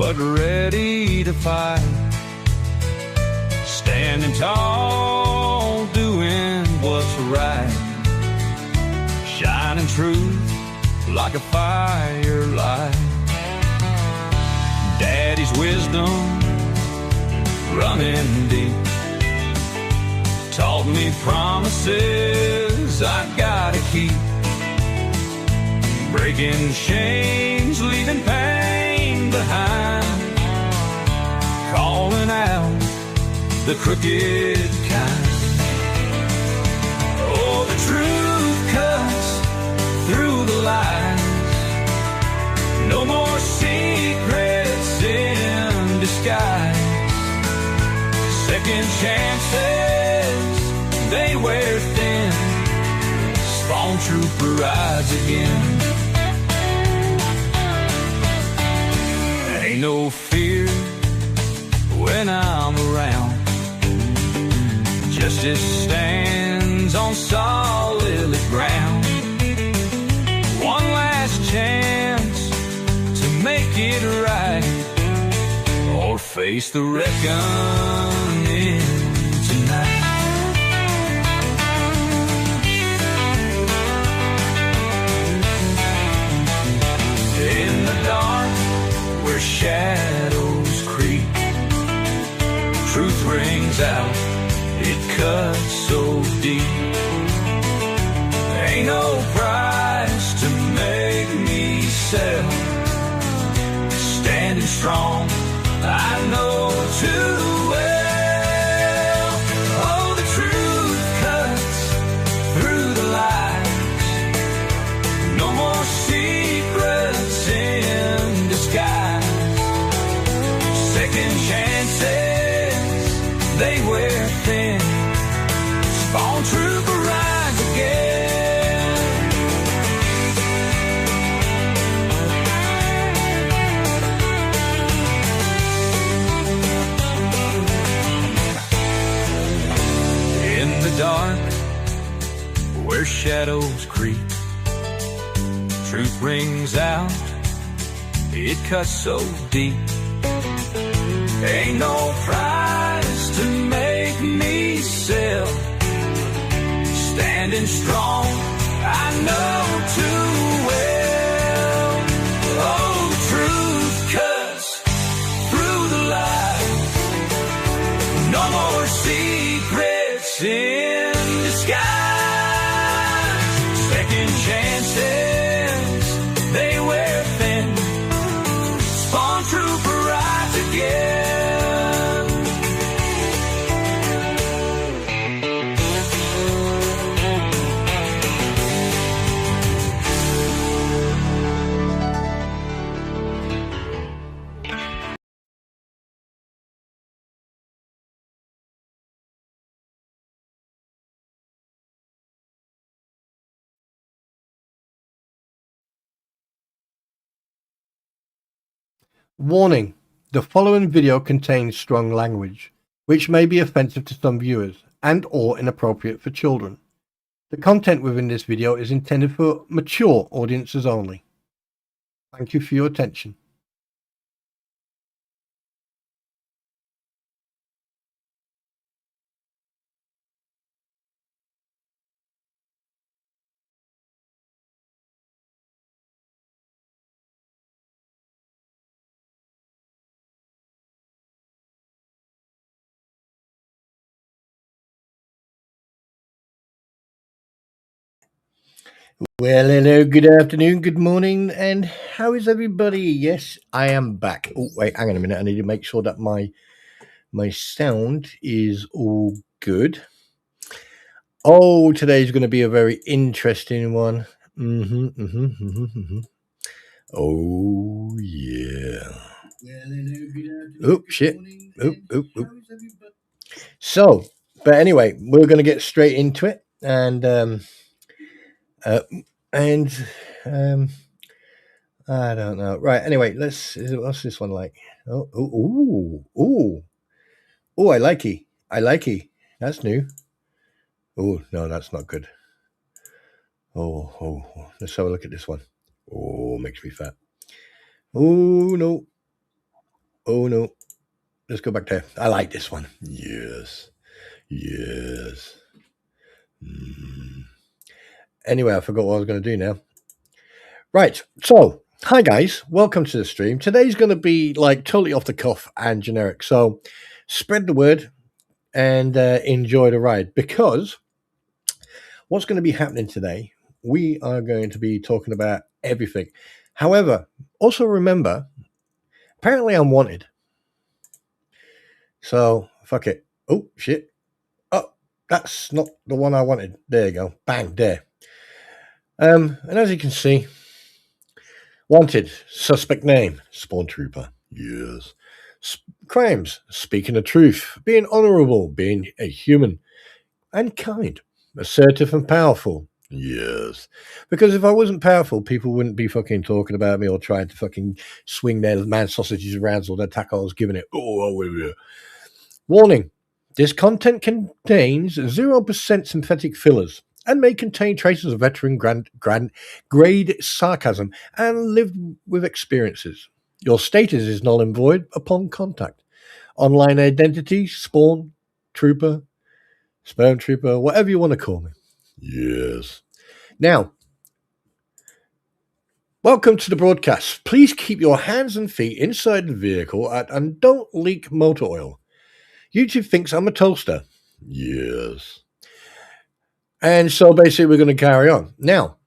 but ready to fight. Standing tall, doing what's right. Shining truth like a firelight. Daddy's wisdom running deep taught me promises I gotta keep. Breaking chains, leaving pain behind. Calling out the crooked kind. Oh, the truth cuts through the lies. No more secrets in disguise. Second chances, they wear thin. SpawnTrooper rides again. Ain't no fear when I'm around. Justice stands on solid ground. One last chance to make it right, or face the reckoning tonight. In the dark, where shadows creep, truth rings out, it cuts so deep. Ain't no price to make me sell. Standing strong, I know too well. Oh, the truth cuts through the lies. No more secrets in disguise. Second chances, they wear thin. SpawnTrooper rides again. In the dark, where shadows creep, truth rings out, it cuts so deep. Ain't no price to make me sell. Standing strong, I know too well. Oh, the truth cuts through the lies. No more secrets in disguise. Second chances, they wear thin. SpawnTrooper rides again. Warning: the following video contains strong language, which may be offensive to some viewers and or inappropriate for children. The content within this video is intended for mature audiences only. Thank you for your attention. Well, hello, good afternoon, good morning, and how is everybody? Yes, I am back. Oh, wait, hang on a minute. I need to make sure that my sound is all good. Oh, today's going to be a very interesting one. Oh, yeah. Well, hello, good afternoon. Oh, shit. Oh. So, but anyway, we're going to get straight into it, and I don't know. Right. Anyway, what's this one like? Oh, I like it. That's new. Oh, no, that's not good. Oh, let's have a look at this one. Oh, makes me fat. Oh, no. Oh no. Let's go back there. I like this one. Yes. Yes. Anyway, I forgot what I was going to do now. Right. So, hi guys. Welcome to the stream. Today's going to be like totally off the cuff and generic. So, spread the word and enjoy the ride, because what's going to be happening today, we are going to be talking about everything. However, also remember, apparently I'm wanted. So, fuck it. Oh, shit. Oh, that's not the one I wanted. There you go. Bang, there. And as you can see, wanted, suspect name, SpawnTrooper. Yes. Crimes, speaking the truth, being honorable, being a human, and kind, assertive and powerful. Yes. Because if I wasn't powerful, people wouldn't be fucking talking about me or trying to fucking swing their man sausages around or their tacos, giving it. Warning. This content contains 0% synthetic fillers and may contain traces of veteran grade sarcasm and lived with experiences. Your status is null and void upon contact. Online identity, Spawn, Trooper, Sperm Trooper, whatever you want to call me. Yes. Now, welcome to the broadcast. Please keep your hands and feet inside the vehicle and don't leak motor oil. YouTube thinks I'm a toaster. Yes. And so basically we're going to carry on. Now,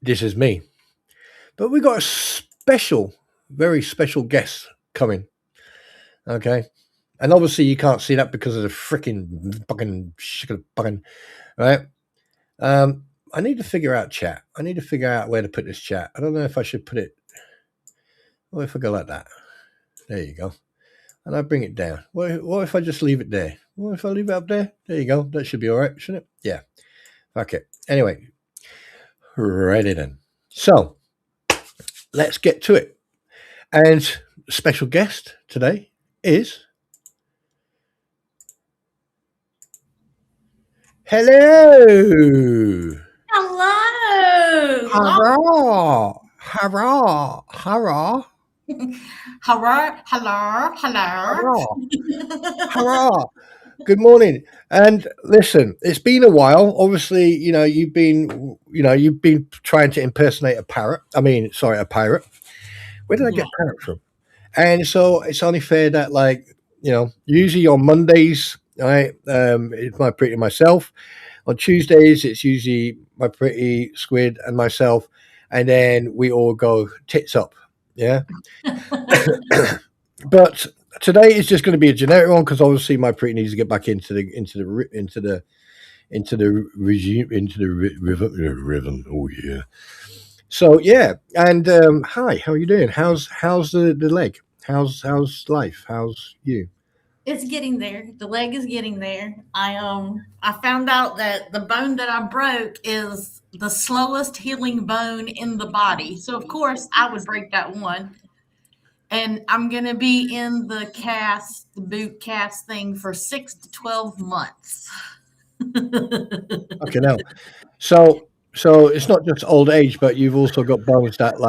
this is me. But we got a special, very special guest coming. Okay. And obviously you can't see that because of the freaking fucking, right? I need to figure out chat. I need to figure out where to put this chat. I don't know if I should put it. What if I go like that? There you go. And I bring it down. What if I just leave it there? What if I leave it up there? There you go. That should be all right, shouldn't it? Yeah. Okay. Anyway, ready then. So let's get to it. And special guest today is hello. Hello. Hurrah. Hurrah. Hurrah. Hello. Hurrah. Good morning. And listen, it's been a while. Obviously, you've been trying to impersonate a parrot. A pirate. Where did I get parrot from? And so it's only fair that, usually on Mondays, right, it's my pretty myself. On Tuesdays, it's usually my pretty squid and myself. And then we all go tits up. Yeah. But today is just going to be a generic one because obviously my pretty needs to get back into the rhythm. Oh yeah. So yeah, and hi, how are you doing? How's the leg? How's life? How's you? It's getting there. The leg is getting there. I found out that the bone that I broke is the slowest healing bone in the body. So of course I would break that one. And I'm gonna be in the boot cast thing for 6 to 12 months. Okay, now, so it's not just old age, but you've also got bones that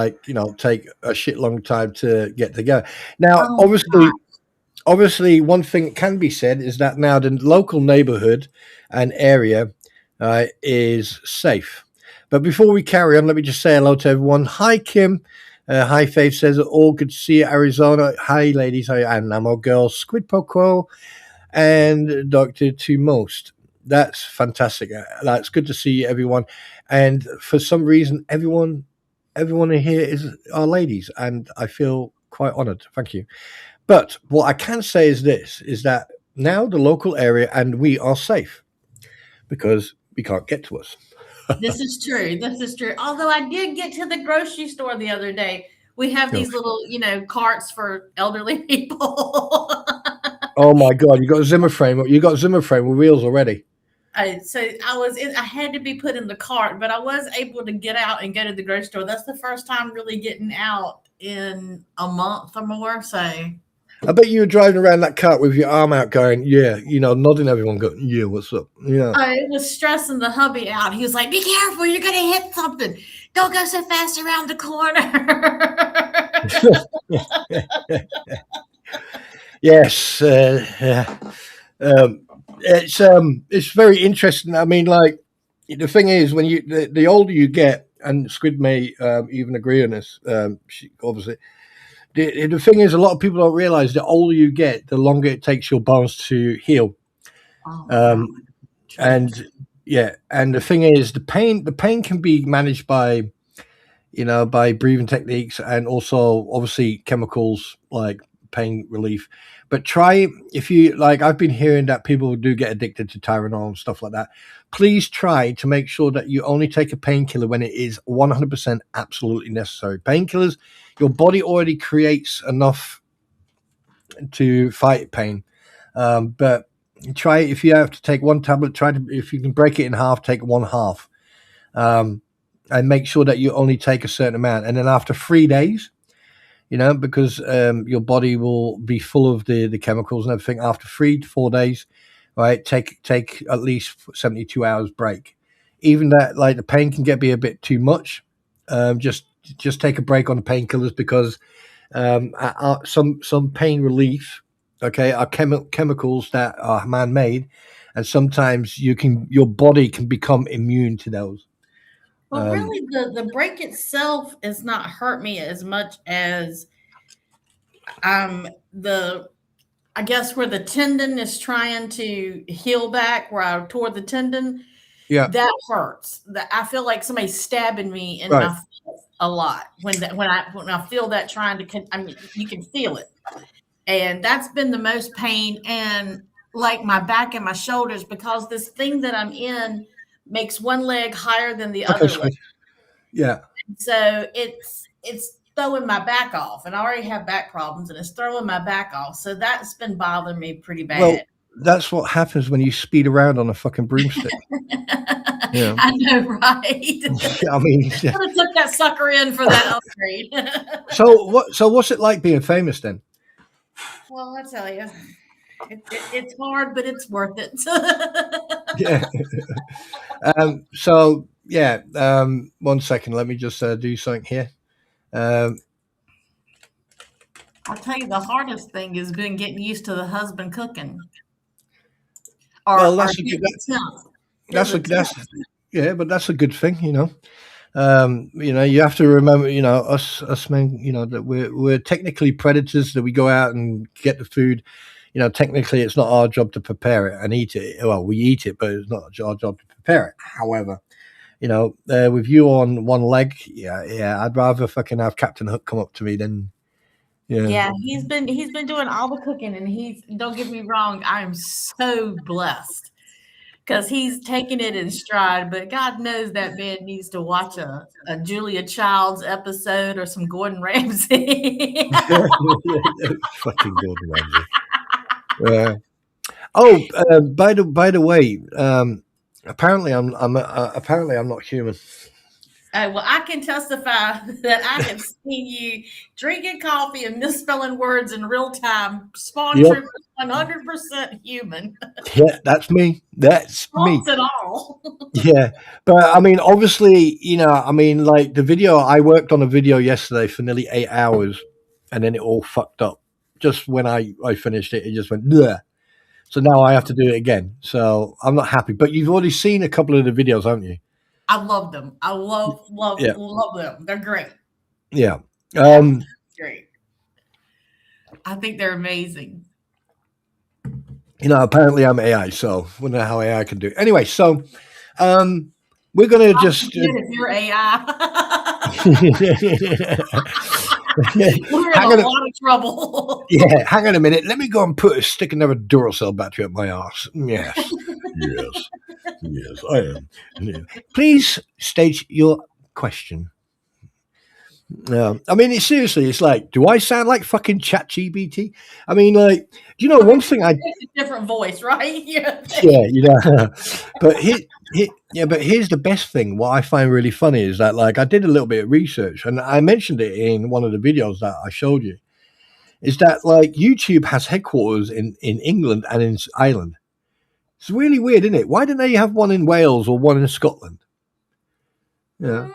take a shit long time to get together. Now, obviously, one thing that can be said is that now the local neighborhood and area is safe. But before we carry on, let me just say hello to everyone. Hi, Kim. Hi, Faith says all good to see you, Arizona. Hi, ladies. Hi, and Ammogirl, Squid Poco, and Dr. To Most. That's fantastic. That's good to see everyone. And for some reason, everyone in here are ladies, and I feel quite honored. Thank you. But what I can say is that now the local area and we are safe because we can't get to us. This is true. Although I did get to the grocery store the other day. We have these little, carts for elderly people. Oh my God! You got Zimmer frame with wheels already. So I had to be put in the cart, but I was able to get out and go to the grocery store. That's the first time really getting out in a month or more. So I bet you were driving around that cart with your arm out going, yeah, nodding everyone going, yeah, what's up? Yeah. I was stressing the hubby out. He was like, be careful, you're going to hit something. Don't go so fast around the corner. Yes, yeah. It's very interesting. I mean, like the thing is, when the older you get, and Squid may even agree on this. Obviously, the thing is, a lot of people don't realize the older you get, the longer it takes your bones to heal. Oh my God. Um, and yeah, and the thing is, the pain can be managed by by breathing techniques and also obviously chemicals like pain relief. But try, if you like, I've been hearing that people do get addicted to Tylenol and stuff like that. Please try to make sure that you only take a painkiller when it is 100% absolutely necessary. Painkillers, your body already creates enough to fight pain. But try, if you have to take one tablet, try to, if you can break it in half, take one half. And make sure that you only take a certain amount. And then after 3 days, because your body will be full of the chemicals and everything. After 3 to 4 days, right, take at least 72 hours break. Even that, like the pain can be a bit too much. Just take a break on the painkillers because some pain relief, okay, are chemicals that are man-made, and sometimes your body can become immune to those. Well, really, the break itself has not hurt me as much as the I guess where the tendon is trying to heal back, where I tore the tendon, Yeah, that hurts. That I feel like somebody's stabbing me in right. my foot a lot when I feel that trying to. I mean, you can feel it, and that's been the most pain. And like my back and my shoulders, because this thing that I'm in makes one leg higher than the Okay, other leg. sweet. Yeah. So it's throwing my back off, and I already have back problems, and it's throwing my back off. So that's been bothering me pretty Well, bad. that's what happens when you speed around on a fucking broomstick. Yeah. I know, right? I mean, I would have took that sucker in for that upgrade. so what's it like being famous then? Well, I tell you, it's hard, but it's worth it. Yeah. So yeah. 1 second. Let me just do something here. I'll tell you, the hardest thing has been getting used to the husband cooking. Or, Well, or that's a his good. attempt. That's His a attempt. yeah, but that's a good thing. You have to remember, us men, that we're technically predators, that we go out and get the food. Technically it's not our job to prepare it and eat it. Well, we eat it, but it's not our job to prepare it. However, with you on one leg, yeah, I'd rather fucking have Captain Hook come up to me than, Yeah, he's been doing all the cooking, and don't get me wrong, I am so blessed because he's taking it in stride. But God knows that man needs to watch a Julia Childs episode or some Gordon Ramsay. fucking Gordon Ramsay. Yeah. Oh, by the way, apparently I'm not human. Well, I can testify that I have seen you drinking coffee and misspelling words in real time. Yep. SpawnTrooper, 100% human, Yeah, that's me. That's me. faults and all. Yeah, but I mean, obviously, like the video. I worked on a video yesterday for nearly 8 hours, and then it all fucked up. Just when I finished it, it just went bleh. So now I have to do it again. So I'm not happy. But you've already seen a couple of the videos, haven't you? I love them. I love Yeah. them. They're great. Yeah. Great. I think they're amazing. Apparently I'm AI, so I wonder how AI can do it. Anyway, so we're gonna just if you're AI. We're in hang a on lot of trouble. Yeah, hang on a minute. Let me go and put a stick another Duracell battery up my arse. Yes. Yes, I am. Yeah. Please state your question. I mean, it's like, do I sound like fucking ChatGPT? I mean, like, one thing It's a different voice, right? Yeah, but but here's the best thing. What I find really funny is that, like, I did a little bit of research, and I mentioned it in one of the videos that I showed you. Is that, like, YouTube has headquarters in England and in Ireland? It's really weird, isn't it? Why didn't they have one in Wales or one in Scotland? Yeah.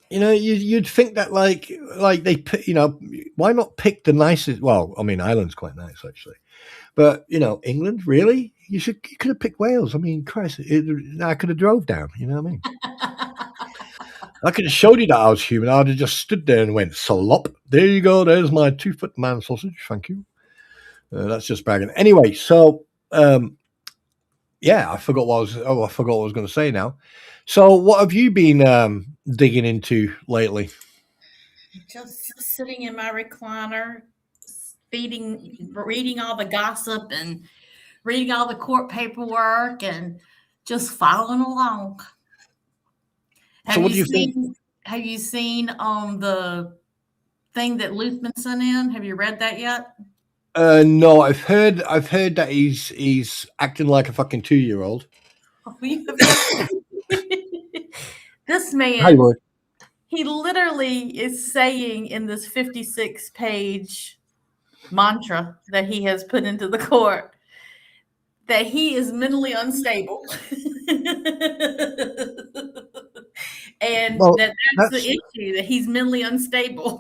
You know, you'd think that like they pick, you know, why not pick the nicest? Well, I mean, Ireland's quite nice actually, but you know, England really. You could have picked Wales. I mean, Christ, I could have drove down. You know what I mean? I could have showed you that I was human. I'd have just stood there and went salop. There you go. There's my 2-foot man sausage. Thank you. That's just bragging. Anyway, so yeah, I forgot what I was going to say now. So, what have you been digging into lately? Just sitting in my recliner, reading all the gossip and reading all the court paperwork and just following along. So, what do you think? Have you seen the thing that Luthman sent in? Have you read that yet? No, I've heard that he's acting like a fucking 2-year-old. This man, Hi, Roy. he literally is saying in this 56-page mantra that he has put into the court that he is mentally unstable. And that's the issue, that he's mentally unstable.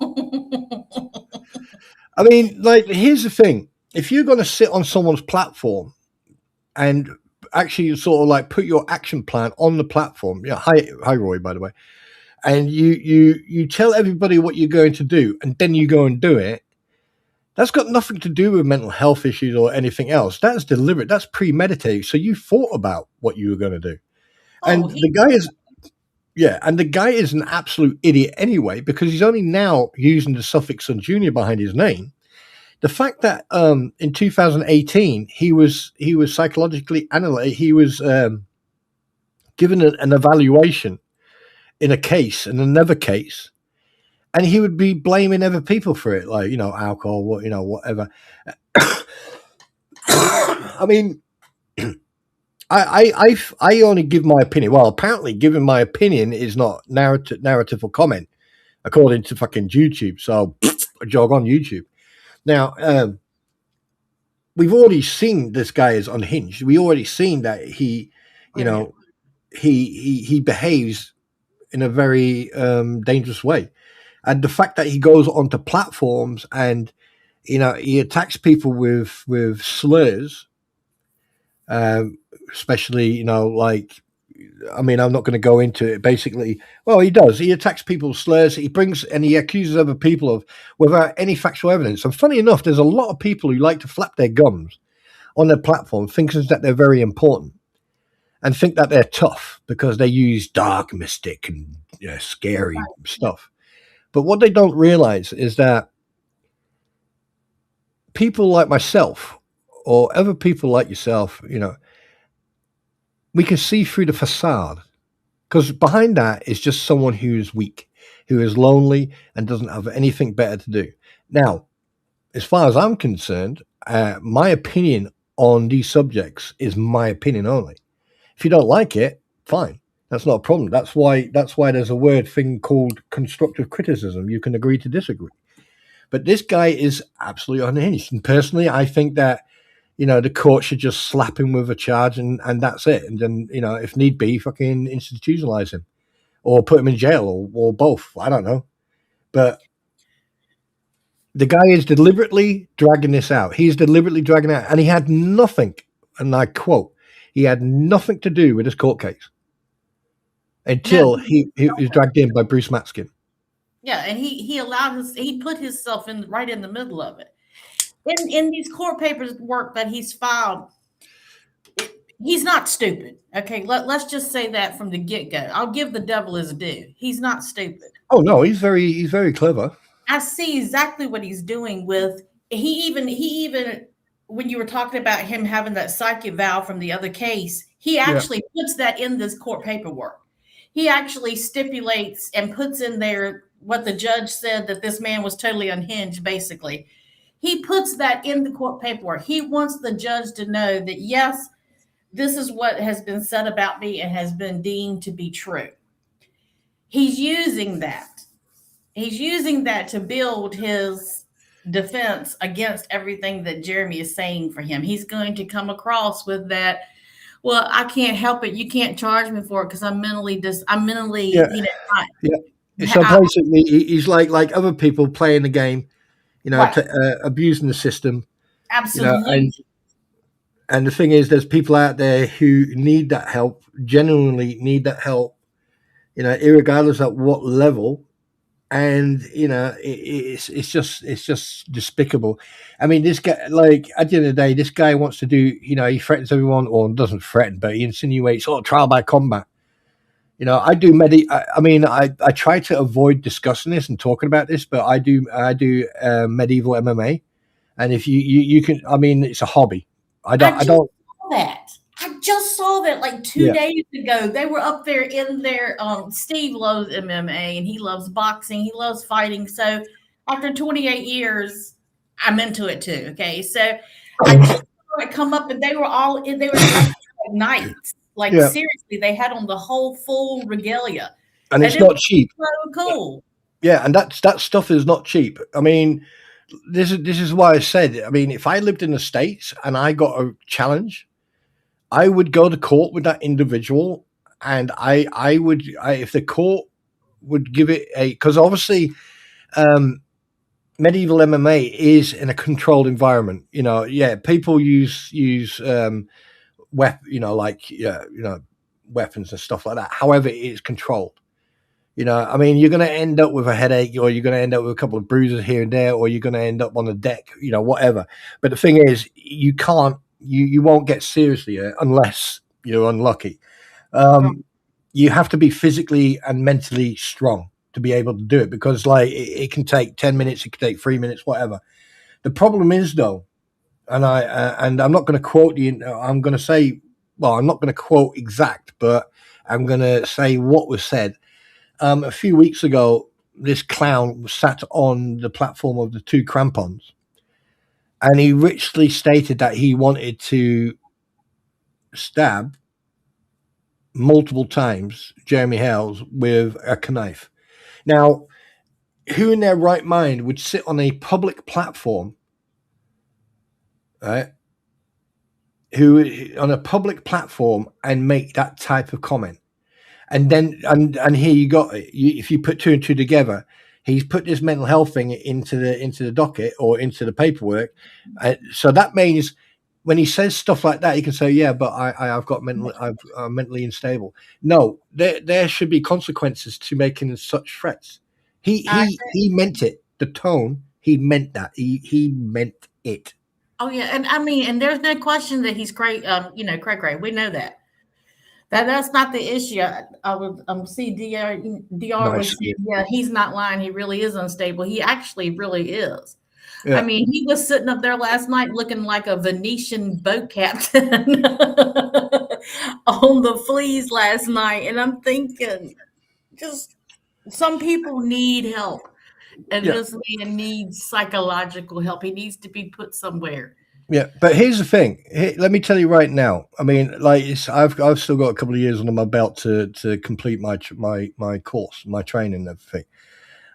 I mean, like, here's the thing. If you're going to sit on someone's platform and actually sort of like put your action plan on the platform, yeah, hi Roy, by the way, and you tell everybody what you're going to do and then you go and do it, that's got nothing to do with mental health issues or anything else. That's deliberate. That's premeditated. So you thought about what you were going to do. And the guy is an absolute idiot anyway, because he's only now using the suffix on junior behind his name. The fact that in 2018 he was psychologically analyzed, he was given an evaluation in a case, in another case, and he would be blaming other people for it, like, you know, alcohol, whatever. I mean, I only give my opinion. Well, apparently, giving my opinion is not narrative or comment, according to fucking YouTube. So, jog on YouTube. Now, we've already seen this guy is unhinged. We already seen that he, you know, he behaves in a very dangerous way, and the fact that he goes onto platforms and, you know, he attacks people with slurs, especially, you know, like, I mean, I'm not going to go into it. Basically, well, he does. He attacks people with slurs. He accuses other people of without any factual evidence. And funny enough, there's a lot of people who like to flap their gums on their platform, thinking that they're very important and think that they're tough because they use dark, mystic, and, you know, scary stuff. But what they don't realize is that people like myself or other people like yourself, you know, we can see through the facade, because behind that is just someone who is weak, who is lonely and doesn't have anything better to do. Now, as far as I'm concerned, my opinion on these subjects is my opinion only. If you don't like it, fine. That's not a problem. That's why there's a word thing called constructive criticism. You can agree to disagree. But this guy is absolutely unhinged. And personally, I think that, you know, the court should just slap him with a charge and that's it. And then, you know, if need be, fucking institutionalize him or put him in jail or both. I don't know. But the guy is deliberately dragging this out. He's deliberately dragging it out. And he had nothing, and I quote, he had nothing to do with this court case until he was dragged in by Bruce Matskin. Yeah, and he put himself right in the middle of it. In these court papers work that he's filed, he's not stupid. Okay, let's just say that from the get-go. I'll give the devil his due. He's not stupid. Oh no, he's very clever. I see exactly what he's doing with he even when you were talking about him having that psychic valve from the other case, he actually puts that in this court paperwork. He actually stipulates and puts in there what the judge said, that this man was totally unhinged, basically. He puts that in the court paperwork. He wants the judge to know that, yes, this is what has been said about me and has been deemed to be true. He's using that. He's using that to build his defense against everything that Jeremy is saying for him. He's going to come across with that, well, I can't help it. You can't charge me for it because I'm mentally, Yeah. So basically, he's like other people playing the game, Right. abusing the system, Absolutely. and the thing is, there's people out there who need that help, genuinely need that help, irregardless at what level. And it's just despicable. I mean, this guy, like, at the end of the day, this guy wants to do, he threatens everyone, or doesn't threaten, but he insinuates trial by combat. I do I try to avoid discussing this and talking about this, but I do medieval MMA, and if you can, I mean, it's a hobby. I don't saw that. I just saw that like 2 days ago. They were up there in their Steve loves MMA and he loves boxing. He loves fighting. So after 28 years, I'm into it too. Okay. So I just saw it come up and they were dressed like knights. Like seriously, they had on the whole full regalia. And it's not cheap. So cool. Yeah, and that stuff is not cheap. I mean, this is why I said, I mean, if I lived in the States and I got a challenge, I would go to court with that individual, and I would, if the court would give it because obviously medieval MMA is in a controlled environment. People use weapons and stuff like that. However, it is controlled. I mean, you're going to end up with a headache, or you're going to end up with a couple of bruises here and there, or you're going to end up on the deck, whatever. But the thing is, you won't get seriously hurt unless you're unlucky. You have to be physically and mentally strong to be able to do it, because like it can take 10 minutes, it can take 3 minutes, whatever. The problem is though, and I'm not going to quote you. I'm going to say, well, I'm not going to quote exact, but I'm going to say what was said. A few weeks ago, this clown sat on the platform of the two crampons, and he richly stated that he wanted to stab multiple times Jeremy Hales with a knife. Now, who in their right mind would sit on a public platform, right? Who on a public platform and make that type of comment? And then, and here you got it. If you put two and two together, he's put this mental health thing into the docket or into the paperwork. So that means when he says stuff like that, he can say, "Yeah, but I'm mentally unstable." No, there should be consequences to making such threats. He meant it. The tone, he meant that. He meant it. Oh yeah, and I mean, and there's no question that he's cray. Cray. We know that. That's not the issue. I would see DR Nice. was saying, yeah, he's not lying. He really is unstable. He actually really is. Yeah. I mean, he was sitting up there last night looking like a Venetian boat captain on the fleas last night, and I'm thinking, just some people need help, and this man needs psychological help. He needs to be put somewhere. Yeah, but here's the thing. Let me tell you right now. I mean, like, I've still got a couple of years under my belt to complete my course, my training and everything.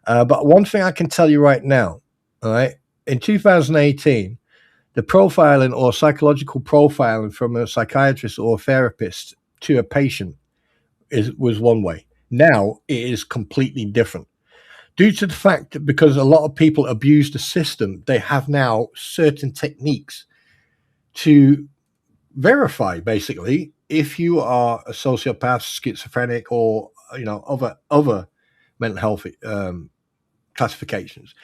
But one thing I can tell you right now, all right, in 2018, the profiling or psychological profiling from a psychiatrist or a therapist to a patient was one way. Now it is completely different. Due to the fact that because a lot of people abuse the system, they have now certain techniques to verify, basically, if you are a sociopath, schizophrenic, or other mental health classifications.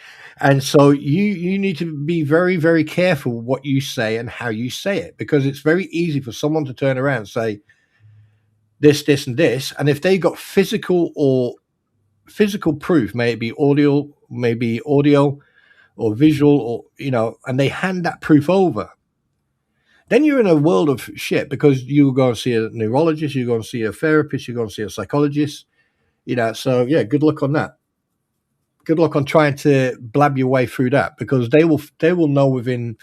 And so you need to be very, very careful what you say and how you say it, because it's very easy for someone to turn around and say this, this, and this, and if they got physical proof, maybe audio or visual, or and they hand that proof over, then you're in a world of shit, because you go and see a neurologist, you go and see a therapist, you go and see a psychologist, so yeah, good luck on that. Good luck on trying to blab your way through that, because they will know within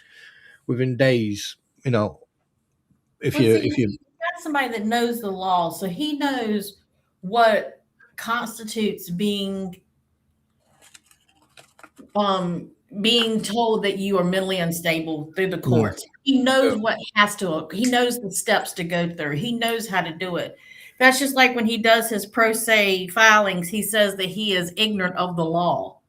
days, if you got somebody that knows the law, so he knows what constitutes being told that you are mentally unstable through the courts. He knows he knows the steps to go through. He knows how to do it. That's just like when he does his pro se filings, he says that he is ignorant of the law.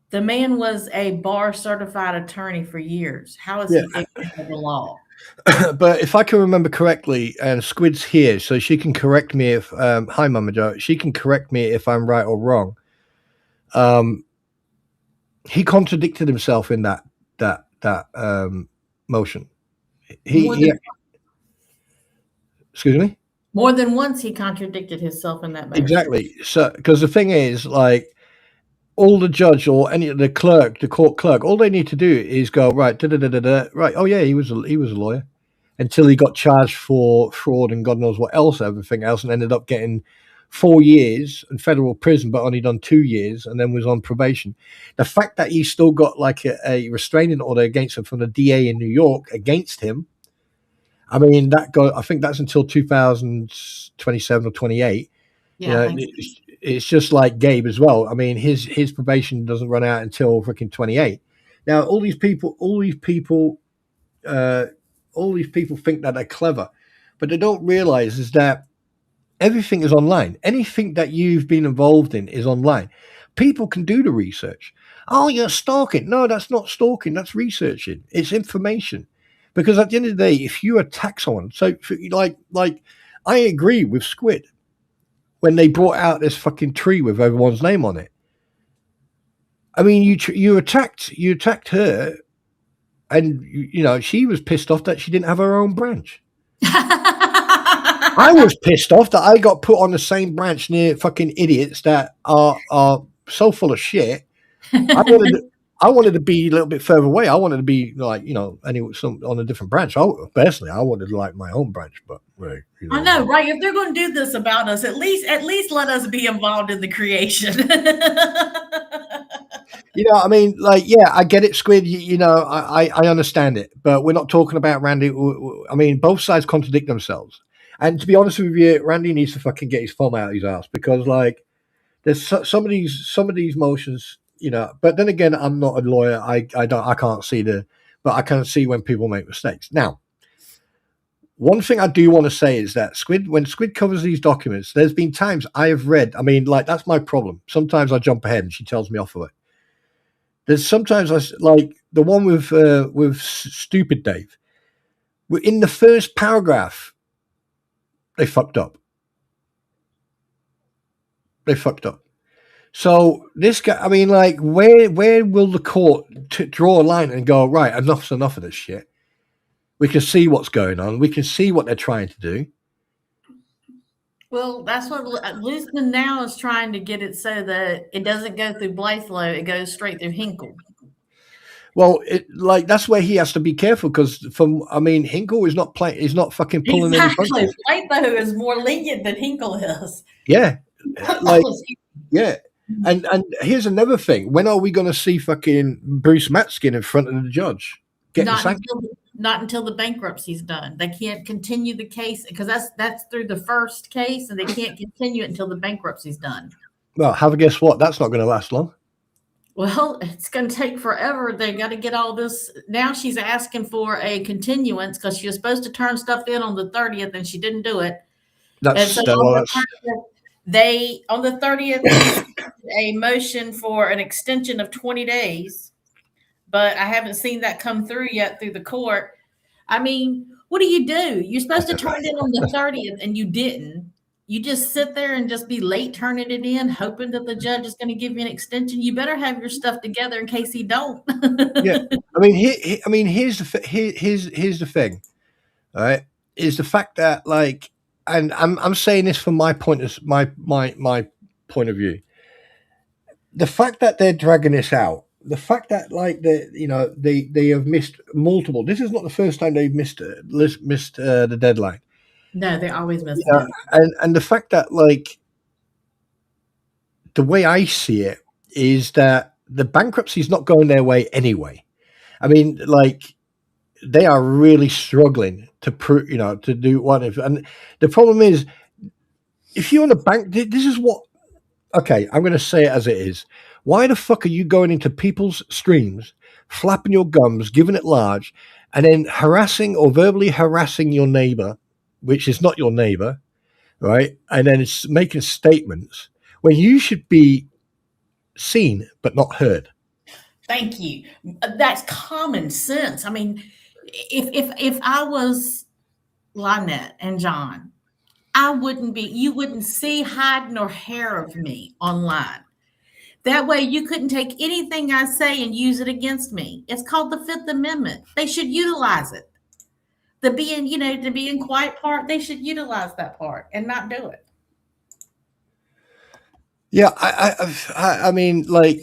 The man was a bar certified attorney for years. How is he ignorant of the law? But if I can remember correctly, and Squid's here, so she can correct me if hi Mama Joe, she can correct me if I'm right or wrong. He contradicted himself in that motion. Excuse me? More than once he contradicted himself in that motion. Exactly. So because the thing is, like, all the judge or any of the clerk, the court clerk, all they need to do is go, right, right. Oh yeah, he was a lawyer, until he got charged for fraud and God knows what else, everything else, and ended up getting 4 years in federal prison, but only done 2 years, and then was on probation. The fact that he still got like a restraining order against him from the DA in New York against him, I mean, I think that's until 2027 or 28. Yeah, it's just like Gabe as well. I mean, his probation doesn't run out until freaking 28. Now, all these people think that they're clever, but they don't realize is that everything is online. Anything that you've been involved in is online. People can do the research. Oh, you're stalking. No, that's not stalking. That's researching. It's information. Because at the end of the day, if you attack someone, so like I agree with Squid when they brought out this fucking tree with everyone's name on it. I mean, you attacked her, and she was pissed off that she didn't have her own branch. I was pissed off that I got put on the same branch near fucking idiots that are so full of shit. I wanted to be a little bit further away. I wanted to be like, on a different branch. Personally, I wanted like my own branch, but right. I know, right? If they're going to do this about us, at least let us be involved in the creation. I mean, like, yeah, I get it, Squid. I understand it, but we're not talking about Randy. I mean, both sides contradict themselves. And to be honest with you, Randy needs to fucking get his thumb out of his ass because, like, there's some of these motions. But then again, I'm not a lawyer. I can't see but I can see when people make mistakes. Now, one thing I do want to say is that when Squid covers these documents, there's been times I have read. I mean, like, that's my problem. Sometimes I jump ahead and she tells me off of it. There's sometimes like the one with Stupid Dave. In the first paragraph, they fucked up. So this guy, I mean, like, where will the court draw a line and go, right, enough's enough of this shit? We can see what's going on. We can see what they're trying to do. Well, that's what Luceman now is trying to get it so that it doesn't go through Blythelow, it goes straight through Hinkle. Well, that's where he has to be careful because Hinkle is not fucking pulling exactly. Blythelow is more lenient than Hinkle is. Yeah, like yeah. And here's another thing: when are we going to see fucking Bruce Matskin in front of the judge? Not until the bankruptcy's done. They can't continue the case because that's through the first case, and they can't continue it until the bankruptcy's done. Well, have a guess what? That's not going to last long. Well, it's going to take forever. They got to get all this. Now she's asking for a continuance because she was supposed to turn stuff in on the 30th, and she didn't do it. On the 30th, a motion for an extension of 20 days. But I haven't seen that come through yet through the court. I mean, what do? You're supposed to turn it in on the 30th, and you didn't. You just sit there and just be late turning it in, hoping that the judge is going to give you an extension. You better have your stuff together in case he don't. Yeah, I mean, here's the thing, all right? Is the fact that, like, and I'm saying this from my point of view. The fact that they're dragging this out. The fact that, like, they have missed multiple. This is not the first time they've missed the deadline. No, they always miss it. And the fact that, like, the way I see it is that the bankruptcy is not going their way anyway. I mean, like, they are really struggling to prove, to do one. And the problem is, if you're in a bank, this is what. Okay, I'm going to say it as it is. Why the fuck are you going into people's streams, flapping your gums, giving it large, and then harassing or verbally harassing your neighbor, which is not your neighbor, right? And then it's making statements when you should be seen but not heard. Thank you. That's common sense. I mean, if I was Lynette and John, you wouldn't see hide nor hair of me online. That way you couldn't take anything I say and use it against me. It's called the Fifth Amendment. They should utilize it. The being quiet part, they should utilize that part and not do it. Yeah, I mean, like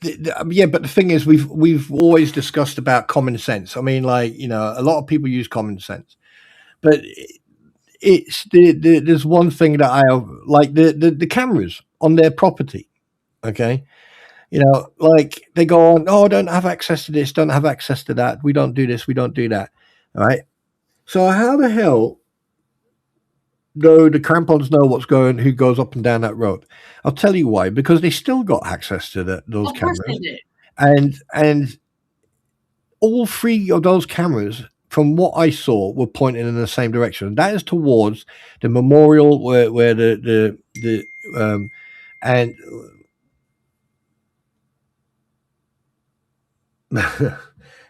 yeah, but the thing is, we've always discussed about common sense. I mean, like, you know, a lot of people use common sense, but it's there's one thing that I like the cameras on their property. Okay, you know, like they go on, oh, don't have access to this, don't have access to that. We don't do this, we don't do that. All right. So how the hell do the crampons know who goes up and down that road? I'll tell you why. Because they still got access to those Of course cameras, they do. and all three of those cameras, from what I saw, were pointing in the same direction. That is towards the memorial where the and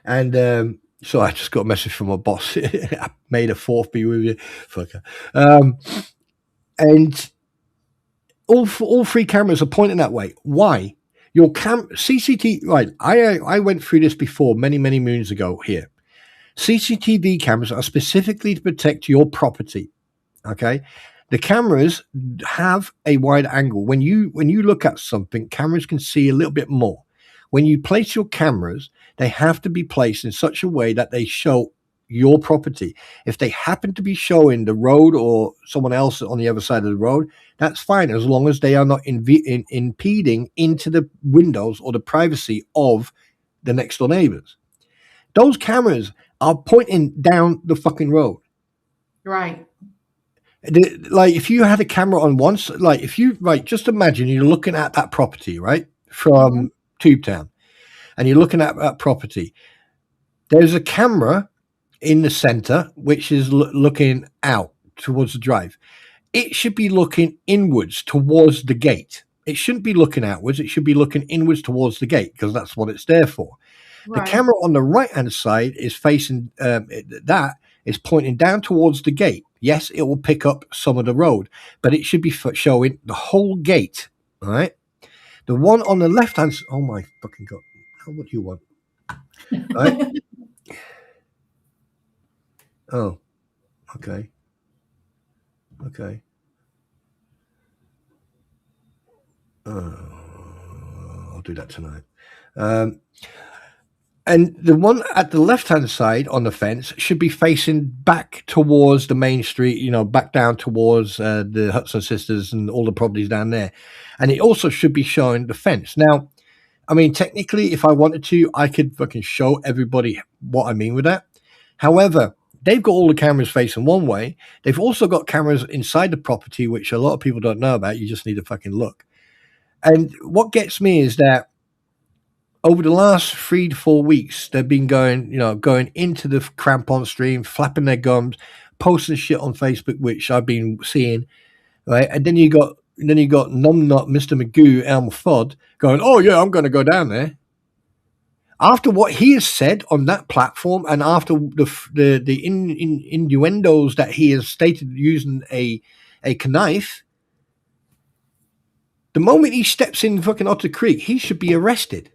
and so I just got a message from my boss. I made a fourth be with you, fucker. And all three cameras are pointing that way. Why? Your CCTV, right? I went through this before many moons ago here. CCTV cameras are specifically to protect your property. Okay, the cameras have a wide angle. When you look at something, cameras can see a little bit more. When you place your cameras, they have to be placed in such a way that they show your property. If they happen to be showing the road or someone else on the other side of the road, that's fine, as long as they are not impeding into the windows or the privacy of the next door neighbors. Those cameras are pointing down the fucking road. Right. Like if you had a camera on once, like if you, right, just imagine you're looking at that property, right, from Tube Town, and you're looking at that property. There's a camera in the center which is looking out towards the drive. It should be looking inwards towards the gate. It shouldn't be looking outwards. It should be looking inwards towards the gate, because that's what it's there for. Right. The camera on the right hand side is facing that is pointing down towards the gate. Yes, it will pick up some of the road, but it should be showing the whole gate. All right. The one on the left hand. Oh my fucking god! What do you want? Right. Oh, okay. Okay. I'll do that tonight. And the one at the left-hand side on the fence should be facing back towards the main street, you know, back down towards the Hudson Sisters and all the properties down there. And it also should be showing the fence. Now, I mean, technically, if I wanted to, I could fucking show everybody what I mean with that. However, they've got all the cameras facing one way. They've also got cameras inside the property, which a lot of people don't know about. You just need to fucking look. And what gets me is that over the last 3 to 4 weeks, they've been going into the crampon stream, flapping their gums, posting shit on Facebook, which I've been seeing, right? And then you got numbnut Mr. Magoo, Elm Fudd, going, oh yeah, I'm going to go down there. After what he has said on that platform, and after the innuendos that he has stated using a knife, the moment he steps in fucking Otter Creek, he should be arrested.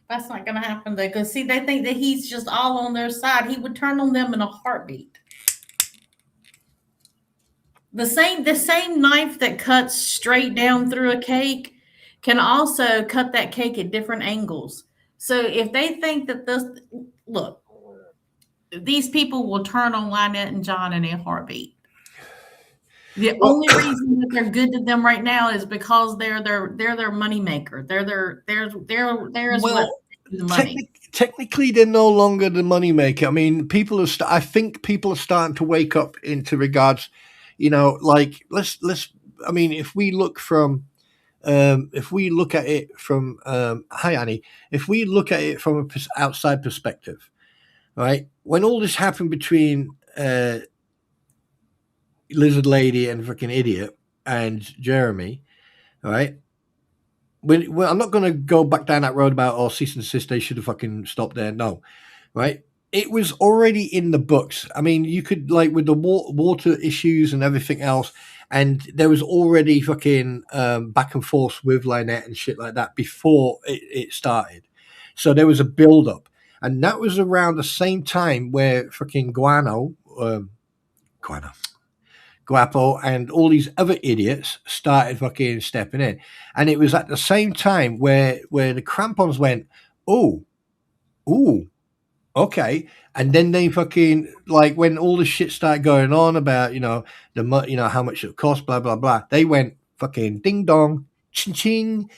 That's not going to happen though, because see, they think that he's just all on their side. He would turn on them in a heartbeat. The same knife that cuts straight down through a cake can also cut that cake at different angles. So if they think that these people will turn on Lynette and John in a heartbeat. The only reason that they're good to them right now is because they're their money maker. They're the money. Technically, they're no longer the money maker. I mean, I think people are starting to wake up into regards. You know, like let's. I mean, if we look at it from hi Annie, if we look at it from an outside perspective, right? When all this happened between Lizard Lady and fucking Idiot and Jeremy, all right? Well, I'm not going to go back down that road about, oh, cease and desist, they should have fucking stopped there. No, right? It was already in the books. I mean, you could, like, with the water issues and everything else, and there was already fucking back and forth with Lynette and shit like that before it started. So there was a build up. And that was around the same time where fucking Guapo and all these other idiots started fucking stepping in. And it was at the same time where the crampons went, ooh, okay. And then they fucking, like, when all the shit started going on about, how much it cost, blah, blah, blah, they went fucking ding dong, ching ching.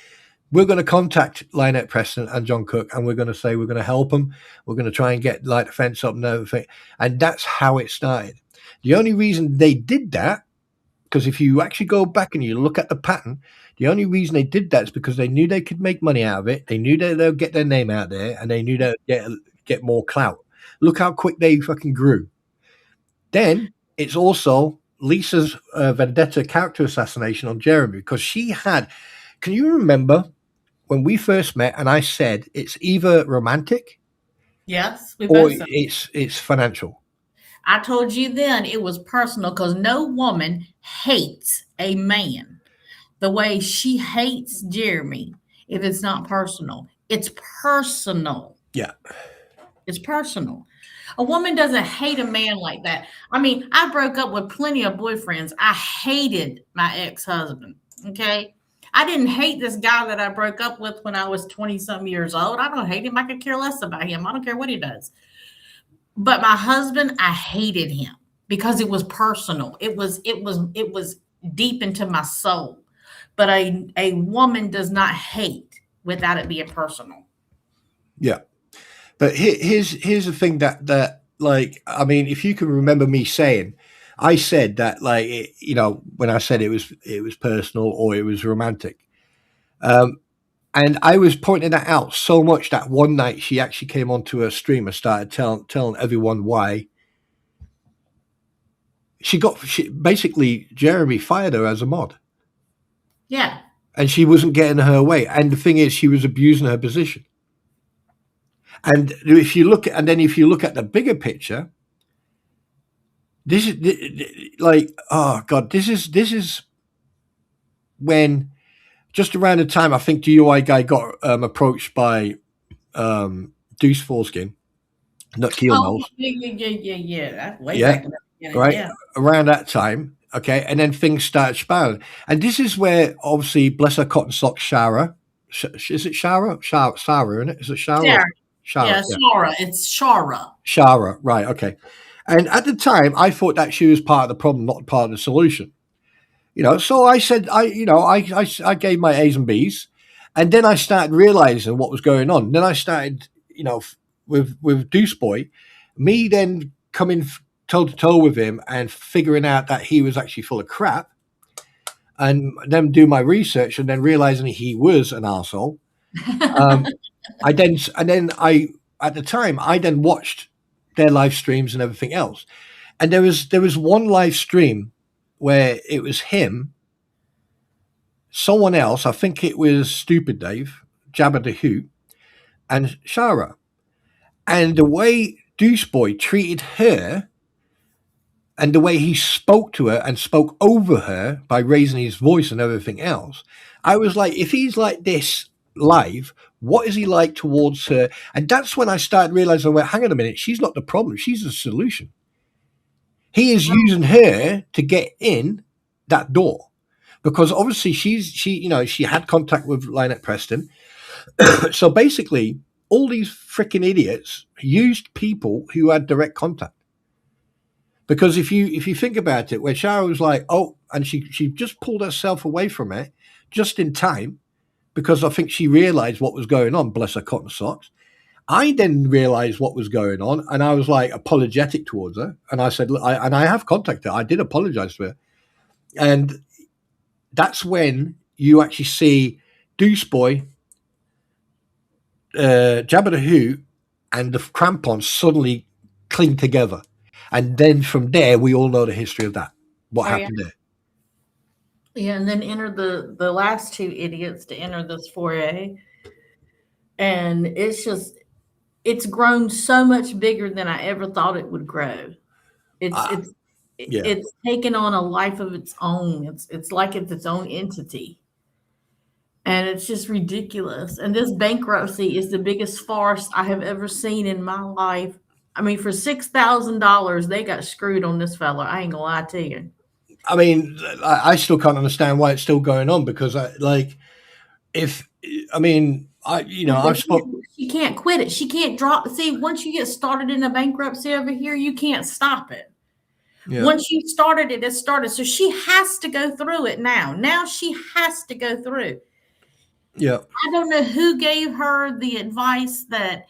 We're going to contact Lynette Preston and John Cook, and we're going to say we're going to help them. We're going to try and get, like, the fence up and everything. And that's how it started. The only reason they did that, because if you actually go back and you look at the pattern, the only reason they did that is because they knew they could make money out of it. They knew that they'll get their name out there, and they knew they'd get more clout. Look how quick they fucking grew. Then it's also Lisa's vendetta character assassination on Jeremy, because she had. Can you remember when we first met and I said it's either romantic, Yes, we or both said. it's financial? I told you then it was personal because no woman hates a man the way she hates Jeremy if it's not personal. It's personal. Yeah. It's personal. A woman doesn't hate a man like that. I mean, I broke up with plenty of boyfriends. I hated my ex-husband. Okay. I didn't hate this guy that I broke up with when I was 20 some years old. I don't hate him. I could care less about him. I don't care what he does. But my husband, I hated him because it was personal. It was deep into my soul. But a woman does not hate without it being personal. Yeah. But here's the thing that like, I mean, if you can remember me saying, I said that, like, when I said it was personal or it was romantic, and I was pointing that out so much that one night she actually came onto a stream and started telling everyone why she basically Jeremy fired her as a mod. Yeah. And she wasn't getting her way. And the thing is, she was abusing her position. And if you look at the bigger picture, this is like, oh God, this is when, just around the time I think DUI guy got approached by Deuce Foreskin, not Keel Knowles. Yeah. That's way back in the beginning. Right? Yeah. Around that time, okay, and then things started spiraling. And this is where, obviously, bless her cotton socks, Shara. Is it Shara? Shara, isn't it? Is it Shara? Shara. Yeah, Shara. It's Shara. Shara, right, okay. And at the time, I thought that she was part of the problem, not part of the solution. So I said, I gave my A's and B's, and then I started realizing what was going on. Then I started, with Deuce Boy, me then coming toe to toe with him and figuring out that he was actually full of crap, and then do my research and then realizing he was an arsehole. I then watched their live streams and everything else. And there was one live stream where it was him, someone else, I think it was Stupid Dave, Jabba the Hoot, and Shara. And the way Deuce Boy treated her and the way he spoke to her and spoke over her by raising his voice and everything else, I was like, if he's like this live, what is he like towards her? And that's when I started realizing, well, hang on a minute, she's not the problem, she's the solution. He is using her to get in that door, because obviously she had contact with Lynette Preston. So basically, all these freaking idiots used people who had direct contact. Because if you think about it, where Shara was like, oh, and she just pulled herself away from it just in time, because I think she realized what was going on, bless her cotton socks. I then realized what was going on, and I was like apologetic towards her. And I said, I have contacted her. I did apologize to her. And that's when you actually see Deuce Boy, Jabba the Hoot, and the crampons suddenly cling together. And then from there, we all know the history of that. What Oh, yeah. happened there? Yeah, and then enter the last two idiots to enter this foyer. And it's grown so much bigger than I ever thought it would grow. It's Ah, it's yeah. it's taken on a life of its own. It's like it's its own entity. And it's just ridiculous. And this bankruptcy is the biggest farce I have ever seen in my life. I mean, for $6,000, they got screwed on this fella. I ain't gonna lie to you. I mean, I still can't understand why it's still going on because I've spoken. She can't quit it. She can't drop. See, once you get started in a bankruptcy over here, you can't stop it. Yeah. Once you started it, it started. So she has to go through it now. Now she has to go through. Yeah. I don't know who gave her the advice that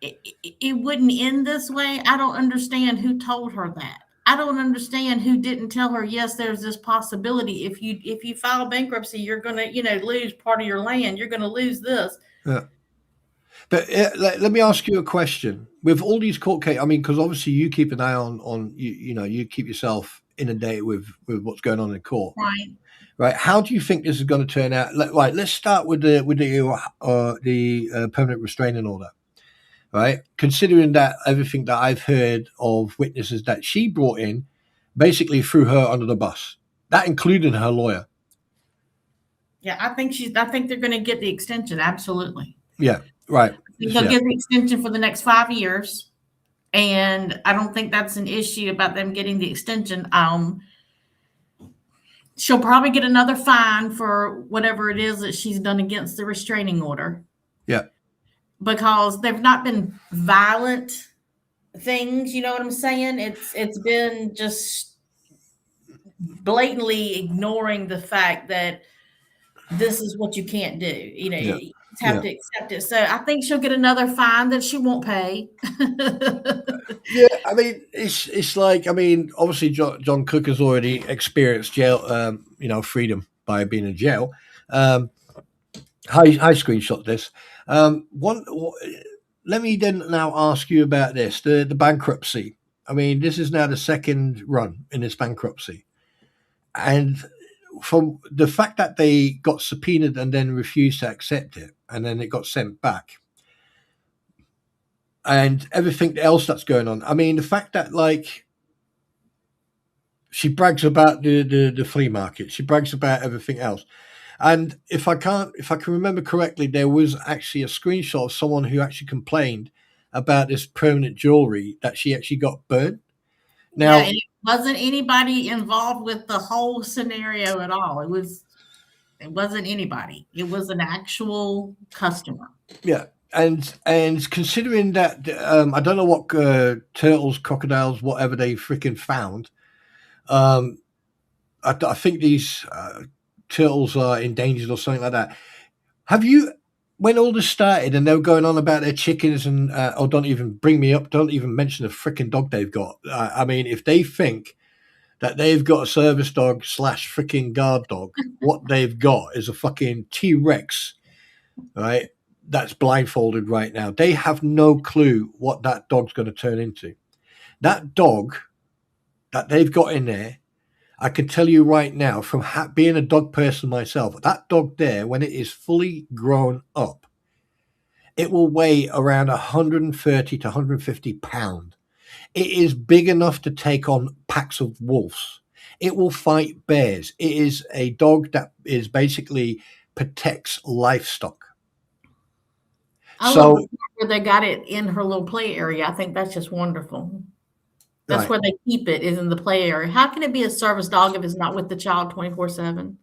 it wouldn't end this way. I don't understand who told her that. I don't understand who didn't tell her, yes, there's this possibility. If you file bankruptcy, you're going to, lose part of your land. You're going to lose this. Yeah. But let me ask you a question. With all these court cases, I mean, because obviously you keep an eye on you keep yourself inundated with what's going on in court. Right. How do you think this is going to turn out? Right. Let's start with the permanent restraining order. Right. Considering that everything that I've heard of witnesses that she brought in basically threw her under the bus. That included her lawyer. Yeah, I think they're going to get the extension. Absolutely. Yeah. Right. They'll get the extension for the next 5 years. And I don't think that's an issue about them getting the extension. She'll probably get another fine for whatever it is that she's done against the restraining order. Yeah. Because they've not been violent things, you know what I'm saying? It's been just blatantly ignoring the fact that this is what you can't do. You have to accept it. So I think she'll get another fine that she won't pay. Yeah, I mean, it's like, I mean, obviously John Cook has already experienced jail, freedom by being in jail. I screenshot this. Let me then now ask you about this, the bankruptcy. I mean, this is now the second run in this bankruptcy. And from the fact that they got subpoenaed and then refused to accept it, and then it got sent back, and everything else that's going on. I mean, the fact that she brags about the flea market, she brags about everything else. And if I can remember correctly, there was actually a screenshot of someone who actually complained about this permanent jewelry that she actually got burnt. Now, it wasn't anybody involved with the whole scenario at all. It wasn't anybody. It was an actual customer. Yeah. And considering that, I don't know what turtles, crocodiles, whatever they freaking found. I think these turtles are endangered or something like that. Have you, when all this started and they were going on about their chickens and, don't even bring me up, don't even mention the freaking dog they've got. I mean, if they think that they've got a service dog / freaking guard dog, what they've got is a fucking T-Rex, right? That's blindfolded right now. They have no clue what that dog's going to turn into. That dog that they've got in there, I can tell you right now, from being a dog person myself, that dog there, when it is fully grown up, it will weigh around 130 to 150 pounds. It is big enough to take on packs of wolves. It will fight bears. It is a dog that is basically protects livestock. I love where they got it in her little play area. I think that's just wonderful. That's where they keep it, is in the play area. How can it be a service dog if it's not with the child 24/7?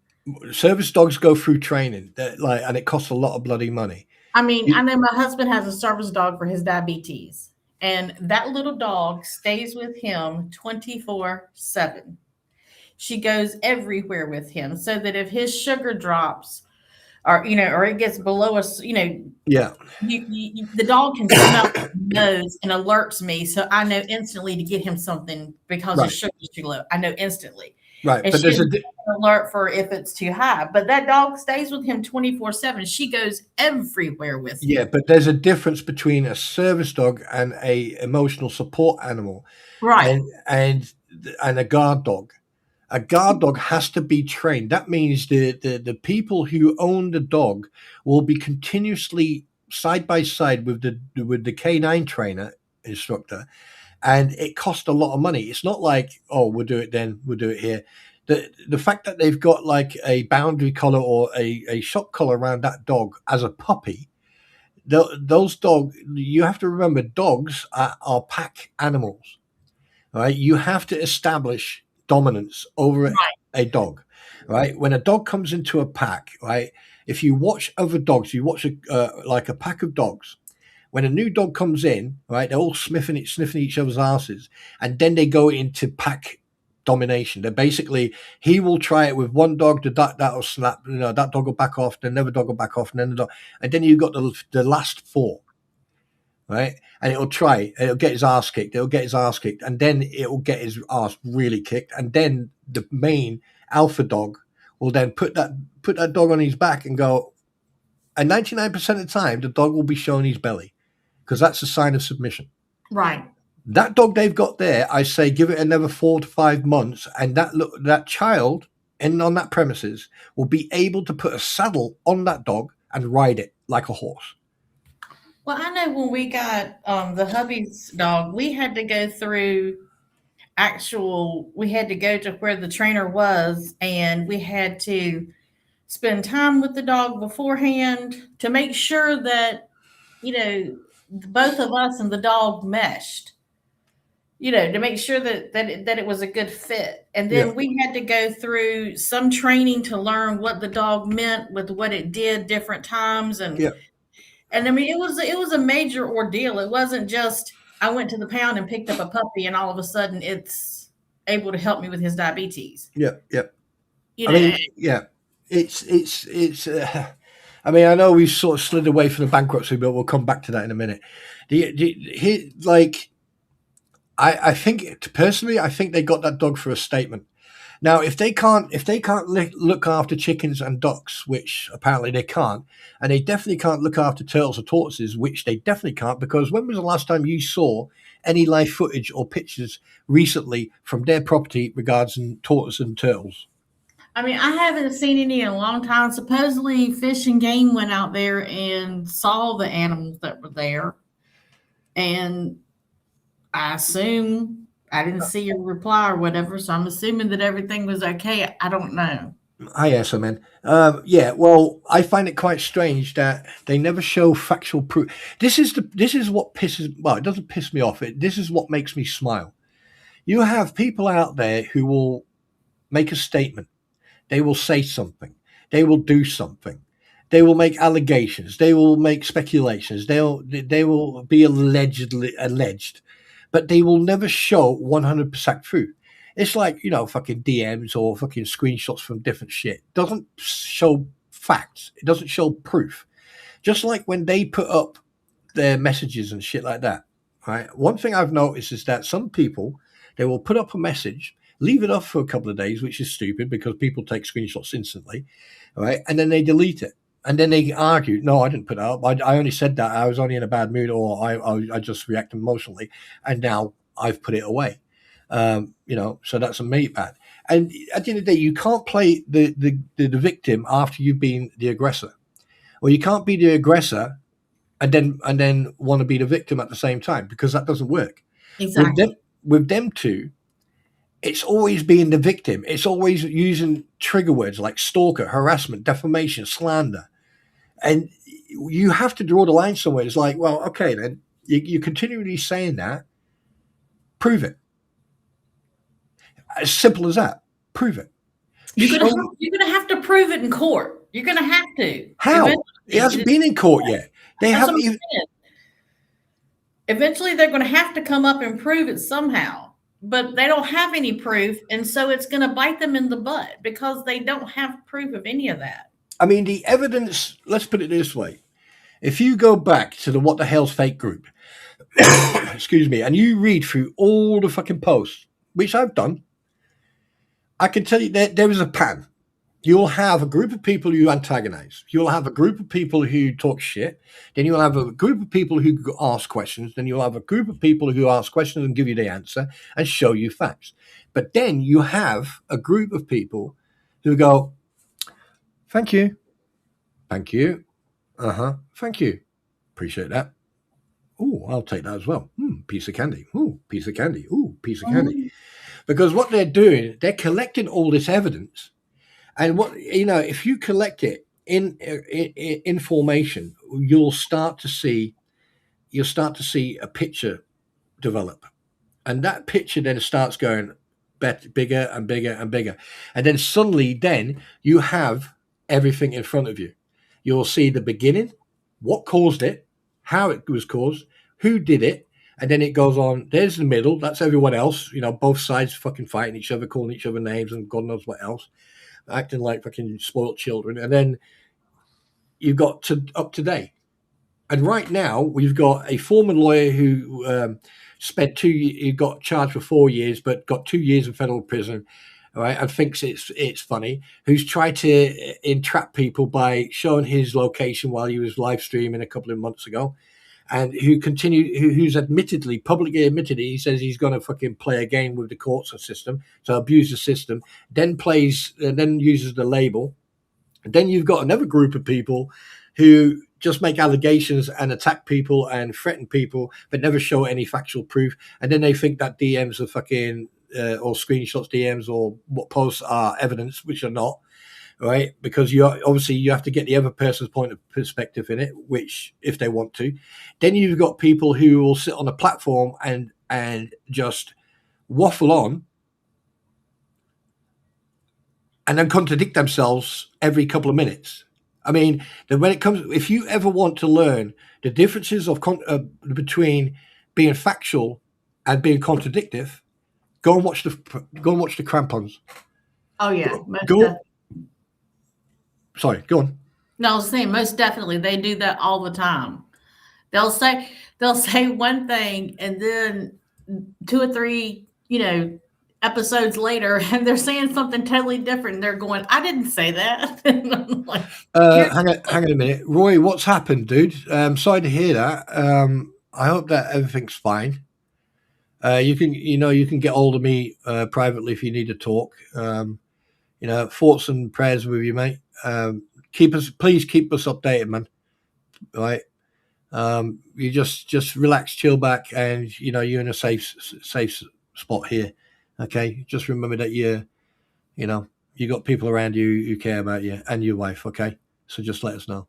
Service dogs go through training, and it costs a lot of bloody money. I mean, I know my husband has a service dog for his diabetes, and that little dog stays with him 24/7. She goes everywhere with him, so that if his sugar drops, or it gets below us, yeah, the dog can smell his nose and alerts me, so I know instantly to get him something because his sugar's too low. I know instantly. Right, and but there's an alert for if it's too high. But that dog stays with him 24/7. She goes everywhere with him. Yeah, but there's a difference between a service dog and a emotional support animal, right? And a guard dog. A guard dog has to be trained. That means the people who own the dog will be continuously side by side with the canine trainer instructor, and it costs a lot of money. It's not like, oh, we'll do it then, we'll do it here. The fact that they've got like a boundary collar or a shock collar around that dog as a puppy, those dogs, you have to remember, dogs are pack animals, right? You have to establish dominance over a dog, right? When a dog comes into a pack, right? If you watch other dogs, you watch like a pack of dogs. When a new dog comes in, right, they're all sniffing each other's asses, and then they go into pack domination. They're basically, he will try it with one dog, that'll snap, that dog will back off, then another dog will back off, and then and then you've got the last four, right? And it'll get his ass kicked, and then it'll get his ass really kicked, and then the main alpha dog will then put that dog on his back and go, and 99% of the time, the dog will be showing his belly, because that's a sign of submission. Right. That dog they've got there, I say, give it another 4 to 5 months, and that child on that premises will be able to put a saddle on that dog and ride it like a horse. Well, I know when we got the hubby's dog, we had to go through we had to go to where the trainer was, and we had to spend time with the dog beforehand to make sure that, both of us and the dog meshed, to make sure that it was a good fit. And then we had to go through some training to learn what the dog meant with what it did different times. And I mean, it was a major ordeal. It wasn't just I went to the pound and picked up a puppy and all of a sudden it's able to help me with his diabetes. Yeah. It's I mean, I know we've sort of slid away from the bankruptcy, but we'll come back to that in a minute. I think personally, I think they got that dog for a statement. Now, if they can't look after chickens and ducks, which apparently they can't, and they definitely can't look after turtles or tortoises, which they definitely can't, because when was the last time you saw any live footage or pictures recently from their property regarding tortoises and turtles? I mean, I haven't seen any in a long time. Supposedly, Fish and Game went out there and saw the animals that were there, and I assume I didn't see a reply or whatever, so I'm assuming that everything was okay. I don't know. Yes, I mean, well, I find it quite strange that they never show factual proof. This is what it doesn't piss me off. This is what makes me smile. You have people out there who will make a statement. They will say something. They will do something. They will make allegations. They will make speculations. They will be alleged, but they will never show 100% truth. It's like, fucking DMs or fucking screenshots from different shit. It doesn't show facts. It doesn't show proof. Just like when they put up their messages and shit like that, right? One thing I've noticed is that some people, they will put up a message, leave it up for a couple of days, which is stupid because people take screenshots instantly, right? And then they delete it. And then they argue, no, I didn't put it up. I only said that. I was only in a bad mood, or I just reacted emotionally. And now I've put it away. So that's a me bad. And at the end of the day, you can't play the victim after you've been the aggressor. Or you can't be the aggressor and then want to be the victim at the same time, because that doesn't work. Exactly. With them two, it's always being the victim. It's always using trigger words like stalker, harassment, defamation, slander. And you have to draw the line somewhere. It's like, well, okay, then you're continually saying that. Prove it. As simple as that. Prove it. You're gonna have to prove it in court. You're gonna have to. How? It hasn't been in court yet. They haven't even. Eventually, they're going to have to come up and prove it somehow, but they don't have any proof, and so it's going to bite them in the butt because they don't have proof of any of that. I mean, the evidence. Let's put it this way: if you go back to the What the Hell's Fake group, excuse me, and you read through all the fucking posts, which I've done, I can tell you that there is a pattern. you'll have a group of people who antagonize. You'll have a group of people who talk shit. Then you'll have a group of people who ask questions. Then you'll have a group of people who ask questions and give you the answer and show you facts. But then you have a group of people who go, thank you. Thank you. Thank you. Appreciate that. Oh, I'll take that as well. Piece of candy. Ooh, piece of candy. Ooh, piece of candy. Because what they're doing, they're collecting all this evidence. And what, if you collect it in formation, you'll start to see a picture develop. And that picture then starts going bigger and bigger and bigger. And then suddenly you have everything in front of you. You'll see the beginning, what caused it, how it was caused, who did it, and then it goes on. There's the middle. That's everyone else. Both sides fucking fighting each other, calling each other names, and God knows what else, acting like fucking spoiled children. And then you've got up to date. And right now we've got a former lawyer who he got charged for 4 years, but got 2 years in federal prison. Right, and thinks it's funny, who's tried to entrap people by showing his location while he was live streaming a couple of months ago, and who's publicly admitted he says he's going to fucking play a game with the courts and system, so abuse the system, then uses the label. And then you've got another group of people who just make allegations and attack people and threaten people, but never show any factual proof, and then they think that DMs are fucking or screenshots, DMs, or what posts are evidence, which are not, right? Because you have to get the other person's point of perspective in it, which if they want to. Then you've got people who will sit on a platform and just waffle on and then contradict themselves every couple of minutes. I mean, if you ever want to learn the differences between being factual and being contradictive, go and watch the Crampons. Oh yeah. Sorry, go on. No, I was saying most definitely they do that all the time. They'll say one thing and then 2 or 3, episodes later, and they're saying something totally different. They're going, I didn't say that. Like, hang on a minute. Roy, what's happened, dude? Sorry to hear that. I hope that everything's fine. You can get hold of me privately if you need to talk. Thoughts and prayers with you, mate. Please keep us updated, man. Right? You just relax, chill back, and you're in a safe spot here. Okay, just remember that you got people around you who care about you and your wife. Okay, so just let us know.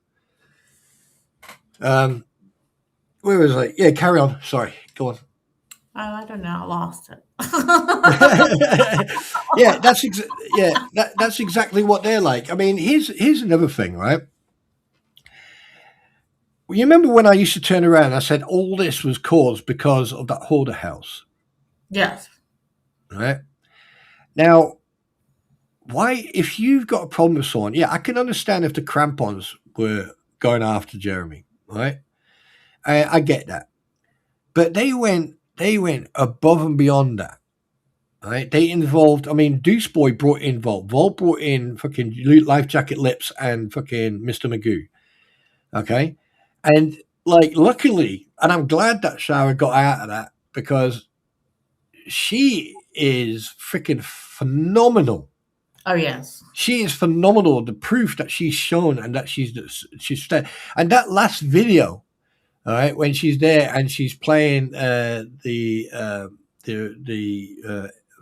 Where was I? Yeah, carry on. Sorry, go on. Oh, I don't know. I lost it. Yeah, that's exactly what they're like. I mean, here's another thing, right? You remember when I used to turn around and I said all this was caused because of that hoarder house? Yes. Right? Now, why, if you've got a problem with someone, yeah, I can understand if the Crampons were going after Jeremy, right? I get that. But they went above and beyond that, right? They involved, Deuce Boy brought in Volt. Volt brought in fucking Life Jacket Lips and fucking Mr. Magoo, okay? And, luckily, and I'm glad that Shara got out of that, because she is freaking phenomenal. Oh, yes. She is phenomenal. The proof that she's shown and that she's and that last video, all right, when she's there and she's playing the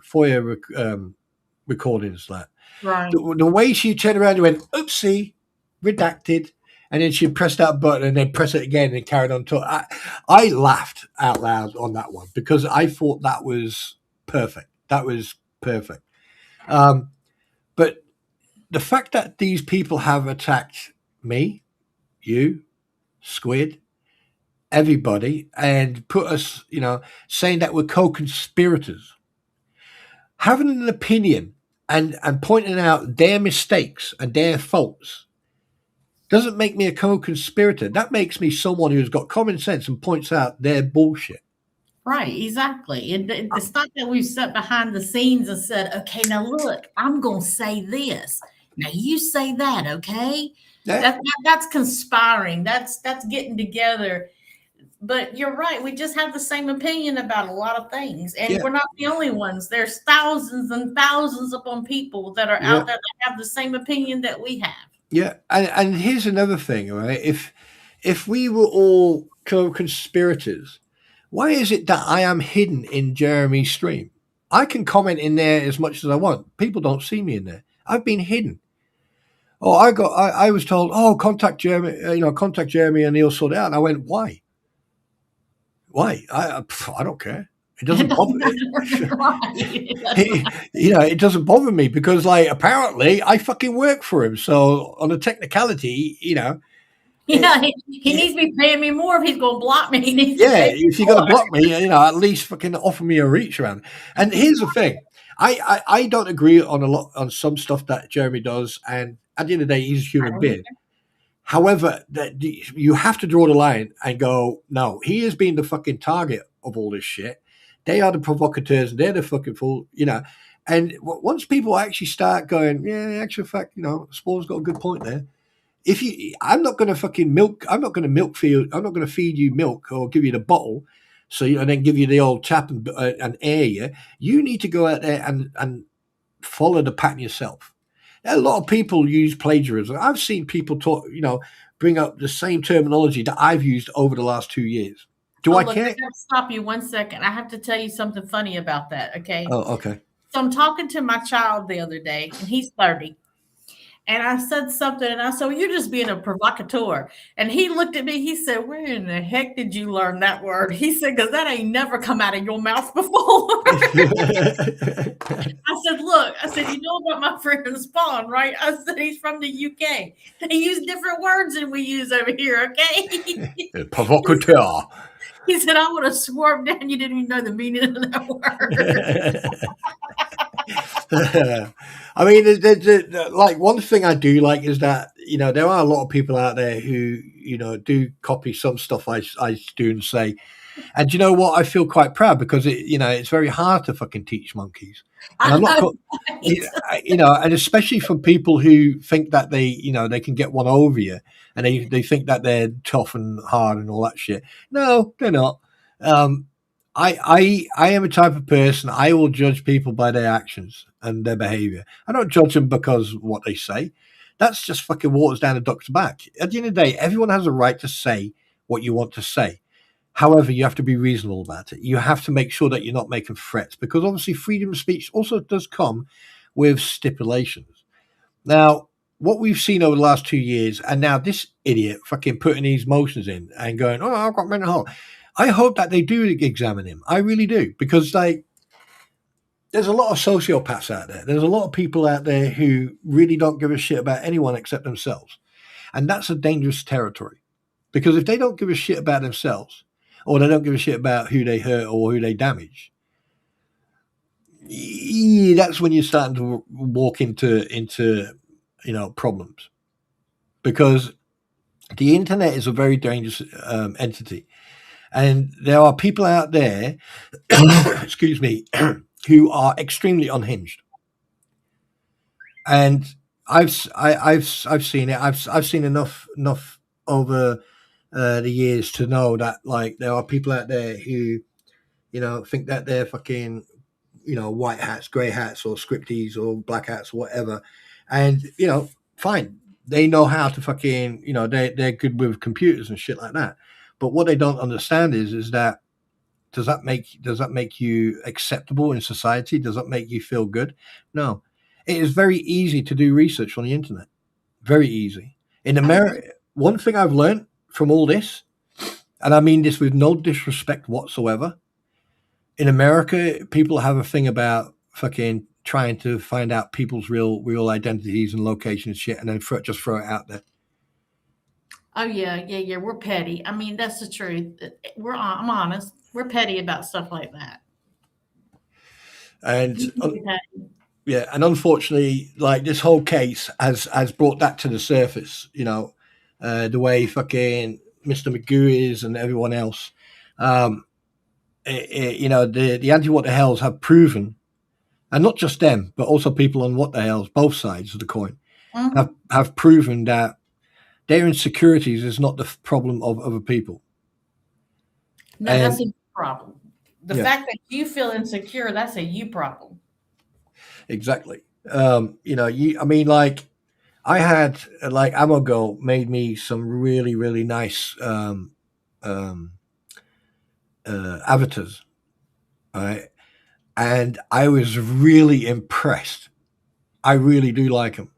FOIA recordings, right. The way she turned around and went, oopsie, redacted, and then she pressed that button and then press it again and carried on talking. I laughed out loud on that one because I thought that was perfect. That was perfect. But the fact that these people have attacked me, you, Squid, everybody, and put us, saying that we're co-conspirators, having an opinion and pointing out their mistakes and their faults doesn't make me a co-conspirator. That makes me someone who's got common sense and points out their bullshit. Right, exactly. It's not that we've sat behind the scenes and said, okay, now look, I'm going to say this. Now you say that, okay? Yeah. That's conspiring. That's getting together. But you're right. We just have the same opinion about a lot of things, and Yeah. we're not the only ones. There's thousands and thousands upon people that are Yeah. out there that have the same opinion that we have. Yeah. And here's another thing, right? If we were all co-conspirators, why is it that I am hidden in Jeremy's stream? I can comment in there as much as I want. People don't see me in there. I've been hidden. Oh, I was told, oh, contact Jeremy, contact Jeremy and he'll sort it out. And I went, why? Why? I don't care. It doesn't bother me. It doesn't bother me because, like, apparently I fucking work for him. So on a technicality, Yeah, he needs to be paying me more if he's going to block me. If you're going to block me, at least fucking offer me a reach around. And here's the thing. I don't agree on some stuff that Jeremy does, and at the end of the day, he's a human being. However, you have to draw the line and go, no, he has been the fucking target of all this shit. They are the provocateurs, and they're the fucking fool, And once people actually start going, yeah, actual fact, Spawn's got a good point there. I'm not going to fucking milk. I'm not going to milk feed. I'm not going to feed you milk or give you the bottle, and then give you the old tap and air you. You need to go out there and follow the pattern yourself. A lot of people use plagiarism. I've seen people talk, bring up the same terminology that I've used over the last 2 years. I care? I have to stop you 1 second. I have to tell you something funny about that. Okay. Oh, okay. So I'm talking to my child the other day, and he's 30. And I said something, and I said, well, you're just being a provocateur. And he looked at me. He said, where in the heck did you learn that word? He said, because that ain't never come out of your mouth before. I said, look, you know about my friend Spawn, right? I said, he's from the UK. He used different words than we use over here, okay? Provocateur. He said, I would have swerved down. You didn't even know the meaning of that word. I mean, like, one thing I do like is that, there are a lot of people out there who, do copy some stuff I do and say. And you know what? I feel quite proud because it's very hard to fucking teach monkeys. And I'm not, and especially for people who think that they can get one over you and they think that they're tough and hard and all that shit. No, they're not. I am a type of person, I will judge people by their actions and their behavior. I don't judge them because of what they say. That's just fucking waters down a duck's back. At the end of the day, everyone has a right to say what you want to say. However, you have to be reasonable about it. You have to make sure that you're not making threats because obviously freedom of speech also does come with stipulations. Now, what we've seen over the last 2 years, and now this idiot fucking putting these motions in and going, oh, I've got mental health. I hope that they do examine him. I really do. Because, there's a lot of sociopaths out there. There's a lot of people out there who really don't give a shit about anyone except themselves. And that's a dangerous territory. Because if they don't give a shit about themselves, or they don't give a shit about who they hurt or who they damage, that's when you're starting to walk into problems. Because the internet is a very dangerous entity. And there are people out there, excuse me, who are extremely unhinged. And I've seen it. I've seen enough over the years to know that there are people out there who, think that they're fucking, white hats, grey hats, or scripties, or black hats, or whatever. And fine, they know how to fucking, they're good with computers and shit like that. But what they don't understand is that does that make you acceptable in society? Does that make you feel good? No. It is very easy to do research on the internet. Very easy. In America, one thing I've learned from all this, and I mean this with no disrespect whatsoever, in America, people have a thing about fucking trying to find out people's real identities and locations and shit, and then just throw it out there. Oh yeah. We're petty. I mean, that's the truth. I'm honest. We're petty about stuff like that. And and unfortunately, this whole case has brought that to the surface. The way fucking Mr. Magoo is and everyone else. The anti-what the hells have proven, and not just them, but also people on what the hells, both sides of the coin, have proven that their insecurities is not the problem of other people. No, that's a problem. The fact that you feel insecure, that's a you problem. Exactly. I mean, like, I had, like, Ammogirl made me some really, really nice avatars, right? And I was really impressed. I really do like them.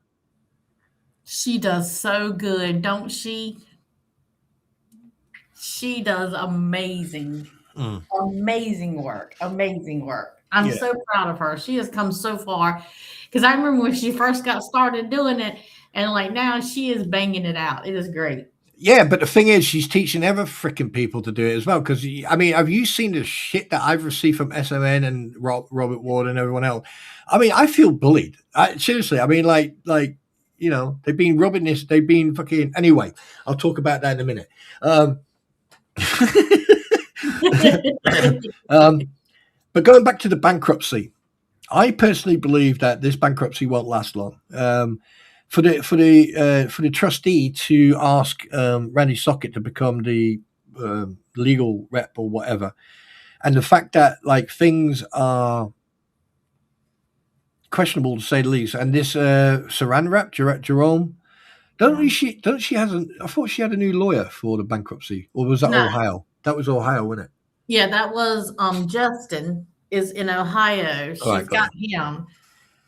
She does so good, don't she? She does amazing, amazing work. Amazing work. I'm so proud of her. She has come so far. Because I remember when she first got started doing it, and like now she is banging it out. It is great. Yeah, but the thing is, she's teaching other freaking people to do it as well. Because, I mean, have you seen the shit that I've received from SON and Robert Ward and everyone else? I mean, I feel bullied. Seriously, I mean, like, they've been rubbing this. They've been fucking. Anyway, I'll talk about that in a minute. But going back to the bankruptcy, I personally believe that this bankruptcy won't last long. For the trustee to ask Randy Sockett to become the legal rep or whatever, and the fact that, like, things are questionable to say the least, and this Saran rep Jerome, don't she has I thought she had a new lawyer for the bankruptcy, or was that Ohio? That was Ohio, wasn't it? Yeah, that was Justin is in Ohio. She's got him,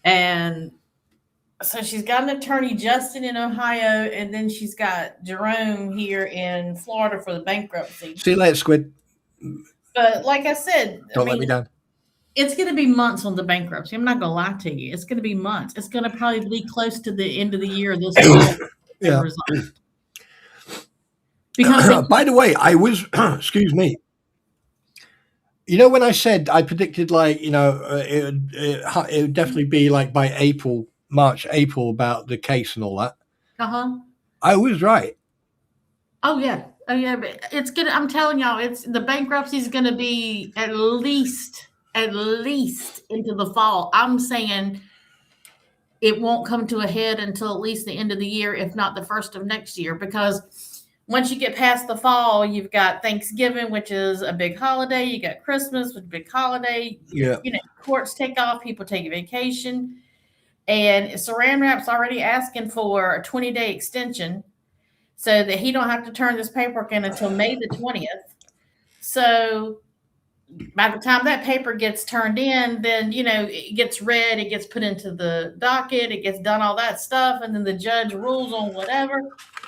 and so she's got an attorney, Justin, in Ohio, and then she's got Jerome here in Florida for the bankruptcy. See you later, Squid. But like I said, don't let me down. It's going to be months on the bankruptcy. I'm not going to lie to you. It's going to be months. It's going to probably be close to the end of the year. This result. Because by the way, I was excuse me. You know, when I said I predicted, like, it would definitely be like by March, April about the case and all that. I was right. Oh yeah, but it's gonna. I'm telling y'all, the bankruptcy is gonna be at least into the fall. I'm saying it won't come to a head until at least the end of the year, if not the first of next year, because once you get past the fall, you've got Thanksgiving, which is a big holiday. You got Christmas, which is a big holiday. Yeah. Courts take off, people take a vacation. And Saran Wrap's already asking for a 20-day extension so that he don't have to turn this paperwork in until May the 20th. So by the time that paper gets turned in, then, it gets read, it gets put into the docket, it gets done, all that stuff, and then the judge rules on whatever.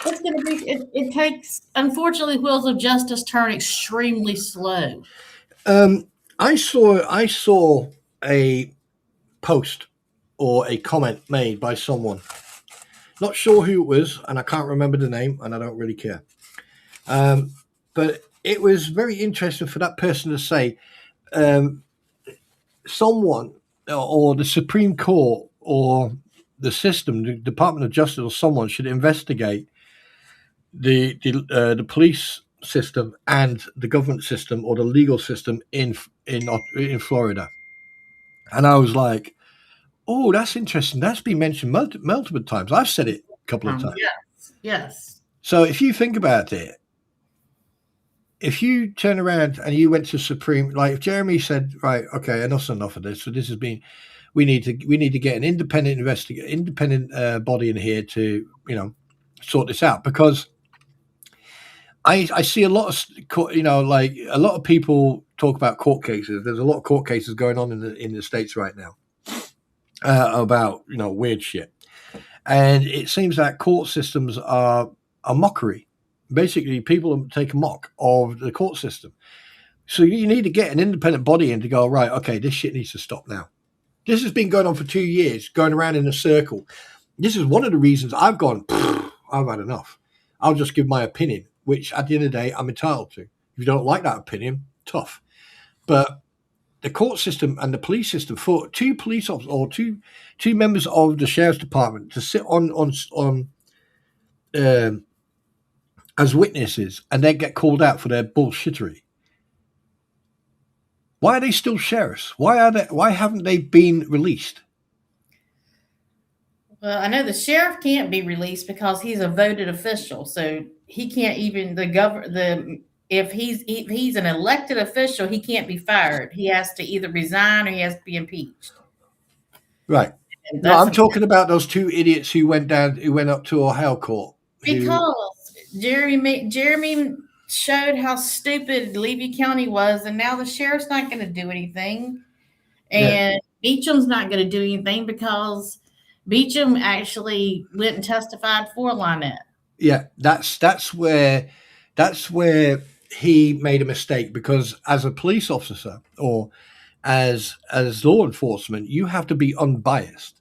It's going to be, it takes, unfortunately, wheels of justice turn extremely slow. I saw a post or a comment made by someone. Not sure who it was, and I can't remember the name, and I don't really care. But it was very interesting for that person to say someone or the Supreme Court or the system, the Department of Justice, or someone should investigate the police system and the government system or the legal system in Florida. And I was like, oh, that's interesting. That's been mentioned multiple times. I've said it a couple of times. Yes. So if you think about it, if you turn around and you went to Supreme, like if Jeremy said, right, okay, enough's enough of this. So this has been, we need to get an independent body in here to, sort this out, because I see a lot of, like a lot of people talk about court cases. There's a lot of court cases going on in the States right now about, weird shit. And it seems that court systems are a mockery. Basically, people take a mock of the court system. So you need to get an independent body in to go, right, okay, this shit needs to stop now. This has been going on for 2 years, going around in a circle. This is one of the reasons I've gone, I've had enough. I'll just give my opinion, which at the end of the day, I'm entitled to. If you don't like that opinion, tough. But the court system and the police system, for two police officers or two members of the sheriff's department to sit on as witnesses and then get called out for their bullshittery. Why are they still sheriffs? Why haven't they been released? Well, I know the sheriff can't be released because he's a voted official, so he can't even if he's an elected official, he can't be fired. He has to either resign or he has to be impeached. Right. And No, that's I'm talking about those two idiots who went up to Ohio court. because Jeremy showed how stupid Levy County was, and now the sheriff's not going to do anything, and Beecham's not going to do anything because Beecham actually went and testified for Lynette. Yeah, that's where he made a mistake, because as a police officer or as law enforcement, you have to be unbiased.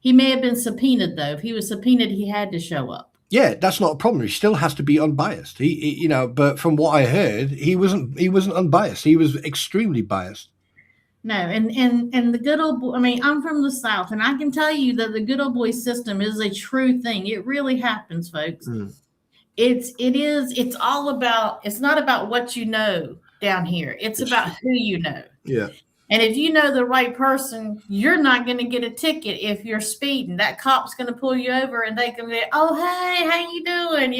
He may have been subpoenaed, though. If he was subpoenaed, he had to show up. Yeah, that's not a problem. He still has to be unbiased. He but from what I heard, he wasn't unbiased. He was extremely biased. No, and the good old boy, I mean, I'm from the South, and I can tell you that the good old boy system is a true thing. It really happens, folks. It's all about, it's not about what you know down here. It's about who you know. Yeah. And if you know the right person, you're not going to get a ticket if you're speeding. That cop's going to pull you over and they can say, "Oh, hey, how you doing?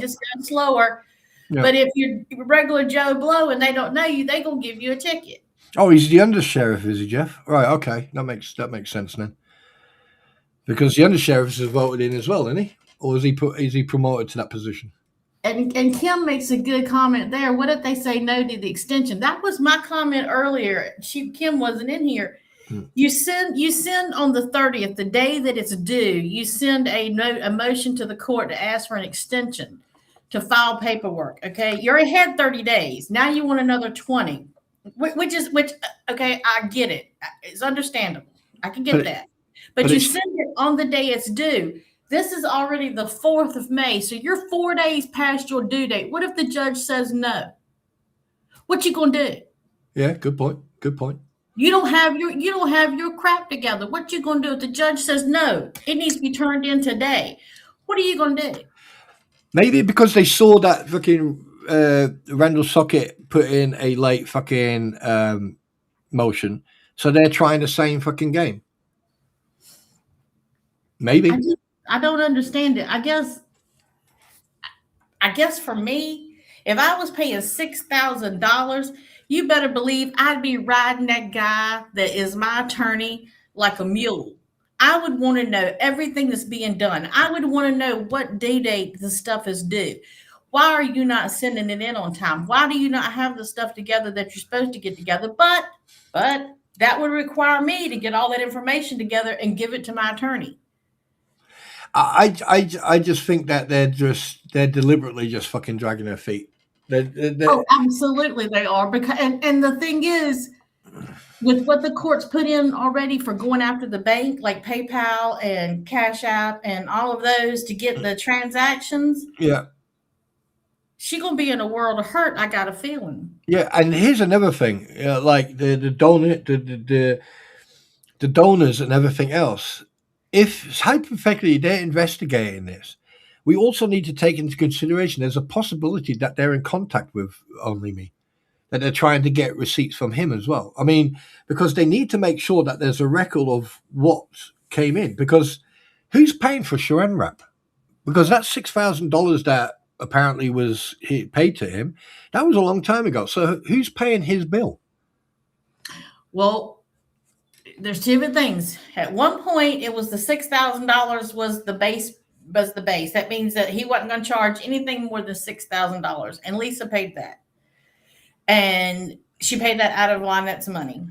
Just go slower." Yep. But if you're regular Joe Blow and they don't know you, they're going to give you a ticket. Oh, he's the undersheriff, is he, Jeff? Right, okay. That makes sense then. Because the undersheriff is voted in as well, isn't he? Or is he promoted to that position? And Kim makes a good comment there. What if they say no to the extension? That was my comment earlier. Kim wasn't in here. You send on the 30th, the day that it's due, you send a motion to the court to ask for an extension to file paperwork. Okay, you already had 30 days. Now you want another 20, which okay, I get it. It's understandable. I can get that. But you send it on the day it's due. This is already the 4th of May, so you're 4 days past your due date. What if the judge says no? What you gonna do? Yeah, good point. Good point. You don't have your crap together. What you gonna do if the judge says no? It needs to be turned in today. What are you gonna do? Maybe because they saw that fucking Randall Socket put in a late fucking motion, so they're trying the same fucking game. Maybe. I don't understand it. I guess for me, if I was paying $6,000, you better believe I'd be riding that guy that is my attorney like a mule. I would want to know everything that's being done. I would want to know what due date the stuff is due. Why are you not sending it in on time? Why do you not have the stuff together that you're supposed to get together? But that would require me to get all that information together and give it to my attorney. I just think that they're deliberately just fucking dragging their feet. Oh, absolutely they are. Because and the thing is, with what the court's put in already for going after the bank, like PayPal and Cash App and all of those to get the transactions. Yeah. She gonna be in a world of hurt. I got a feeling. Yeah, and here's another thing, like the donors and everything else. If hypothetically they're investigating this, we also need to take into consideration there's a possibility that they're in contact with Only Me, that they're trying to get receipts from him as well. I mean, because they need to make sure that there's a record of what came in. Because who's paying for Saran wrap? Because that $6,000 that apparently was paid to him, that was a long time ago. So who's paying his bill? Well, there's two different things. At one point, it was the $6,000 was the base. That means that he wasn't going to charge anything more than $6,000. And Lisa paid that. And she paid that out of Lynette's money.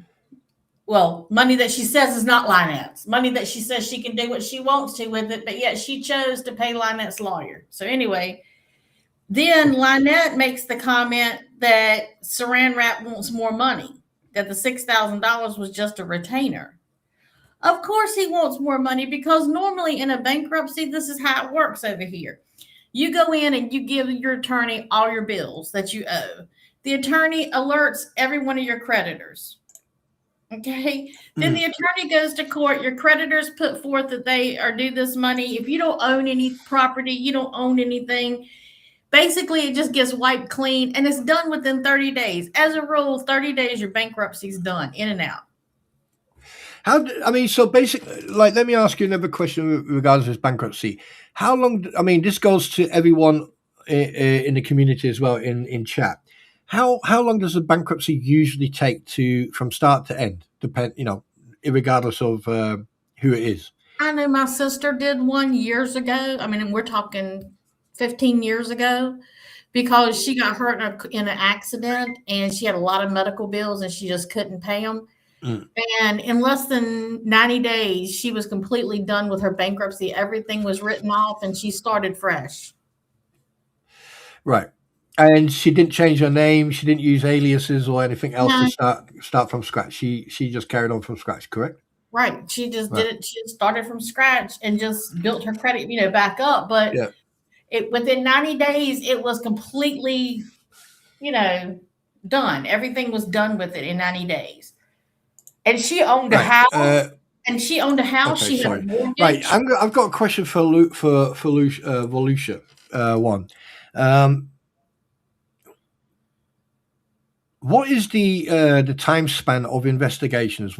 Well, money that she says is not Lynette's. Money that she says she can do what she wants to with it, but yet she chose to pay Lynette's lawyer. So anyway, then Lynette makes the comment that Saran Wrap wants more money, that the $6,000 was just a retainer. Of course he wants more money, because normally in a bankruptcy, this is how it works over here. You go in and you give your attorney all your bills that you owe. The attorney alerts every one of your creditors. Okay. Then the attorney goes to court. Your creditors put forth that they are due this money. If you don't own any property, you don't own anything. Basically, it just gets wiped clean, and it's done within 30 days. As a rule, 30 days, your bankruptcy is done, in and out. I mean, so basically, like, let me ask you another question regarding this bankruptcy. How long? I mean, this goes to everyone in the community as well in chat. How long does a bankruptcy usually take from start to end? Regardless of who it is. I know my sister did one years ago. I mean, we're talking 15 years ago, because she got hurt in an accident and she had a lot of medical bills and she just couldn't pay them. Mm. And in less than 90 days, she was completely done with her bankruptcy. Everything was written off and she started fresh. Right. And she didn't change her name. She didn't use aliases or anything else to start from scratch. She just carried on from scratch, correct? Right. She just did it. She started from scratch and just built her credit, back up. But within 90 days, it was completely, done. Everything was done with it in 90 days. And she owned a house. She had a mortgage. Right. I've got a question for Volusia. One. What is the time span of investigations?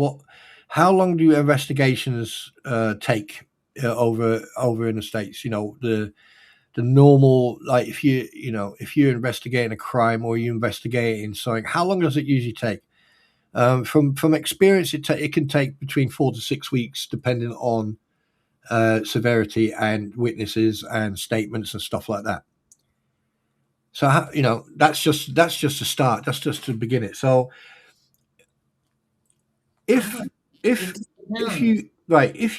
How long do investigations take over in the States? The normal, like, if you're investigating a crime or you're investigating something, how long does it usually take? From experience, it can take between 4 to 6 weeks, depending on severity and witnesses and statements and stuff like that. So that's just a start. That's just to begin it. So if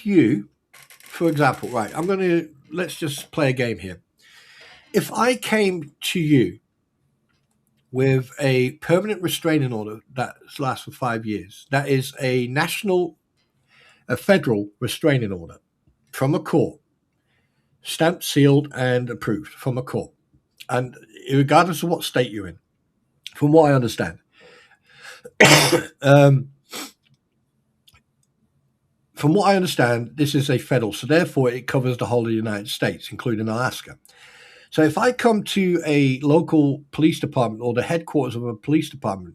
you, for example, let's just play a game here. If I came to you with a permanent restraining order that lasts for 5 years, that is a federal restraining order from a court, stamped, sealed, and approved from a court, and regardless of what state you're in, from what I understand, this is a federal, so therefore it covers the whole of the United States, including Alaska. So if I come to a local police department or the headquarters of a police department,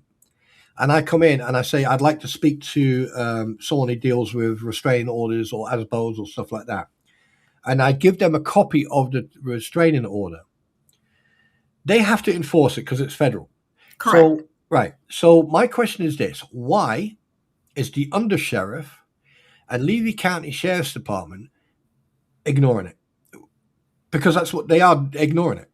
and I come in and I say, I'd like to speak to someone who deals with restraining orders or ASBOs or stuff like that, and I give them a copy of the restraining order, they have to enforce it because it's federal. Correct. So my question is this: why is the undersheriff and Levy County Sheriff's Department ignoring it? Because that's what they are, ignoring it.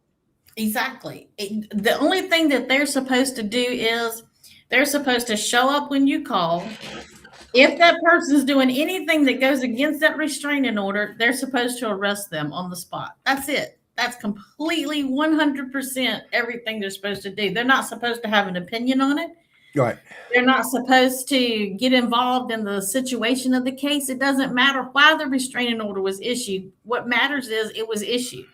Exactly. The only thing that they're supposed to do is they're supposed to show up when you call. If that person's doing anything that goes against that restraining order, they're supposed to arrest them on the spot. That's it. That's completely 100% everything they're supposed to do. They're not supposed to have an opinion on it. Right. They're not supposed to get involved in the situation of the case. It doesn't matter why the restraining order was issued. What matters is it was issued.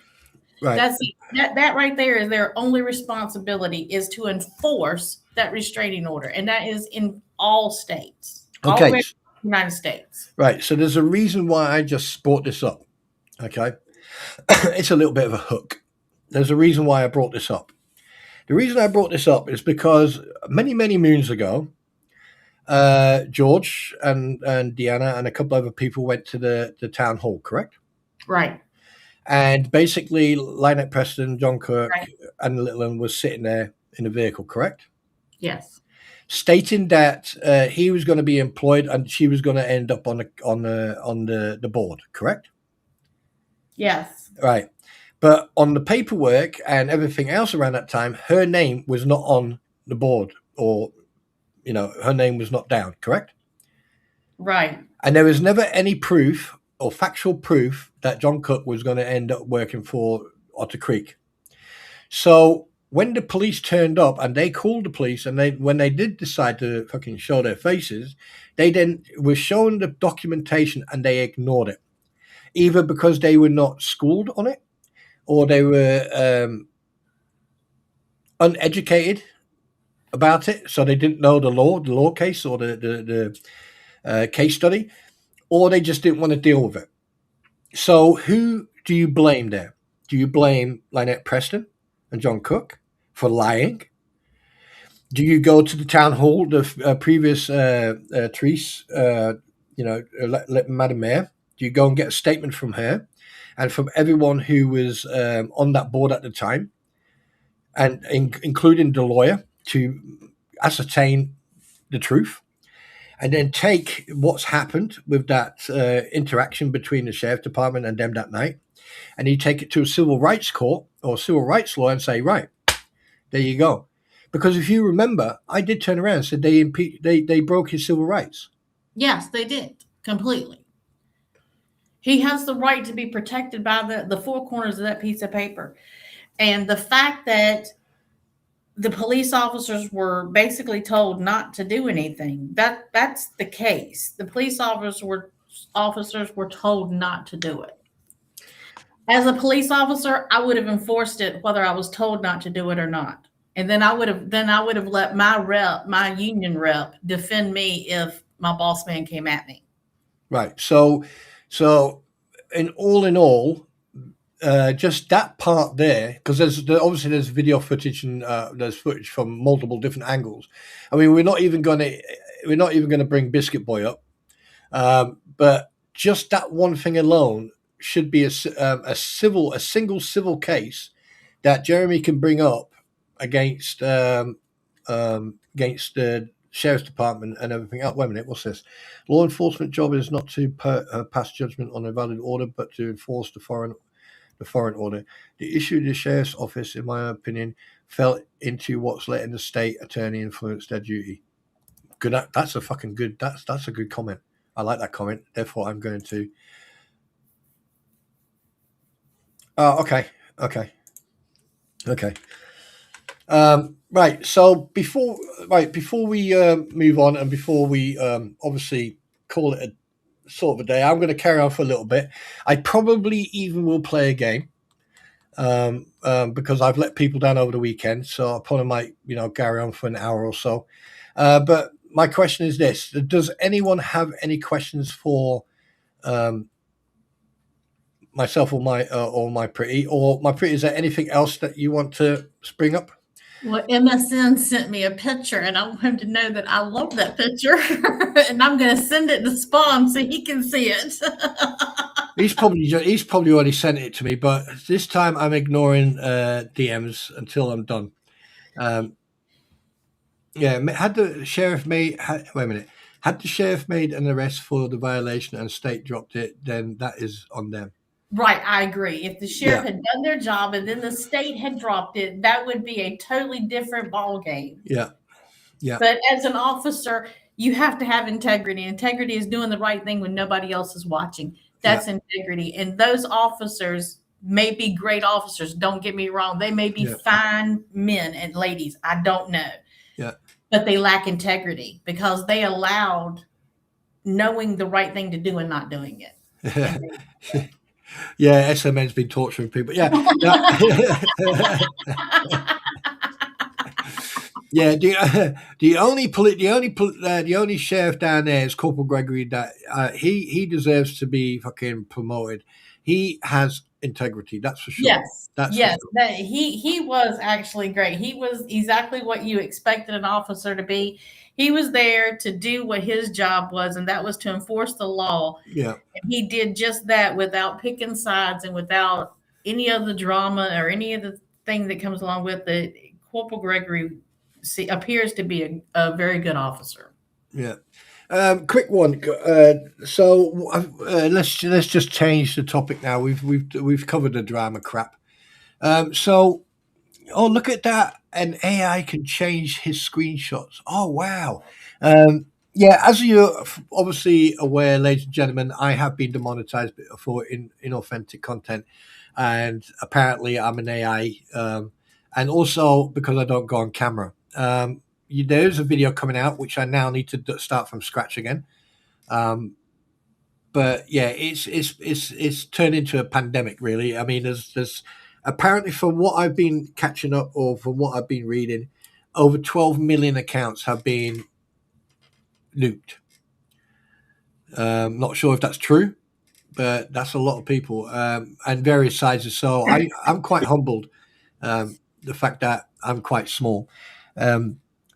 Right. That right there is their only responsibility, is to enforce that restraining order. And that is in all states. Okay. All United States. Right. So there's a reason why I just brought this up. Okay. It's a little bit of a hook. There's a reason why I brought this up. The reason I brought this up is because many, many moons ago, George and Deanna and a couple other people went to the town hall, correct? Right. And basically, Lynette Preston, John Kirk, and Littleton was sitting there in the vehicle, correct? Yes. Stating that he was going to be employed and she was going to end up on the board, correct? Yes. Right. But on the paperwork and everything else around that time, her name was not on the board, or, her name was not down, correct? Right. And there was never any proof or factual proof that John Cook was going to end up working for Otter Creek. So when the police turned up and they called the police, and when they did decide to fucking show their faces, they then were shown the documentation and they ignored it, either because they were not schooled on it, or they were uneducated about it, so they didn't know the law case or the case study, or they just didn't want to deal with it. So who do you blame there? Do you blame Lynette Preston and John Cook for lying? Do you go to the town hall, the previous Therese let Madam Mayor, you go and get a statement from her and from everyone who was on that board at the time, and including the lawyer, to ascertain the truth, and then take what's happened with that interaction between the sheriff department and them that night, and you take it to a civil rights court or civil rights law and say, right, there you go. Because if you remember, I did turn around and said they broke his civil rights. Yes, they did. Completely. He has the right to be protected by the four corners of that piece of paper. And the fact that the police officers were basically told not to do anything, that's the case. The police officers were told not to do it. As a police officer, I would have enforced it whether I was told not to do it or not. And then I would have let my union rep defend me if my boss man came at me. Right. So in all, just that part there, because obviously there's video footage and there's footage from multiple different angles. I mean, we're not even going to bring Biscuit Boy up, but just that one thing alone should be a single civil case that Jeremy can bring up against the sheriff's department and everything else. Wait a minute, what's this? Law enforcement job is not to pass judgment on a valid order, but to enforce the foreign order. The issue of the sheriff's office, in my opinion, fell into what's letting the state attorney influence their duty. Good. That's a fucking good. That's a good comment. I like that comment. Therefore, I'm going to. Okay. Right. So before we move on, and before we obviously call it a sort of a day, I'm going to carry on for a little bit. I probably even will play a game because I've let people down over the weekend, so I probably might carry on for an hour or so. But my question is this: does anyone have any questions for myself or my pretty? Is there anything else that you want to spring up? Well, MSN sent me a picture, and I want him to know that I love that picture, and I'm going to send it to Spawn so he can see it. He's probably already sent it to me, but this time I'm ignoring DMs until I'm done. Had the sheriff made an arrest for the violation and state dropped it, then that is on them. Right, I agree. If the sheriff had done their job and then the state had dropped it, that would be a totally different ball game. Yeah. But as an officer, you have to have integrity. Integrity is doing the right thing when nobody else is watching. That's integrity. And those officers may be great officers. Don't get me wrong. They may be fine men and ladies. I don't know. Yeah. But they lack integrity because they allowed knowing the right thing to do and not doing it. Yeah, SMN's been torturing people. Yeah. Yeah, the only sheriff down there is Corporal Gregory. That he deserves to be fucking promoted. He has integrity, that's for sure. Yes, he was actually great. He was exactly what you expected an officer to be. He was there to do what his job was, and that was to enforce the law. Yeah, and he did just that without picking sides and without any of the drama or any of the thing that comes along with it. Corporal Gregory appears to be a very good officer. Yeah. Quick one. So let's just change the topic now. We've covered the drama crap. Look at that! An AI can change his screenshots. Oh wow! As you're obviously aware, ladies and gentlemen, I have been demonetized for inauthentic content, and apparently I'm an AI, and also because I don't go on camera. There's a video coming out which I now need to start from scratch again. But yeah, it's turned into a pandemic, really. I mean, there's apparently, from what I've been catching up or from what I've been reading, over 12 million accounts have been nuked. Not sure if that's true, but that's a lot of people and various sizes. So I'm quite humbled. The fact that I'm quite small.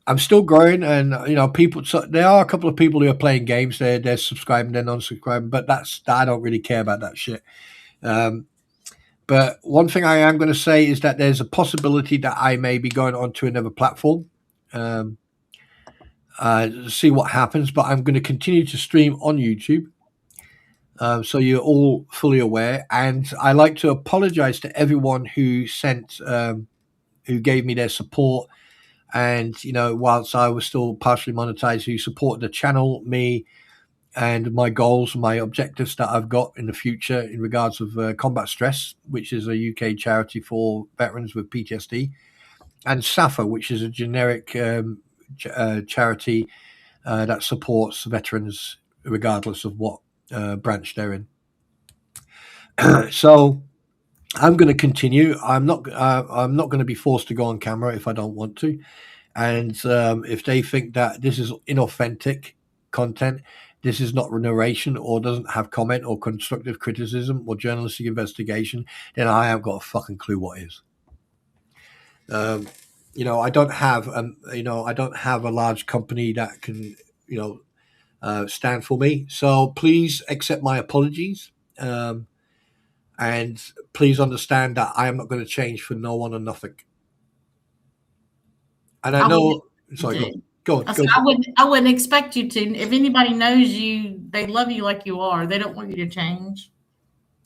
I'm still growing, and people. So there are a couple of people who are playing games. They're subscribing, they're non-subscribing, but I don't really care about that shit. But one thing I am going to say is that there's a possibility that I may be going on to another platform. See what happens, but I'm going to continue to stream on YouTube. So you're all fully aware, and I like to apologize to everyone who who gave me their support, and whilst I was still partially monetized, who supported the channel, me, and my goals, my objectives that I've got in the future in regards of Combat Stress, which is a UK charity for veterans with PTSD, and SAFA, which is a generic charity that supports veterans regardless of what branch they're in. So I'm going to continue. I'm not going to be forced to go on camera if I don't want to. And if they think that this is inauthentic content, this is not narration or doesn't have comment or constructive criticism or journalistic investigation, then I haven't got a fucking clue what is. I don't have a large company that can stand for me. So please accept my apologies, and please understand that I am not going to change for no one or nothing. And I know. Sorry, go on. I wouldn't expect you to. If anybody knows you, they love you like you are. They don't want you to change.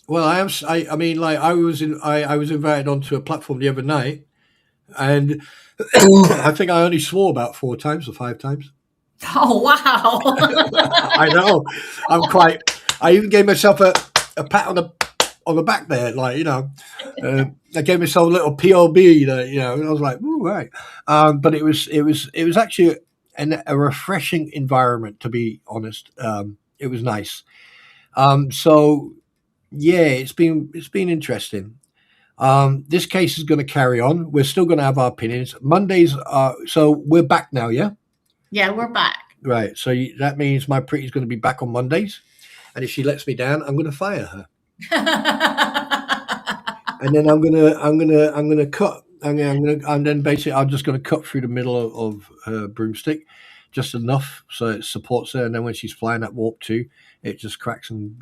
Well, I am. I mean, like I was invited onto a platform the other night, and I think I only swore about 4 times or 5 times. Oh wow! I know. I even gave myself a pat on the back there, like I gave myself a little POB, and I was like, "Ooh, right." But it was actually a refreshing environment, to be honest. It was nice. So yeah, it's been interesting. This case is going to carry on. We're still going to have our opinions. Mondays are so we're back now, yeah. Yeah, we're back. Right. So that means my pretty's going to be back on Mondays, and if she lets me down, I'm going to fire her. And then I'm gonna cut. And then basically I'm just gonna cut through the middle of her broomstick, just enough so it supports her. And then when she's flying at warp 2, it just cracks and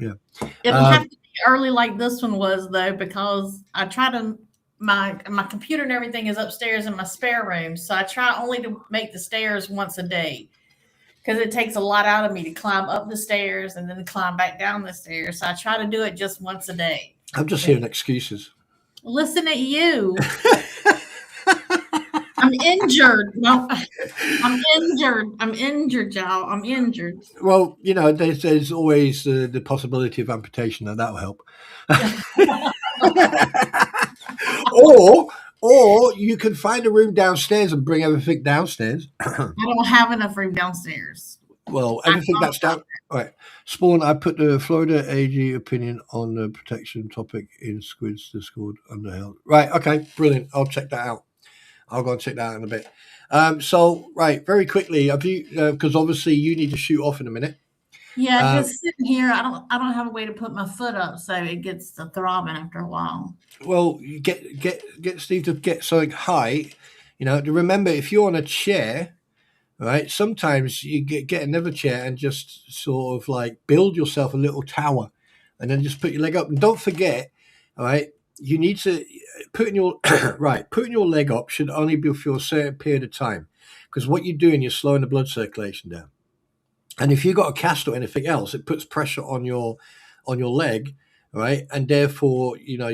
It'll have to be early like this one was though, because I try to my computer and everything is upstairs in my spare room, so I try only to make the stairs once a day. Because it takes a lot out of me to climb up the stairs and then climb back down the stairs. So I try to do it just once a day. I'm just hearing excuses. Listen at you. I'm injured. No, I'm injured. I'm injured, y'all. I'm injured. Well, there's always the possibility of amputation, and that'll help. Or you can find a room downstairs and bring everything downstairs. I don't have enough room downstairs. Well, everything that's down. All right. Spawn, I put the Florida AG opinion on the protection topic in Squid's Discord under held. Right. Okay. Brilliant. I'll check that out. I'll go and check that out in a bit. So, right. Very quickly, have you, because obviously you need to shoot off in a minute. Yeah, just sitting here. I don't have a way to put my foot up, so it gets to throbbing after a while. Well, you get Steve to get something high. To remember, if you're on a chair, right, sometimes you get another chair and just sort of like build yourself a little tower, and then just put your leg up. And don't forget, all right, you need to putting your putting your leg up should only be for a certain period of time, because what you're doing, you're slowing the blood circulation down. And if you've got a cast or anything else, it puts pressure on your leg, right? And therefore, your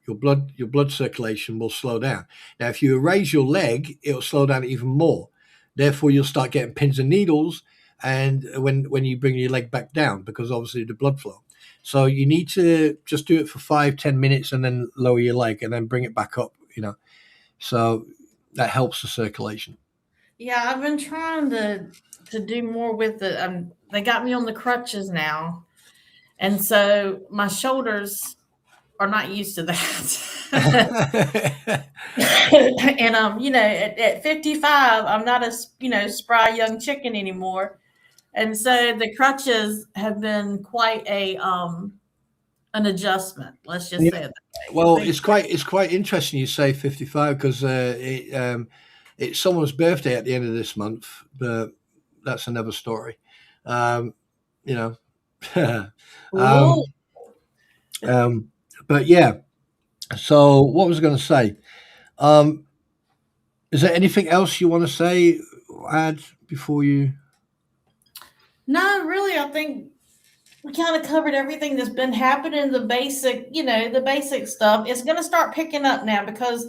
blood circulation will slow down. Now, if you raise your leg, it'll slow down even more. Therefore, you'll start getting pins and needles, and when you bring your leg back down, because obviously the blood flow. So you need to just do it for 5-10 minutes, and then lower your leg, and then bring it back up. So that helps the circulation. Yeah, I've been trying to do more with it. They got me on the crutches now, and so my shoulders are not used to that. And at 55, I'm not a spry young chicken anymore, and so the crutches have been quite an adjustment. Let's just say that. Well, it's quite interesting you say 55 because it's someone's birthday at the end of this month, but that's another story. You know, Ooh. but yeah. So what was I going to say? Is there anything else you want to say, add before you? No, really, I think we kind of covered everything that's been happening. The basic, the basic stuff. It's going to start picking up now because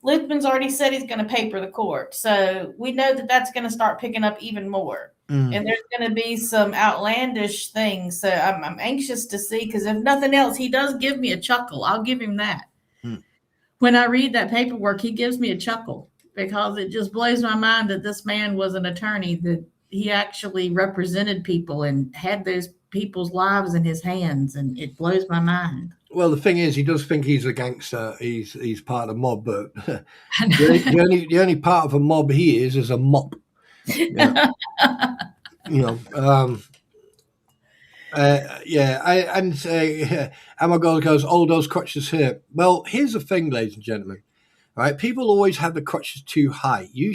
Luthman's already said he's going to paper the court. So we know that that's going to start picking up even more. And there's going to be some outlandish things. So I'm anxious to see, because if nothing else, he does give me a chuckle. I'll give him that. When I read that paperwork, he gives me a chuckle because it just blows my mind that this man was an attorney, that he actually represented people and had those people's lives in his hands. And it blows my mind. Well, the thing is, he does think he's a gangster. He's part of the mob, but the only part of a mob he is a mop. Yeah. Ammogirl goes, "Oh, those crutches here." Well, here's the thing, ladies and gentlemen. All right, people always have the crutches too high. You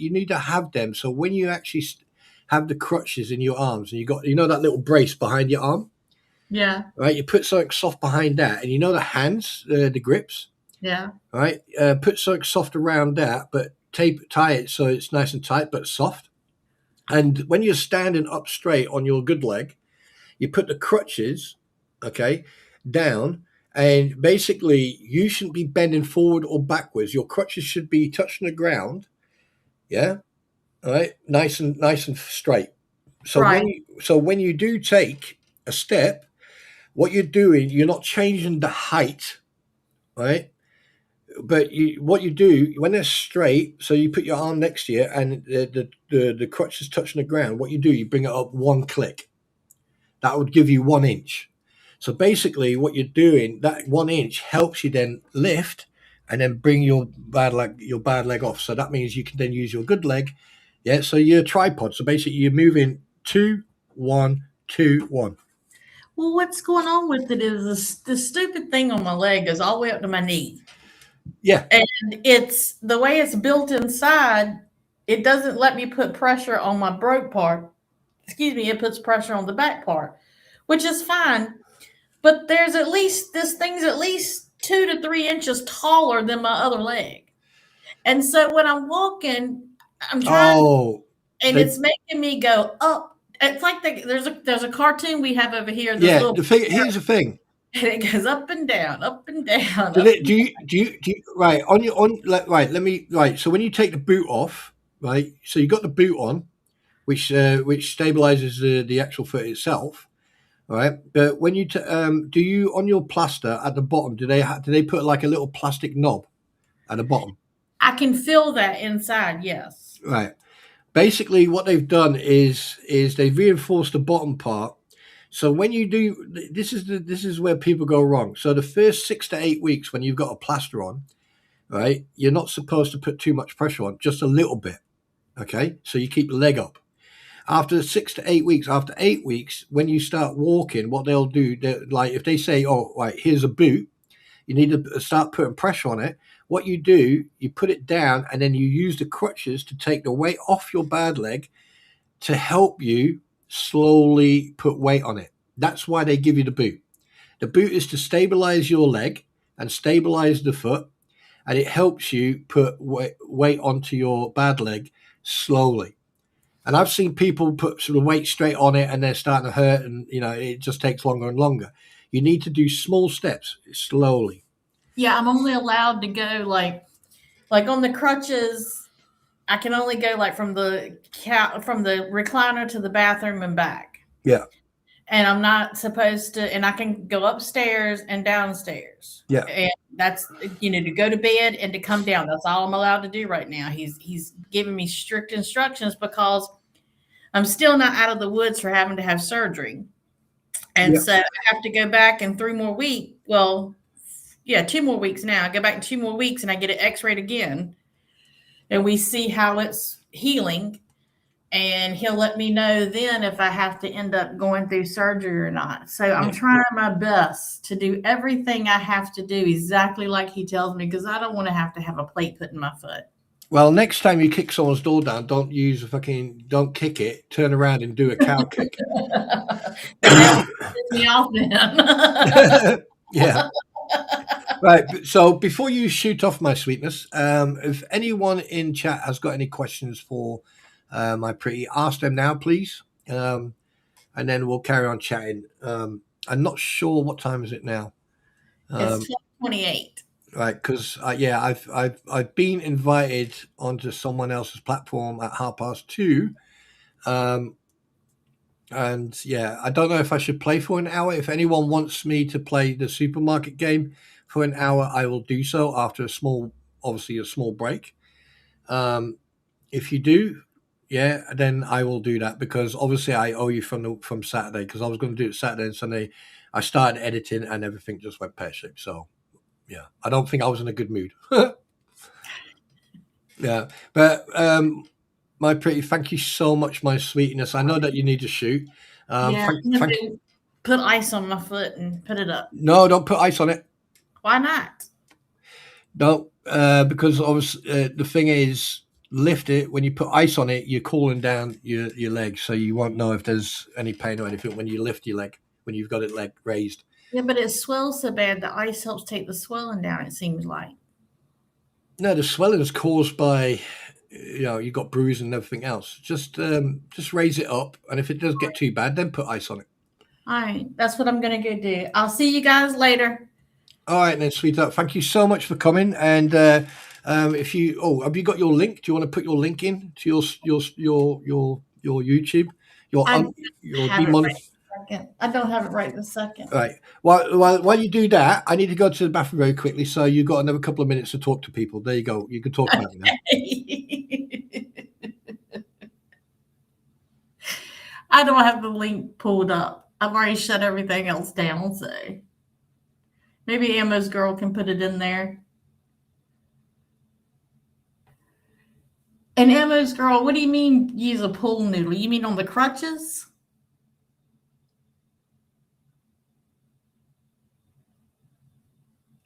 need to have them so when you actually have the crutches in your arms, and you got that little brace behind your arm. Yeah. Right, you put something soft behind that, and the hands, the grips. Yeah. Right, put something soft around that, but tie it so it's nice and tight but soft. And when you're standing up straight on your good leg, you put the crutches, okay, down, and basically you shouldn't be bending forward or backwards. Your crutches should be touching the ground. Yeah, all right, nice and straight. So right. when you do take a step, what you're doing, you're not changing the height, right? But what you do when they're straight, so you put your arm next to you and the crutch is touching the ground. What you do, you bring it up one click. That would give you 1 inch. So basically, what you're doing, that 1 inch helps you then lift and then bring your bad leg off. So that means you can then use your good leg. Yeah. So you're a tripod. So basically, you're moving 2, 1, 2, 1. Well, what's going on with it is the stupid thing on my leg goes all the way up to my knee. Yeah. And it's the way it's built inside, it doesn't let me put pressure on my broke part. Excuse me, it puts pressure on the back part, which is fine. But this thing's at least 2 to 3 inches taller than my other leg. And so when I'm walking, I'm trying, it's making me go up. It's like there's a cartoon we have over here. Here's the thing. And it goes up and down, up and down. Do you right right? So when you take the boot off, right? So you got the boot on, which stabilizes the actual foot itself, right? But when you do you on your plaster at the bottom, do they put like a little plastic knob at the bottom? I can feel that inside, yes. Right. Basically, what they've done is they've reinforced the bottom part. So when you do, this is where people go wrong. So the first 6 to 8 weeks when you've got a plaster on, right, you're not supposed to put too much pressure on, just a little bit. Okay, so you keep the leg up. After 6 to 8 weeks, after 8 weeks, when you start walking, what they'll do, like if they say, "Oh, right, here's a boot," you need to start putting pressure on it. What you do, you put it down, and then you use the crutches to take the weight off your bad leg to help you slowly put weight on it. That's why they give you the boot. The boot is to stabilize your leg and stabilize the foot, and it helps you put weight onto your bad leg slowly. And I've seen people put sort of weight straight on it and they're starting to hurt, and it just takes longer and longer. You need to do small steps slowly. Yeah, I'm only allowed to go like on the crutches. I can only go like from the recliner to the bathroom and back. Yeah. And I'm not supposed to, and I can go upstairs and downstairs. Yeah. And that's, to go to bed and to come down. That's all I'm allowed to do right now. He's giving me strict instructions because I'm still not out of the woods for having to have surgery. And so I have to go back in 3 more weeks. Well, 2 more weeks now. I go back in 2 more weeks and I get it x-rayed again. And we see how it's healing. and he'll let me know then if I have to end up going through surgery or not. So I'm trying my best to do everything I have to do exactly like he tells me, because I don't want to have a plate put in my foot. Well, next time you kick someone's door down, don't kick it. Turn around and do a cow kick. Me off then. Yeah. Right. So before you shoot off, my sweetness, if anyone in chat has got any questions for my pretty, ask them now, please. And then we'll carry on chatting. I'm not sure what time is it now. It's 12:28. Right, because I've been invited onto someone else's platform at 2:30, and yeah, I don't know if I should play for an hour. If anyone wants me to play the supermarket game for an hour, I will do so after a small break. If you do, yeah, then I will do that, because obviously I owe you from Saturday, because I was going to do it Saturday and Sunday. I started editing and everything just went pear-shaped. So yeah, I don't think I was in a good mood. Yeah, but my pretty, thank you so much, my sweetness. I know that you need to shoot. Put ice on my foot and put it up. No, don't put ice on it. Why not? No, because obviously the thing is, lift it. When you put ice on it, you're cooling down your leg, so you won't know if there's any pain or anything when you lift your leg, when you've got it leg raised. Yeah, but it swells so bad, the ice helps take the swelling down, it seems like. No, the swelling is caused by, you've got bruise and everything else. Just raise it up, and if it does get too bad, then put ice on it. All right, that's what I'm going to go do. I'll see you guys later. All right, then, sweetheart. Thank you so much for coming. And have you got your link? Do you want to put your link in to your YouTube? I don't have it right this second. Right. While you do that, I need to go to the bathroom very quickly. So you've got another couple of minutes to talk to people. There you go. You can talk about it now. I don't have the link pulled up. I've already shut everything else down, so maybe Ammogirl can put it in there. And Ammogirl, what do you mean use a pool noodle? You mean on the crutches?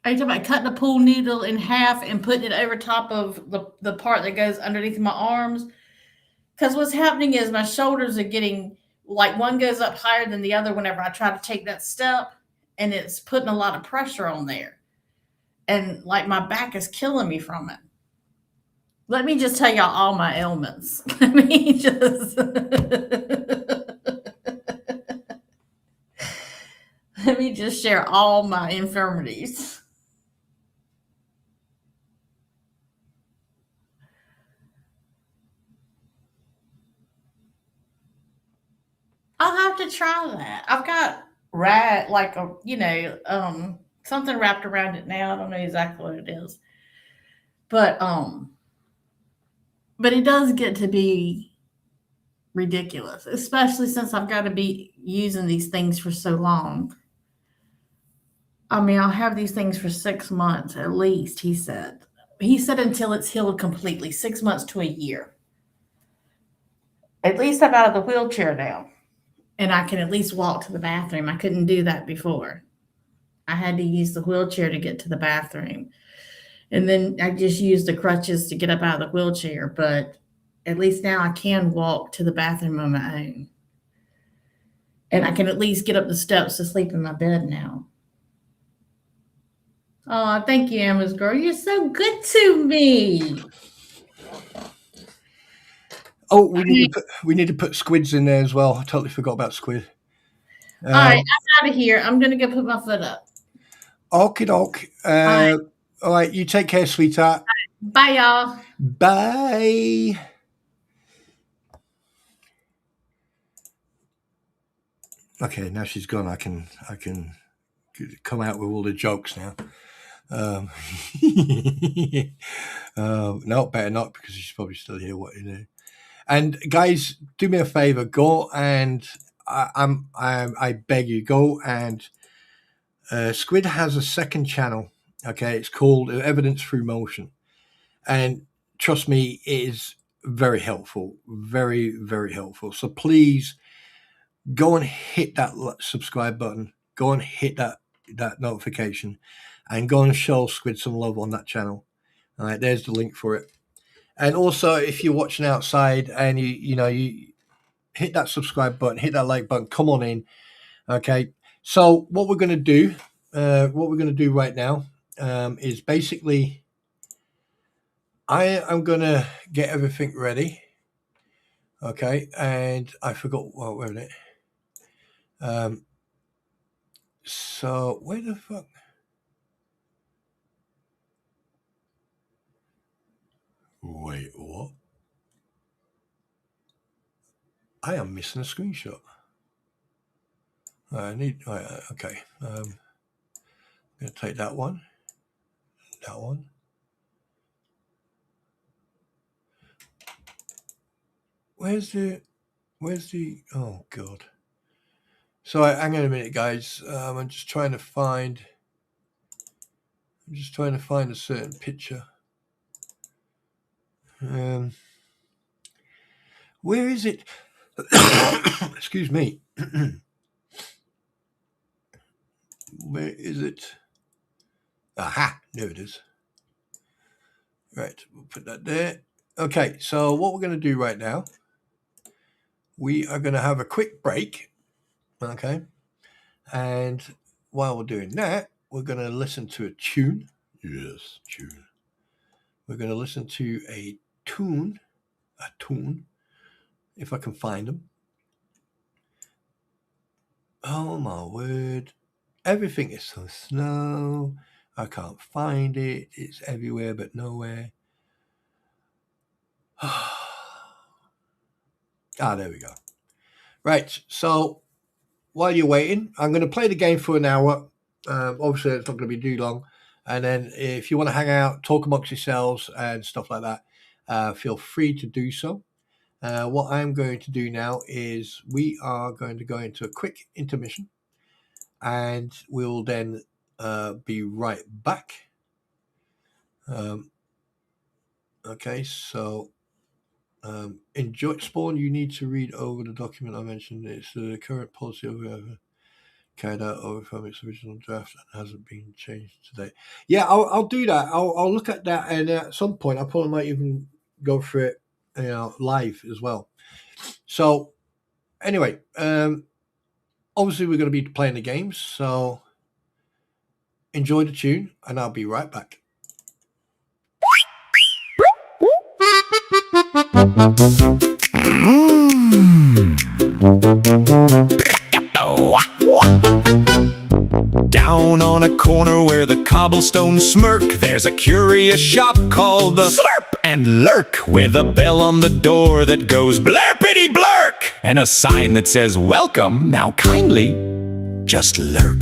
Are you talking about cutting a pool noodle in half and putting it over top of the part that goes underneath my arms? Because what's happening is my shoulders are getting, like, one goes up higher than the other whenever I try to take that step, and it's putting a lot of pressure on there. And, like, my back is killing me from it. Let me just tell y'all all my ailments. Let me just share all my infirmities. I'll have to try that. I've got something wrapped around it now. I don't know exactly what it is. But it does get to be ridiculous, especially since I've got to be using these things for so long. I mean, I'll have these things for 6 months at least, he said. He said until it's healed completely, 6 months to a year. At least I'm out of the wheelchair now, and I can at least walk to the bathroom. I couldn't do that before. I had to use the wheelchair to get to the bathroom. And then I just used the crutches to get up out of the wheelchair. But at least now I can walk to the bathroom on my own. And I can at least get up the steps to sleep in my bed now. Oh, thank you, Ammogirl. You're so good to me. Oh, we need to put squids in there as well. I totally forgot about squid. All right, I'm out of here. I'm going to go put my foot up. Okie doke. All right, you take care, sweetheart. Bye, y'all. Bye. Okay, now she's gone. I can come out with all the jokes now. No, better not, because she's probably still here. What you know? And guys, do me a favor. Go and I beg you, go and Squid has a second channel. Okay, it's called Evidence Through Motion, and trust me, it is very helpful, very, very helpful. So please go and hit that subscribe button. Go and hit that notification, and go and show Squid some love on that channel. All right, there's the link for it. And also, if you're watching outside and you hit that subscribe button, hit that like button, come on in. Okay. So what we're going to do, right now, is basically I am going to get everything ready. Okay. And I forgot, well, where is it? So where the fuck? Wait, what? I am missing a screenshot. I need, okay. I'm going to take that one. That one. Where's the, oh God. So hang on a minute, guys. I'm just trying to find a certain picture. Where is it? Excuse me. Where is it? Aha, there it is. Right, we'll put that there. Okay, so what we're going to do right now, we are going to have a quick break. Okay, and while we're doing that, we're going to listen to a tune. Yes, tune. We're going to listen to a tune, if I can find them. Oh my word. Everything is so slow. I can't find it. It's everywhere but nowhere. There we go. Right, so while you're waiting, I'm going to play the game for an hour. Obviously, it's not going to be too long. And then if you want to hang out, talk amongst yourselves and stuff like that, feel free to do so. What I'm going to do now is we are going to go into a quick intermission, and we'll then be right back. Okay, so enjoy Spawn. You need to read over the document I mentioned. It's the current policy of carried out over from its original draft and hasn't been changed today. Yeah, I'll do that. I'll look at that, and at some point I probably might even go through it, live as well. So anyway, obviously we're going to be playing the games, so enjoy the tune, and I'll be right back. Down on a corner where the cobblestones smirk, there's a curious shop called the Slurp and Lurk, with a bell on the door that goes blarpity blurk, and a sign that says welcome, now kindly just lurk.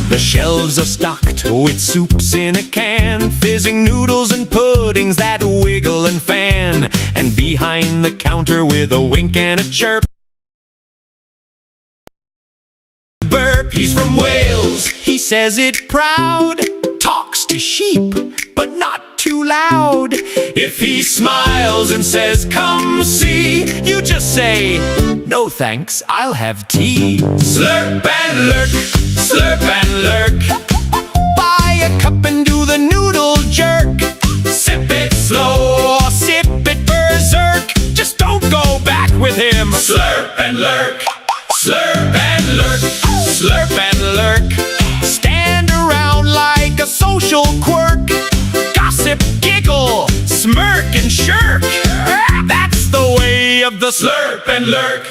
The shelves are stocked with soups in a can, fizzing noodles and puddings that wiggle and fan, and behind the counter with a wink and a chirp, burp, he's from Wales, he says it proud, talks to sheep, but not too loud. If he smiles and says, come see, you just say, no thanks, I'll have tea. Slurp and lurk, slurp and lurk. Buy a cup and do the noodle jerk. Sip it slow or sip it berserk. Just don't go back with him. Slurp and lurk, slurp and lurk, slurp and lurk. Stand around like a social quirk. Gossip, giggle, smirk and shirk. That's the way of the slurp and lurk.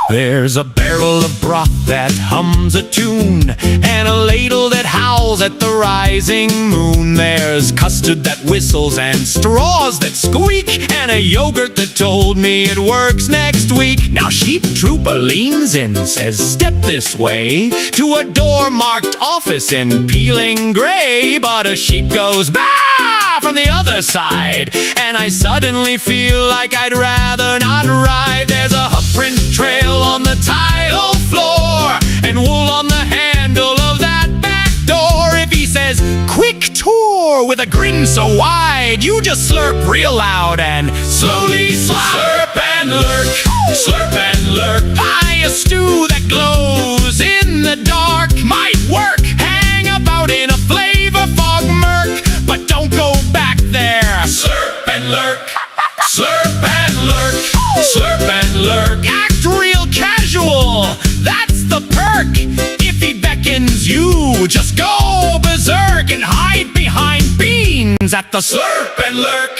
There's a barrel of broth that hums a tune, and a ladle that howls at the rising moon. There's custard that whistles and straws that squeak, and a yogurt that told me it works next week. Now Sheep Trooper leans in, says step this way to a door marked office in peeling gray, but a sheep goes bah from the other side, and I suddenly feel like I'd rather not ride. There's a hoof print trail on the tile floor, and wool on the handle of that back door. If he says quick tour, door with a grin so wide, you just slurp real loud and slowly slurp and lurk, slurp and lurk. Pie a stew that glows in the dark might work. Hang about in a flavor fog murk, but don't go back there. Slurp and lurk, slurp and lurk, slurp and lurk. Act real casual, that's the perk. If he beckons you, just go berserk and hide behind beans at the slurp and lurk.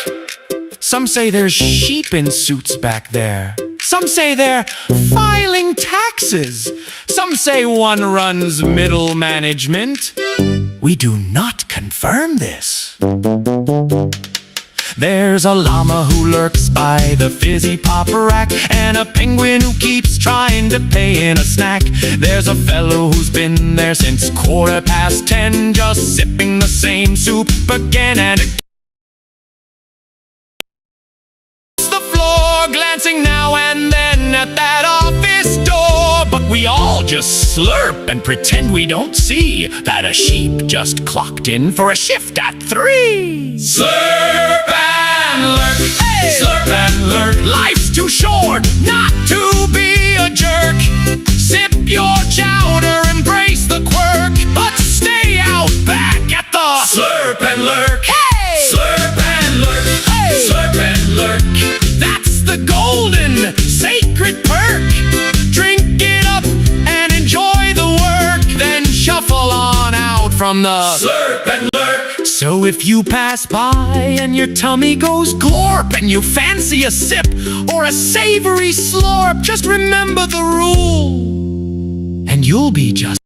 Some say there's sheep in suits back there. Some say they're filing taxes. Some say one runs middle management. We do not confirm this. There's a llama who lurks by the fizzy pop rack, and a penguin who keeps trying to pay in a snack. There's a fellow who's been there since 10:15, just sipping the same soup again and again. The floor, glancing now and then at that office door, but we all just slurp and pretend we don't see that a sheep just clocked in for a shift at 3. Slurp and lurk, hey! Slurp and lurk. Life's too short not to be a jerk. Sip your chowder, embrace the quirk, but stay out back at the slurp and lurk. Hey! Slurp and lurk, hey! Slurp and lurk. That's the golden sacred perk. Drink it up and enjoy the work, then shuffle on out from the slurp and lurk. So if you pass by and your tummy goes glorp and you fancy a sip or a savory slurp, just remember the rule and you'll be just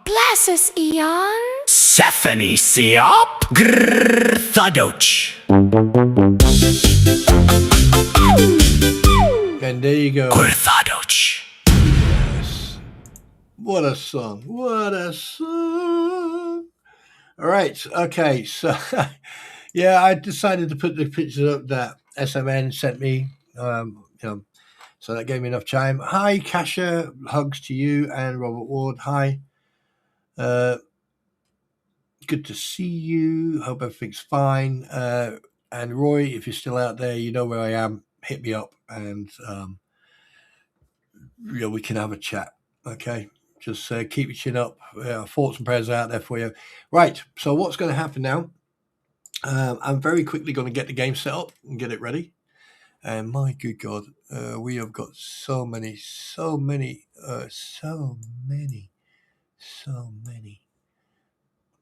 Bless us, Eon. Stephanie Siop Grrr Thudoch. And there you go. Thudoch. Yes. What a song. What a song. All right. Okay. So, yeah, I decided to put the pictures up that SMN sent me. So that gave me enough time. Hi, Kasha. Hugs to you and Robert Ward. Hi. Good to see you. Hope everything's fine. And Roy, if you're still out there, you know where I am. Hit me up and we can have a chat. Okay, just keep your chin up. Thoughts and prayers out there for you. Right. So what's going to happen now? I'm very quickly going to get the game set up and get it ready. And my good God, we have got so many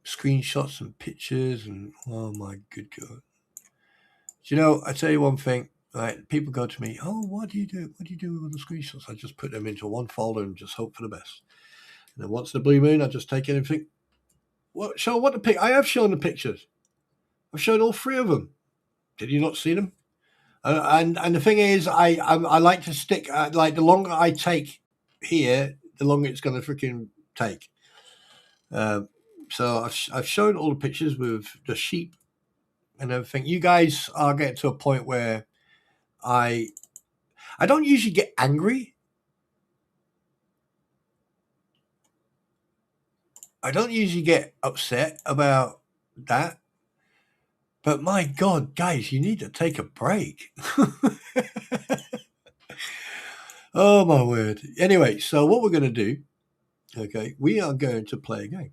screenshots and pictures, and oh my good God. Do you know, I tell you one thing, right? People go to me, oh, what do you do? What do you do with the screenshots? I just put them into one folder and just hope for the best. And then once in a blue moon, I just take it and think, I have shown the pictures. I've shown all 3 of them. Did you not see them? And the thing is, I like to stick, like the longer I take here, the longer it's going to freaking take. So I've shown all the pictures with the sheep and everything. You guys are getting to a point where I don't usually get angry. I don't usually get upset about that. But my God, guys, you need to take a break. Oh, my word. Anyway, so what we're going to do, okay, we are going to play a game.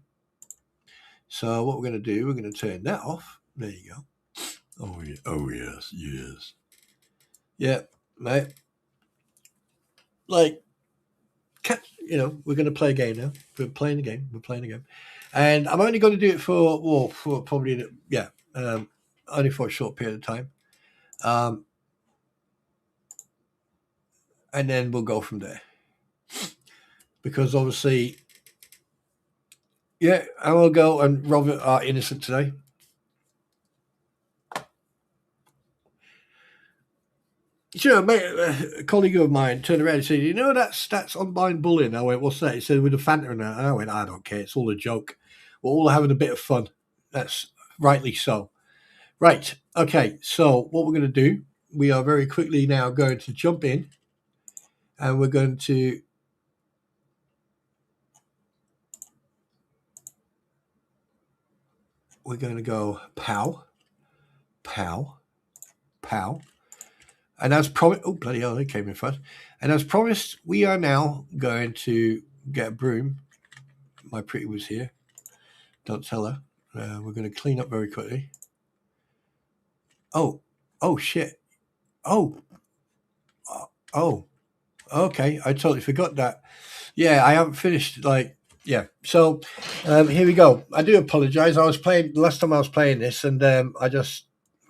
So what we're going to do, we're going to turn that off. There you go. Oh, yeah. Oh, yes. Yes. Yeah, mate. Like, we're going to play a game now. We're playing a game. And I'm only going to do it for probably, only for a short period of time. And then we'll go from there. Because obviously, yeah, Ammogirl and Robert are innocent today. You know, mate, a colleague of mine turned around and said, you know, that's online bullying. I went, what's that? He said, with a Fanta in it. And I went, I don't care. It's all a joke. We're all having a bit of fun. That's rightly so. Right. Okay. So what we're going to do, we are very quickly now going to jump in and we're going to we're going to go pow, pow, pow. And as promised, oh, bloody hell, they came in front. And as promised, we are now going to get a broom. My pretty was here. Don't tell her. We're going to clean up very quickly. Oh, shit. Oh, okay. I totally forgot that. Yeah, I haven't finished, yeah. So here we go. I do apologize. Last time I was playing this, and I just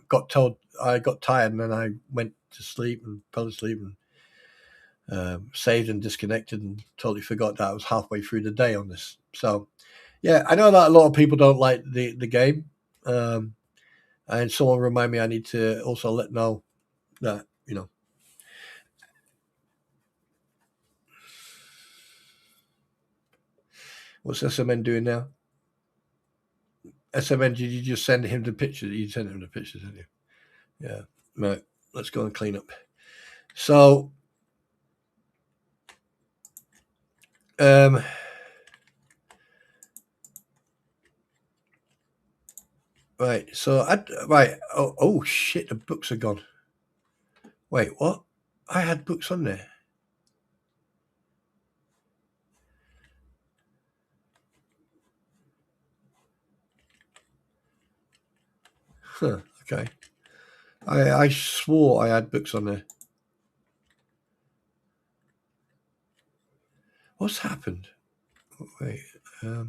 got told I got tired, and then I went to sleep and fell asleep and saved and disconnected and totally forgot that I was halfway through the day on this. So, yeah, I know that a lot of people don't like the game. And someone remind me I need to also let know that, what's SMN doing now? SMN, did you just send him the pictures? You sent him the pictures, didn't you? Yeah. Right. Let's go and clean up. So, right. So, right. Oh, shit. The books are gone. Wait, what? I had books on there. Huh. Okay. I swore I had books on there. What's happened? Wait. Right,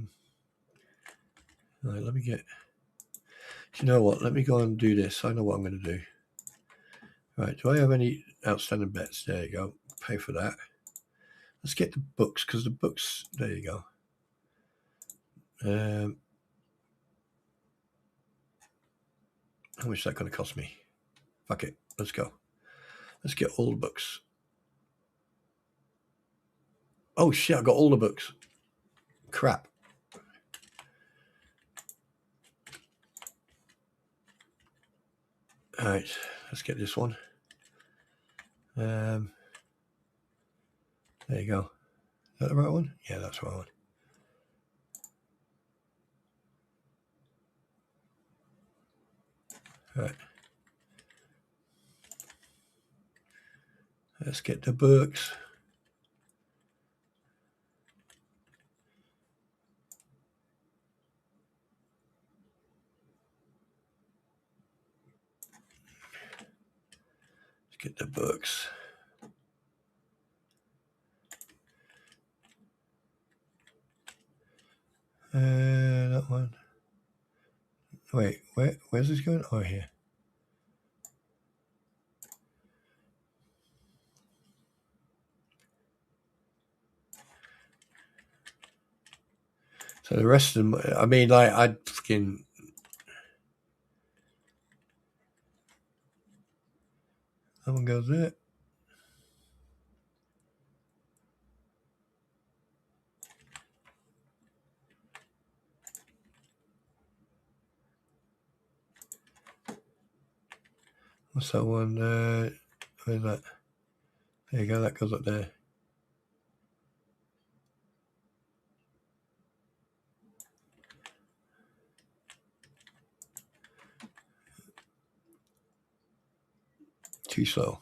let me get. You know what? Let me go and do this. I know what I'm going to do. Right. Do I have any outstanding bets? There you go. Pay for that. Let's get the books, because the books. There you go. How much is that going to cost me? Fuck it. Let's go. Let's get all the books. Oh shit! I got all the books. Crap. All right. Let's get this one. There you go. Is that the right one? Yeah, that's the right one. All right. Let's get the books. Let's get the books. That one. Wait, where's this going? Oh, here. So the rest of them, I mean, like, I'd fucking. That one goes there. What's that one? Where's that? There you go. That goes up there. Too slow.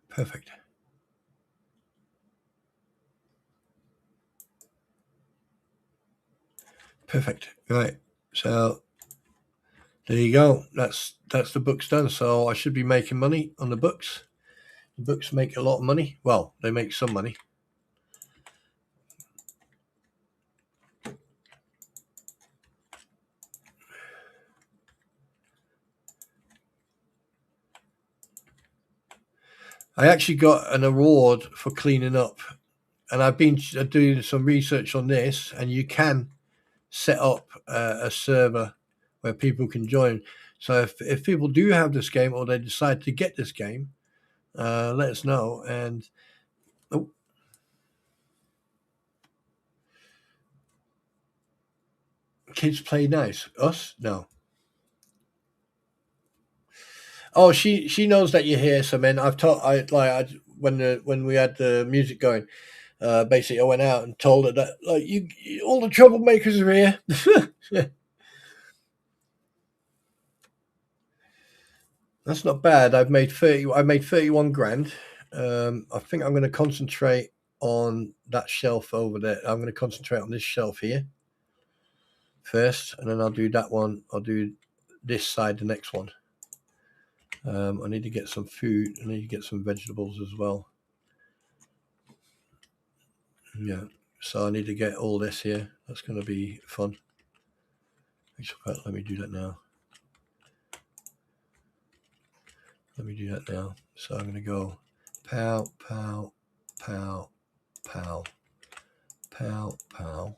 Perfect. Perfect. Right. So there you go. That's the books done. So I should be making money on the books. The books make a lot of money. Well, they make some money. I actually got an award for cleaning up, and I've been doing some research on this, and you can set up a server where people can join. So if people do have this game, or they decide to get this game, let us know. And kids play nice. Us? No. Oh, she knows that you're here, so man. I've taught when we had the music going, Basically, I went out and told her that, like, you all the troublemakers are here. That's not bad. I made 31 grand. I think I'm going to concentrate on that shelf over there. I'm going to concentrate on this shelf here first, and then I'll do that one. I'll do this side the next one. I need to get some food. I need to get some vegetables as well. Yeah, so I need to get all this here. That's going to be fun. Let me do that now. Let me do that now. So I'm going to go pow, pow, pow, pow, pow, pow,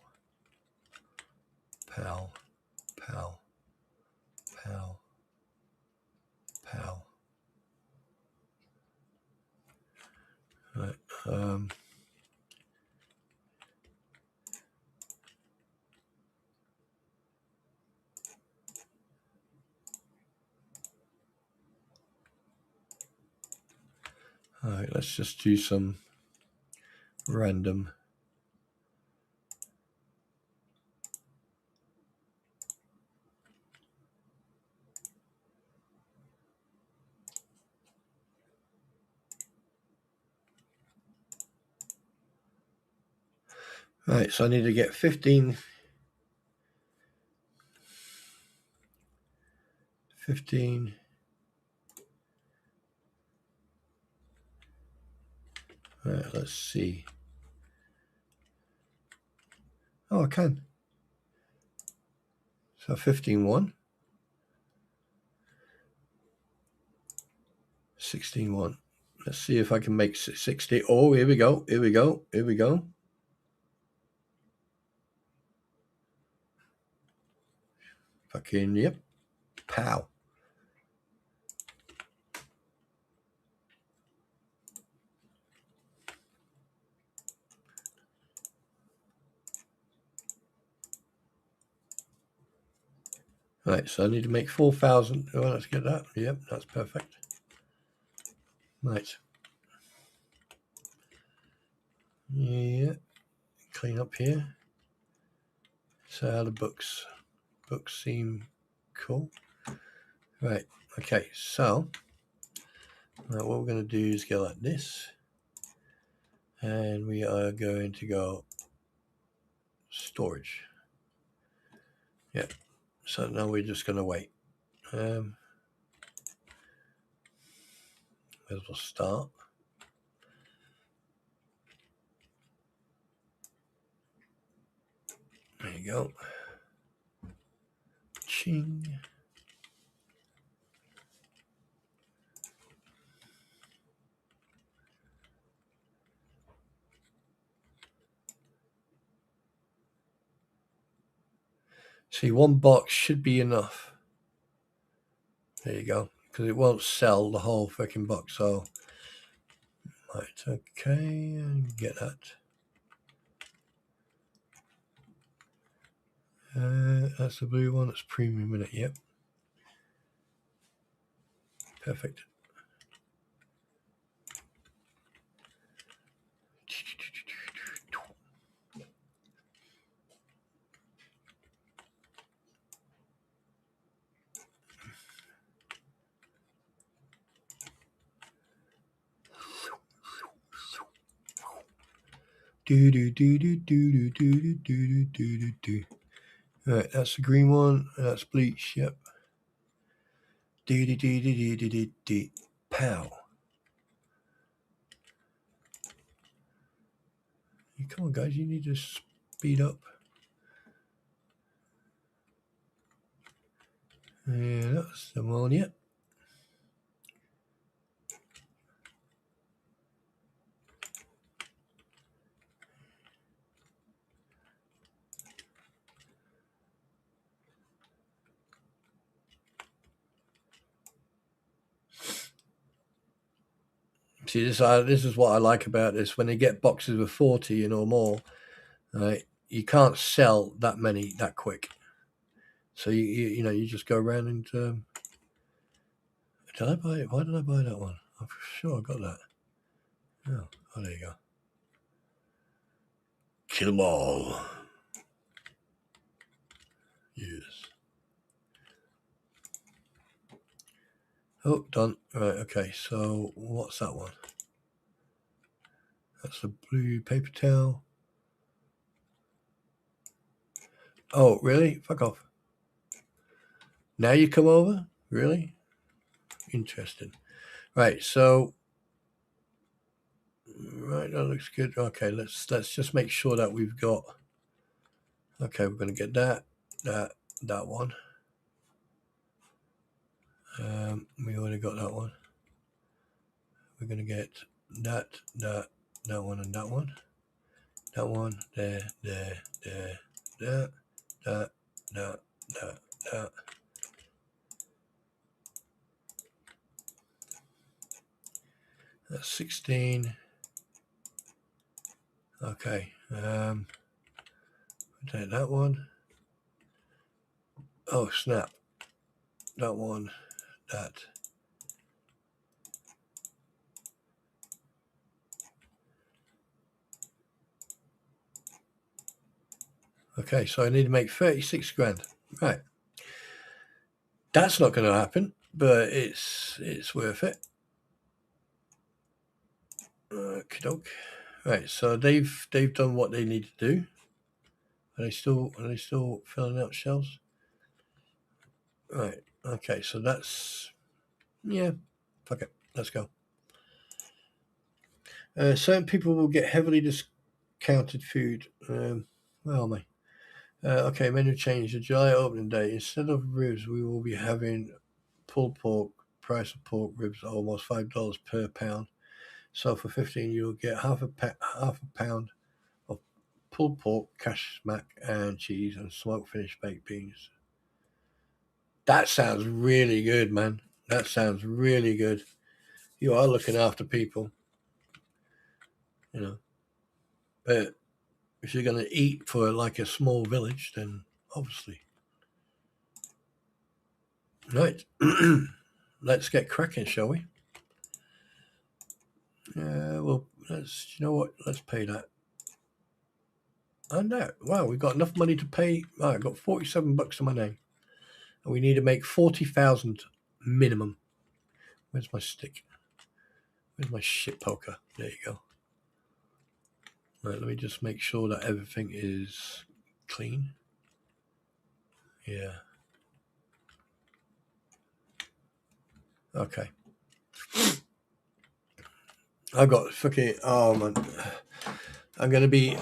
pow, pow, pow, pow. Right. All right, let's just do some random. Right, so I need to get 15. 15. Right, let's see. Oh, I can. So 15-1. 16-1. Let's see if I can make 60. Oh, here we go. Here we go. Here we go. Fucking, yep. Pow. Right, so I need to make 4,000. Oh, let's get that. Yep, that's perfect. Right. Yeah. Clean up here. So how the books seem cool. Right. Okay. So now what we're going to do is go like this, and we are going to go storage. Yeah. So now we're just going to wait. As we'll start. There you go. Ching. See, one box should be enough. There you go. Because it won't sell the whole freaking box. So, right, okay, get that. That's the blue one. That's premium in it. Yep. Perfect. Right, that's the green one. That's bleach. Yep. Pow. Come on, guys. You need to speed up. Yeah, that's the one. Yep. See, this is what I like about this. When they get boxes of 40 or more, right, you can't sell that many that quick. So you just go around and did I buy it? Why did I buy that one? I'm sure I got that. Oh, there you go. Kill them all. Yes. Oh, done. Right, okay, so what's that one? That's a blue paper towel. Oh, really? Fuck off. Now you come over? Really? Interesting. Right, so right, that looks good. Okay, let's just make sure that we've got. Okay, we're gonna get that one. We already got that one. We're gonna get that one, and that one. That one, there. That's 16. Okay. Take that one. Oh, snap. That one, that. Okay, so I need to make 36 grand. Right. That's not going to happen, but it's worth it. Okey-doke. Right, so they've done what they need to do. Are they still filling out shelves? Right. Okay, so that's fuck it. Let's go. Certain people will get heavily discounted food. Where am I? Okay, menu change. The July opening day. Instead of ribs, we will be having pulled pork. Price of pork ribs are almost $5 per pound. So for 15, you'll get half a pound of pulled pork, cash smack, and cheese, and smoked finished baked beans. That sounds really good, man. That sounds really good. You are looking after people, you know. But if you're going to eat for like a small village, then obviously. Right. Let's get cracking, shall we? Well, let's, you know what? Let's pay that. And that, wow, we've got enough money to pay. I've got $47 to my name. And we need to make 40,000 minimum. Where's my stick? Where's my shit poker? There you go. Right, let me just make sure that everything is clean. Yeah. Okay. I've got fucking. Oh man, I'm gonna be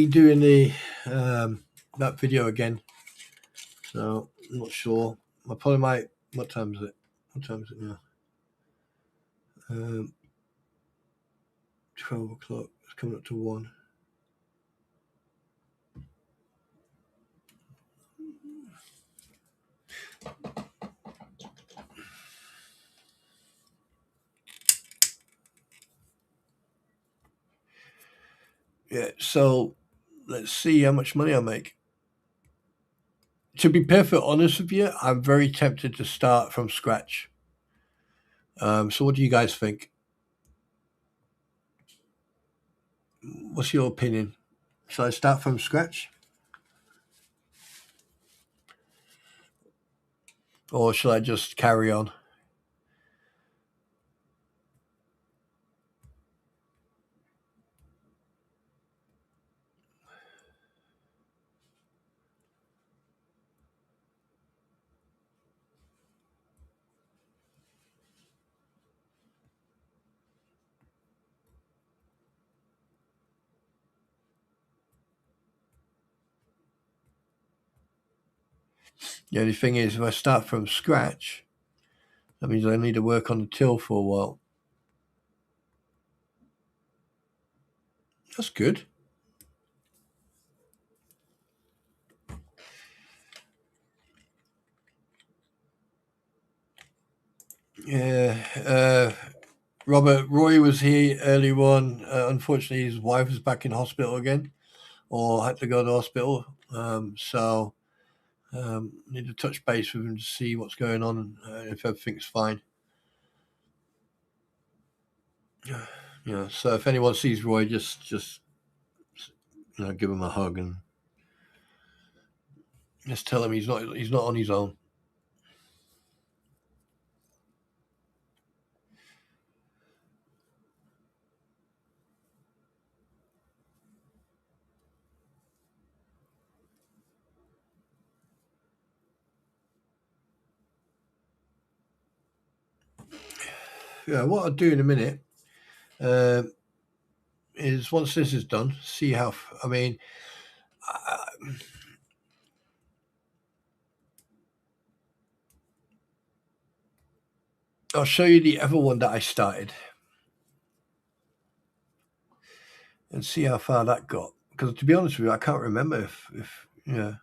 doing the that video again. So I'm not sure. I probably might. What time is it? What time is it now? 12 o'clock. It's coming up to 1. Yeah, so let's see how much money I make. To be perfectly honest with you, I'm very tempted to start from scratch. So what do you guys think? What's your opinion? Shall I start from scratch? Or shall I just carry on? The only thing is, if I start from scratch, that means I need to work on the till for a while. That's good. Yeah. Robert, Roy was here earlier on. Unfortunately, his wife was back in hospital again, or had to go to the hospital. So need to touch base with him to see what's going on and if everything's fine. So if anyone sees Roy, just give him a hug and just tell him he's not on his own. Yeah, what I'll do in a minute is once this is done, see how. I mean, I'll show you the other one that I started and see how far that got. Because to be honest with you, I can't remember if yeah.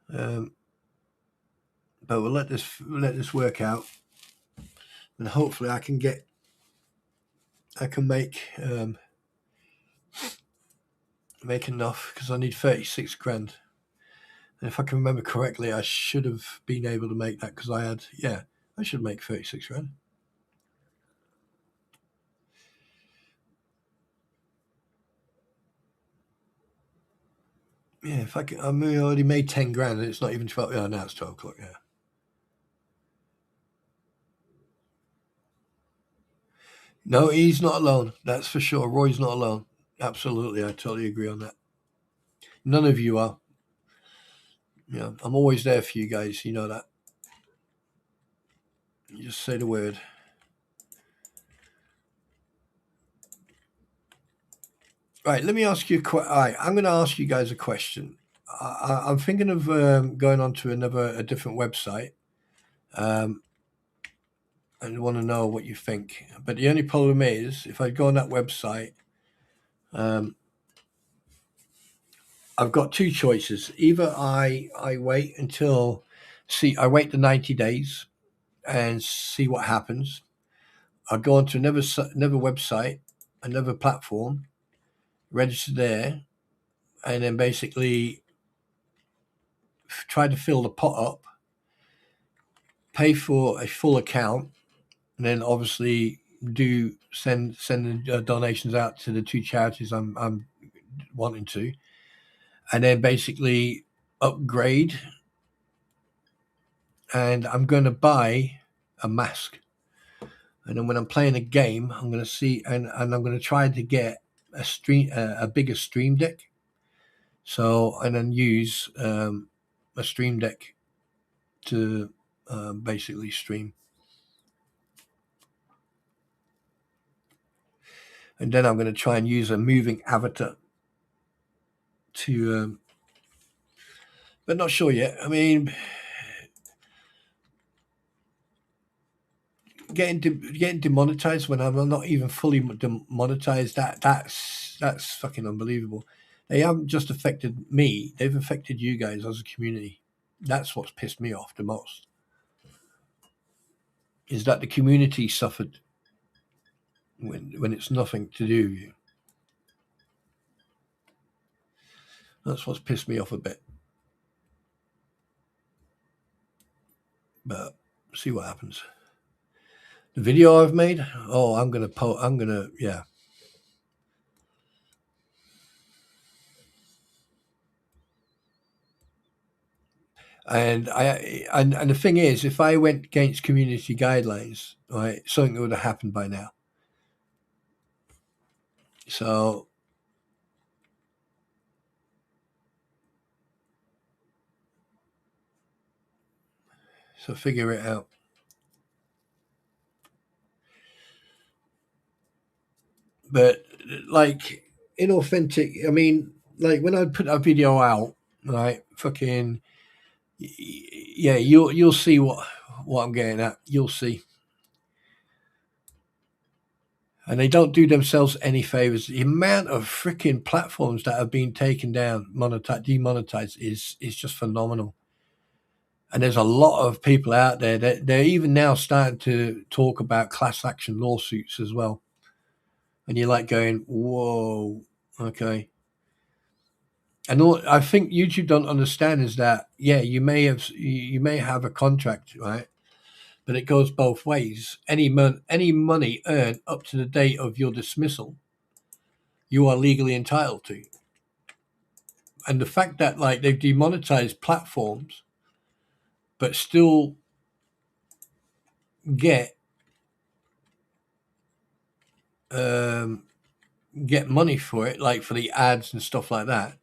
But we'll let this work out, and hopefully I can make enough, because I need 36 grand. And if I can remember correctly, I should have been able to make that, because I should make 36 grand. Yeah, if I can, I mean, I already made 10 grand, and it's not even 12. Yeah, now it's 12 o'clock. Yeah. No, he's not alone. That's for sure. Roy's not alone. Absolutely, I totally agree on that. None of you are. I'm always there for you guys. You know that. You just say the word. Right, let me ask you all right, I'm going to ask you guys a question. I'm thinking of going on to a different website. I want to know what you think. But the only problem is, if I go on that website, I've got two choices. Either I wait I wait the 90 days and see what happens. I go on to another website, another platform, register there, and then basically try to fill the pot up, pay for a full account, and then obviously send the donations out to the two charities I'm wanting to, and then basically upgrade. And I'm going to buy a mask, and then when I'm playing a game, I'm going to see, and I'm going to try to get a bigger stream deck. So, and then use a stream deck to basically stream. And then I'm going to try and use a moving avatar to, but not sure yet. I mean, getting demonetized when I'm not even fully demonetized, that's fucking unbelievable. They haven't just affected me, they've affected you guys as a community. That's what's pissed me off the most, is that the community suffered when it's nothing to do with you. That's what's pissed me off a bit. But see what happens. The video I've made, I'm gonna yeah. And the thing is, if I went against community guidelines, right, something would have happened by now. So figure it out. But like Inauthentic, I mean, like when I put that video out, right, fucking yeah, you'll see what I'm getting at. You'll see. And they don't do themselves any favors. The amount of freaking platforms that have been taken down, demonetized, is just phenomenal. And there's a lot of people out there that they're even now starting to talk about class action lawsuits as well. And you're like going, whoa, okay. And I think YouTube don't understand is that, yeah, you may have a contract, right? But it goes both ways. Any money earned up to the date of your dismissal, you are legally entitled to. And the fact that like they've demonetized platforms, but still get money for it, like for the ads and stuff like that.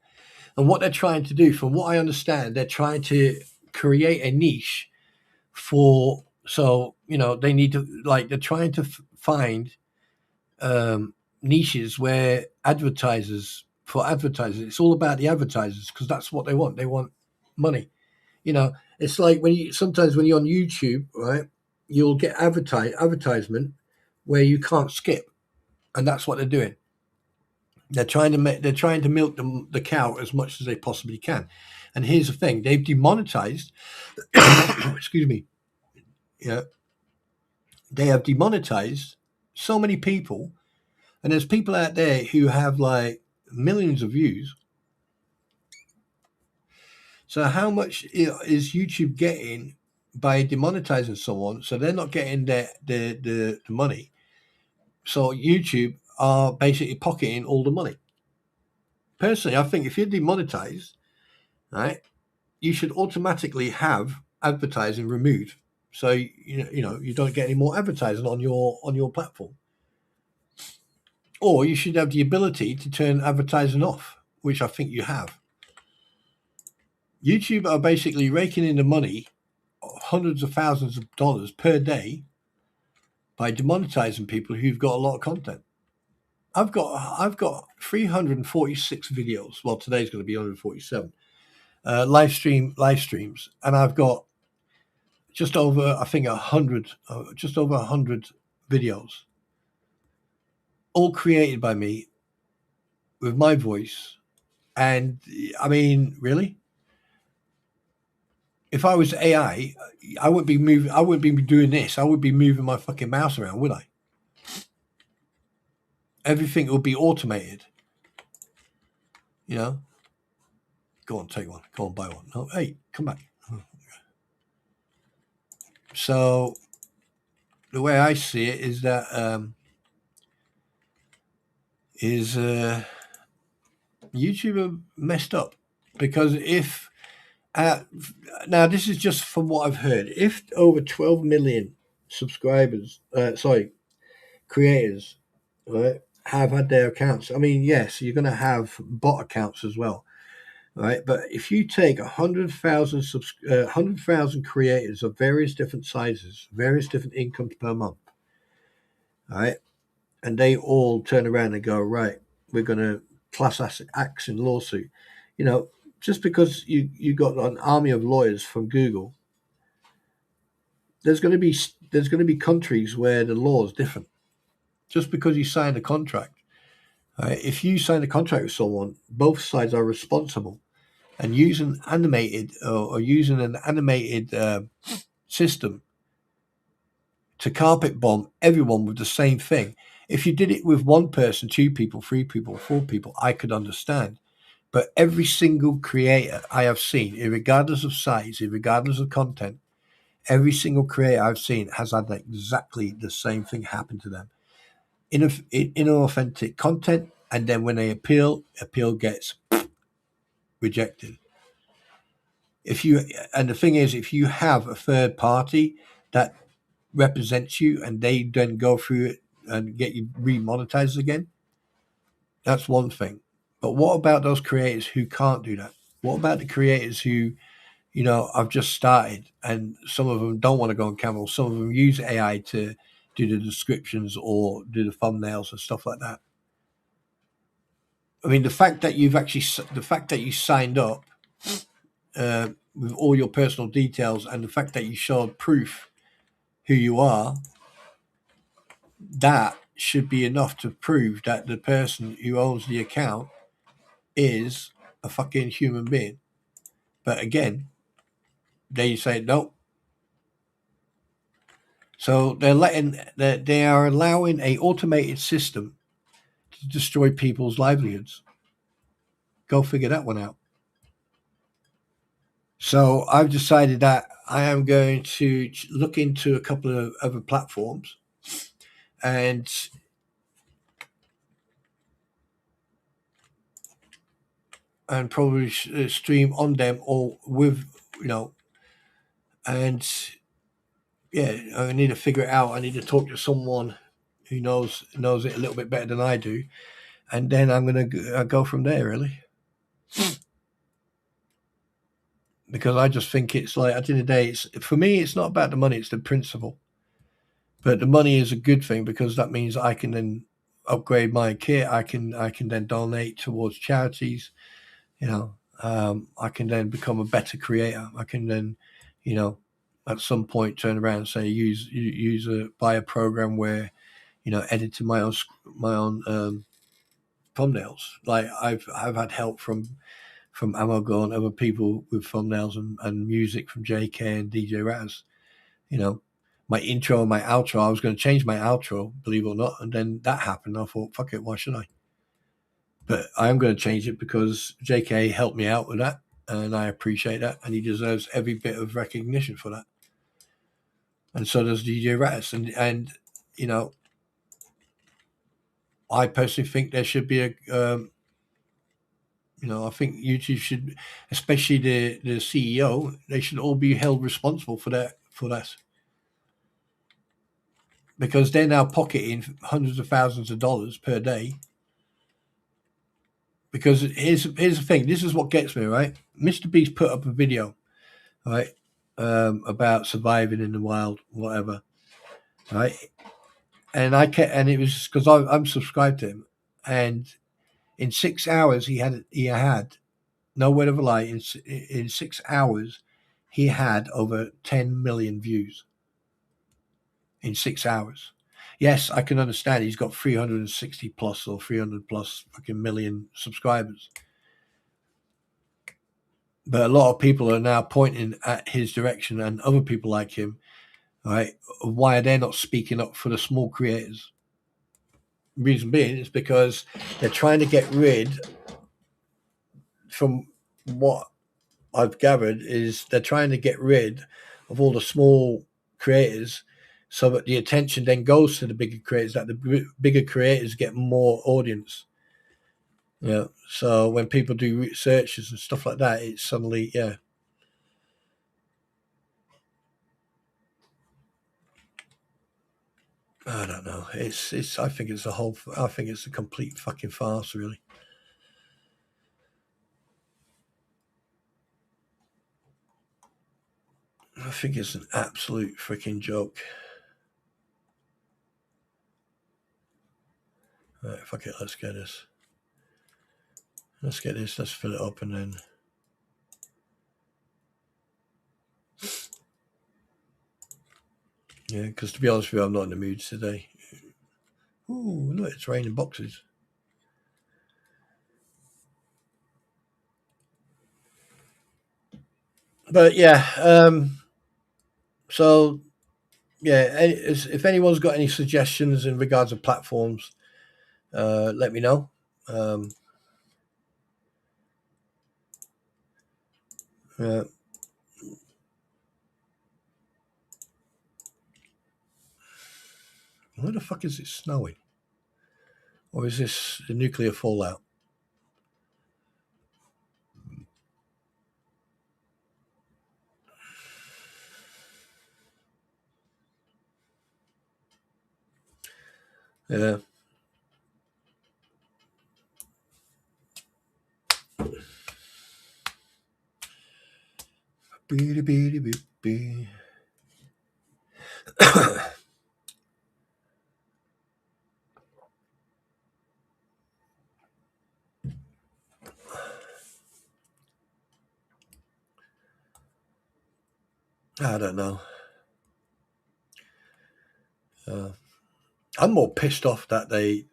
And what they're trying to do, from what I understand, they're trying to create a niche for, so, you know, they need to, like, they're trying to find niches where advertisers, it's all about the advertisers, because that's what they want money. You know, it's like sometimes when you're on YouTube, right, you'll get advertisement where you can't skip, and that's what they're doing. They're trying to milk the cow as much as they possibly can. And here's the thing: they've demonetized. Excuse me. Yeah, they have demonetized so many people, and there's people out there who have like millions of views. So how much is YouTube getting by demonetizing someone? So they're not getting the money. So YouTube are basically pocketing all the money. Personally, I think if you're demonetized, right, you should automatically have advertising removed. So you don't get any more advertising on your platform. Or you should have the ability to turn advertising off, which I think you have. YouTube are basically raking in the money, hundreds of thousands of dollars per day, by demonetizing people who've got a lot of content. I've got 346 videos. Well, today's going to be 147 live streams, and I've got just over, I think, 100, just over 100 videos, all created by me with my voice. And I mean, really, if I was AI, I wouldn't be moving. I wouldn't be doing this. I would be moving my fucking mouse around, would I? Everything will be automated. You know, go on, take one. Go on, buy one. No, hey, come back. So the way I see it is that YouTube are messed up, because if now this is just from what I've heard, if over 12 million subscribers, creators, right, have had their accounts. I mean, yes, you're going to have bot accounts as well, right? But if you take 100,000 creators of various different sizes, various different incomes per month, right, and they all turn around and go, right, we're going to class action lawsuit, just because you got an army of lawyers from Google, there's going to be countries where the law is different. Just because you signed a contract, right? If you sign a contract with someone, both sides are responsible. And using animated or using an animated system to carpet bomb everyone with the same thing. If you did it with one person, 2 people, 3 people, 4 people, I could understand. But every single creator I have seen, regardless of size, regardless of content, every single creator I've seen has had exactly the same thing happen to them. Inauthentic content, and then when they appeal gets rejected. And the thing is, if you have a third party that represents you and they then go through it and get you remonetized again, that's one thing. But what about those creators who can't do that? What about the creators who, I've just started, and some of them don't want to go on camera, some of them use AI to do the descriptions or do the thumbnails and stuff like that? I mean, the fact that you signed up with all your personal details, and the fact that you showed proof who you are, that should be enough to prove that the person who owns the account is a fucking human being. But again, they say no. So they are allowing a automated system to destroy people's livelihoods. Go figure that one out. So I've decided that I am going to look into a couple of other platforms, and and probably stream on them or with, and yeah, I need to figure it out. I need to talk to someone who knows it a little bit better than I do, and then I'm gonna go from there, really. Because I just think it's like, at the end of the day, for me, it's not about the money; it's the principle. But the money is a good thing because that means I can then upgrade my kit. I can then donate towards charities. I can then become a better creator. I can then, at some point turn around and say buy a program where, editing my own thumbnails. Like I've had help from Ammogirl and other people with thumbnails and music from JK and DJ Raz. My intro and my outro, I was going to change my outro, believe it or not, and then that happened. I thought, fuck it, why should I? But I am going to change it because JK helped me out with that, and I appreciate that, and he deserves every bit of recognition for that. And so does DJ Raz, and I personally think there should be I think YouTube should, especially the CEO, they should all be held responsible for that. Because they're now pocketing hundreds of thousands of dollars per day. Because here's the thing. This is what gets me, right? Mr. Beast put up a video, right, about surviving in the wild, whatever, right? And it was because I'm subscribed to him, and in 6 hours he had no word of a lie. In 6 hours, he had over 10 million views. In 6 hours. Yes, I can understand he's got 360 plus or 300 plus fucking million subscribers. But a lot of people are now pointing at his direction and other people like him, right? Why are they not speaking up for the small creators? Reason being is because they're trying to get rid, from what I've gathered, is they're trying to get rid of all the small creators so that the attention then goes to the bigger creators, that the bigger creators get more audience. So when people do researches and stuff like that, it's suddenly, I don't know. I think it's a complete fucking farce, really. I think it's an absolute freaking joke. All right, fuck it. Let's get this. Let's fill it up and then. Yeah, because to be honest with you, I'm not in the mood today. Ooh, look, it's raining boxes. But yeah, so yeah, if anyone's got any suggestions in regards to platforms, let me know. Where the fuck is it snowing? Or is this the nuclear fallout? Yeah. I don't know. I'm more pissed off that they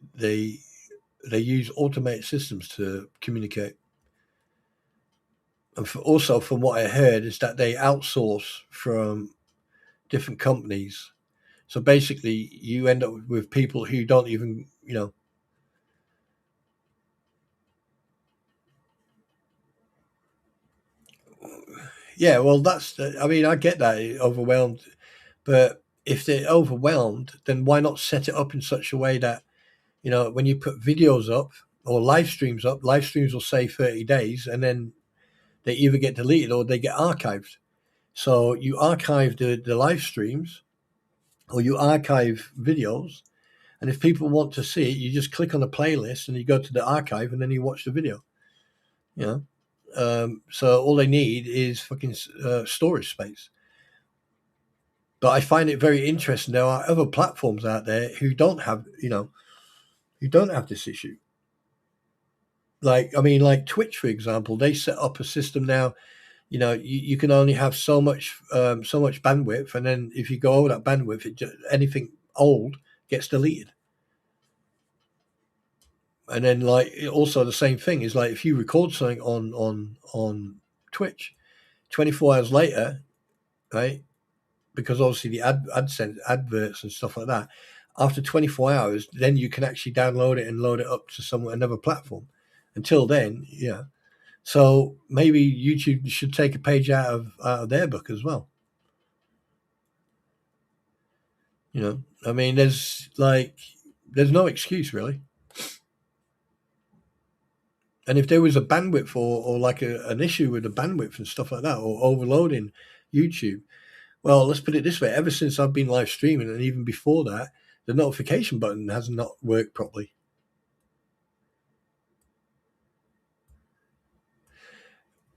use automated systems to communicate. And also, from what I heard, is that they outsource from different companies. So basically, you end up with people who don't even, Yeah, well, I get that, overwhelmed. But if they're overwhelmed, then why not set it up in such a way that, when you put videos up, or live streams up. Live streams will say 30 days, and then they either get deleted or they get archived. So you archive the live streams, or you archive videos, and if people want to see it, you just click on the playlist and you go to the archive, and then you watch the video. You know, so all they need is fucking storage space. But I find it very interesting. There are other platforms out there who don't have, who don't have this issue. Like Twitch, for example, they set up a system now. You can only have so much bandwidth, and then if you go over that bandwidth, anything old gets deleted. And then, also the same thing is if you record something on Twitch, 24 hours later, right? Because obviously the adverts and stuff like that, after 24 hours, then you can actually download it and load it up to another platform. Until then, yeah. So maybe YouTube should take a page out of their book as well. There's no excuse really. And if there was a bandwidth or an issue with the bandwidth and stuff like that, or overloading YouTube, well, let's put it this way. Ever since I've been live streaming, and even before that, the notification button has not worked properly.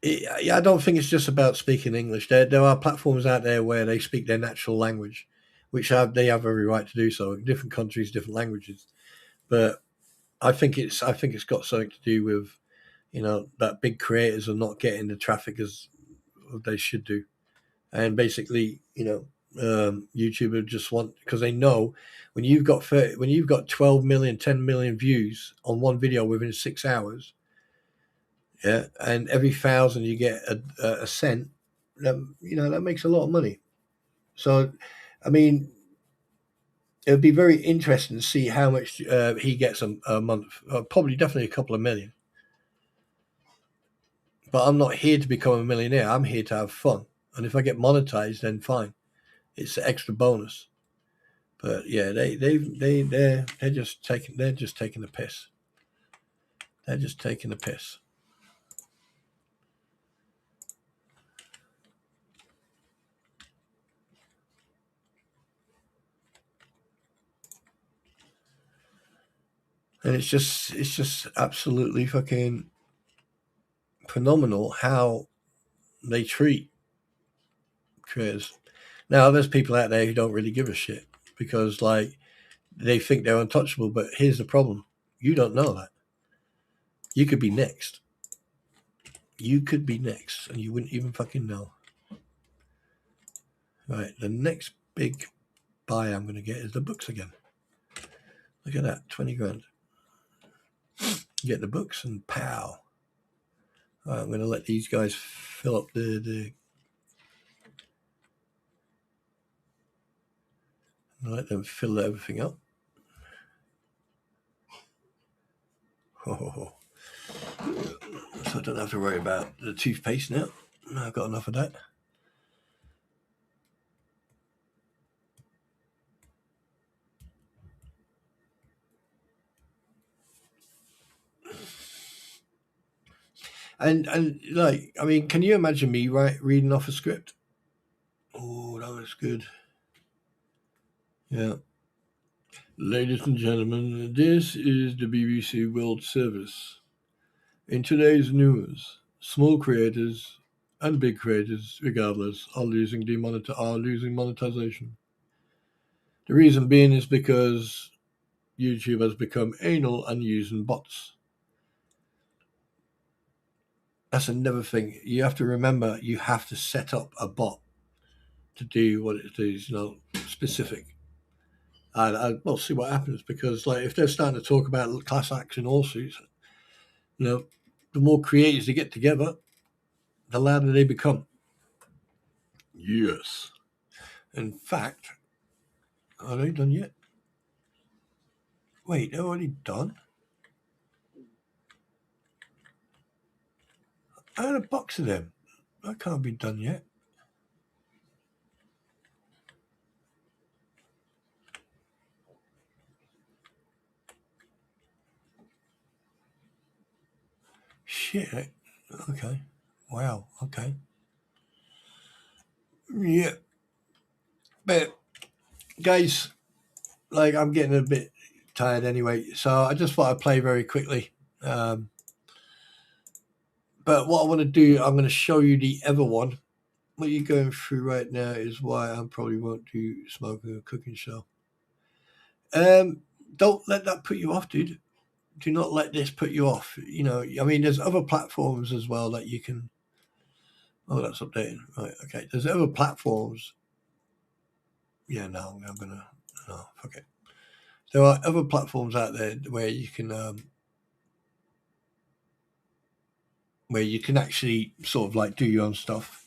I don't think it's just about speaking English. There are platforms out there where they speak their natural language, which they have every right to do so. In different countries, different languages. But I think it's got something to do with, that big creators are not getting the traffic as they should do. And basically, YouTubers just want, because they know when you've got 12 million, 10 million views on one video within 6 hours, yeah, and every 1,000 you get a cent, that makes a lot of money. So, it would be very interesting to see how much he gets a month. Probably definitely a couple of million. But I'm not here to become a millionaire. I'm here to have fun. And if I get monetized, then fine. It's an extra bonus. But yeah, they're just taking the piss. They're just taking the piss. And it's just absolutely fucking phenomenal how they treat creators. Now, there's people out there who don't really give a shit because they think they're untouchable. But here's the problem: you don't know that. You could be next. You could be next, and you wouldn't even fucking know. Right, the next big buy I'm going to get is the books again. Look at that, 20 grand. Get the books and pow. All right, I'm going to let these guys fill up let them fill everything up. So I don't have to worry about the toothpaste now. I've got enough of that. And can you imagine me reading off a script? Oh, that was good. Yeah. Ladies and gentlemen, this is the BBC World Service. In today's news, small creators and big creators, regardless, are losing monetization. The reason being is because YouTube has become anal and using bots. That's another thing. You have to remember, you have to set up a bot to do what it is, specific. And we'll see what happens, because if they're starting to talk about class action lawsuits, the more creators they get together, the louder they become. Yes. In fact, are they done yet? Wait, they're already done? I had a box of them. That can't be done yet. shit. Okay. Wow. Okay. Yeah. But guys, like, I'm getting a bit tired anyway, so I just thought I'd play very quickly. But what I want to do, I'm going to show you the other one. What you're going through right now is why I probably won't do smoking or cooking show. Don't let that put you off, dude. Do not let this put you off. You know, I mean, there's other platforms as well that you can. Oh, that's updating. Right. Okay. There's other platforms. Yeah. No, I'm gonna. No. Okay. There are other platforms out there where you can actually sort of like do your own stuff.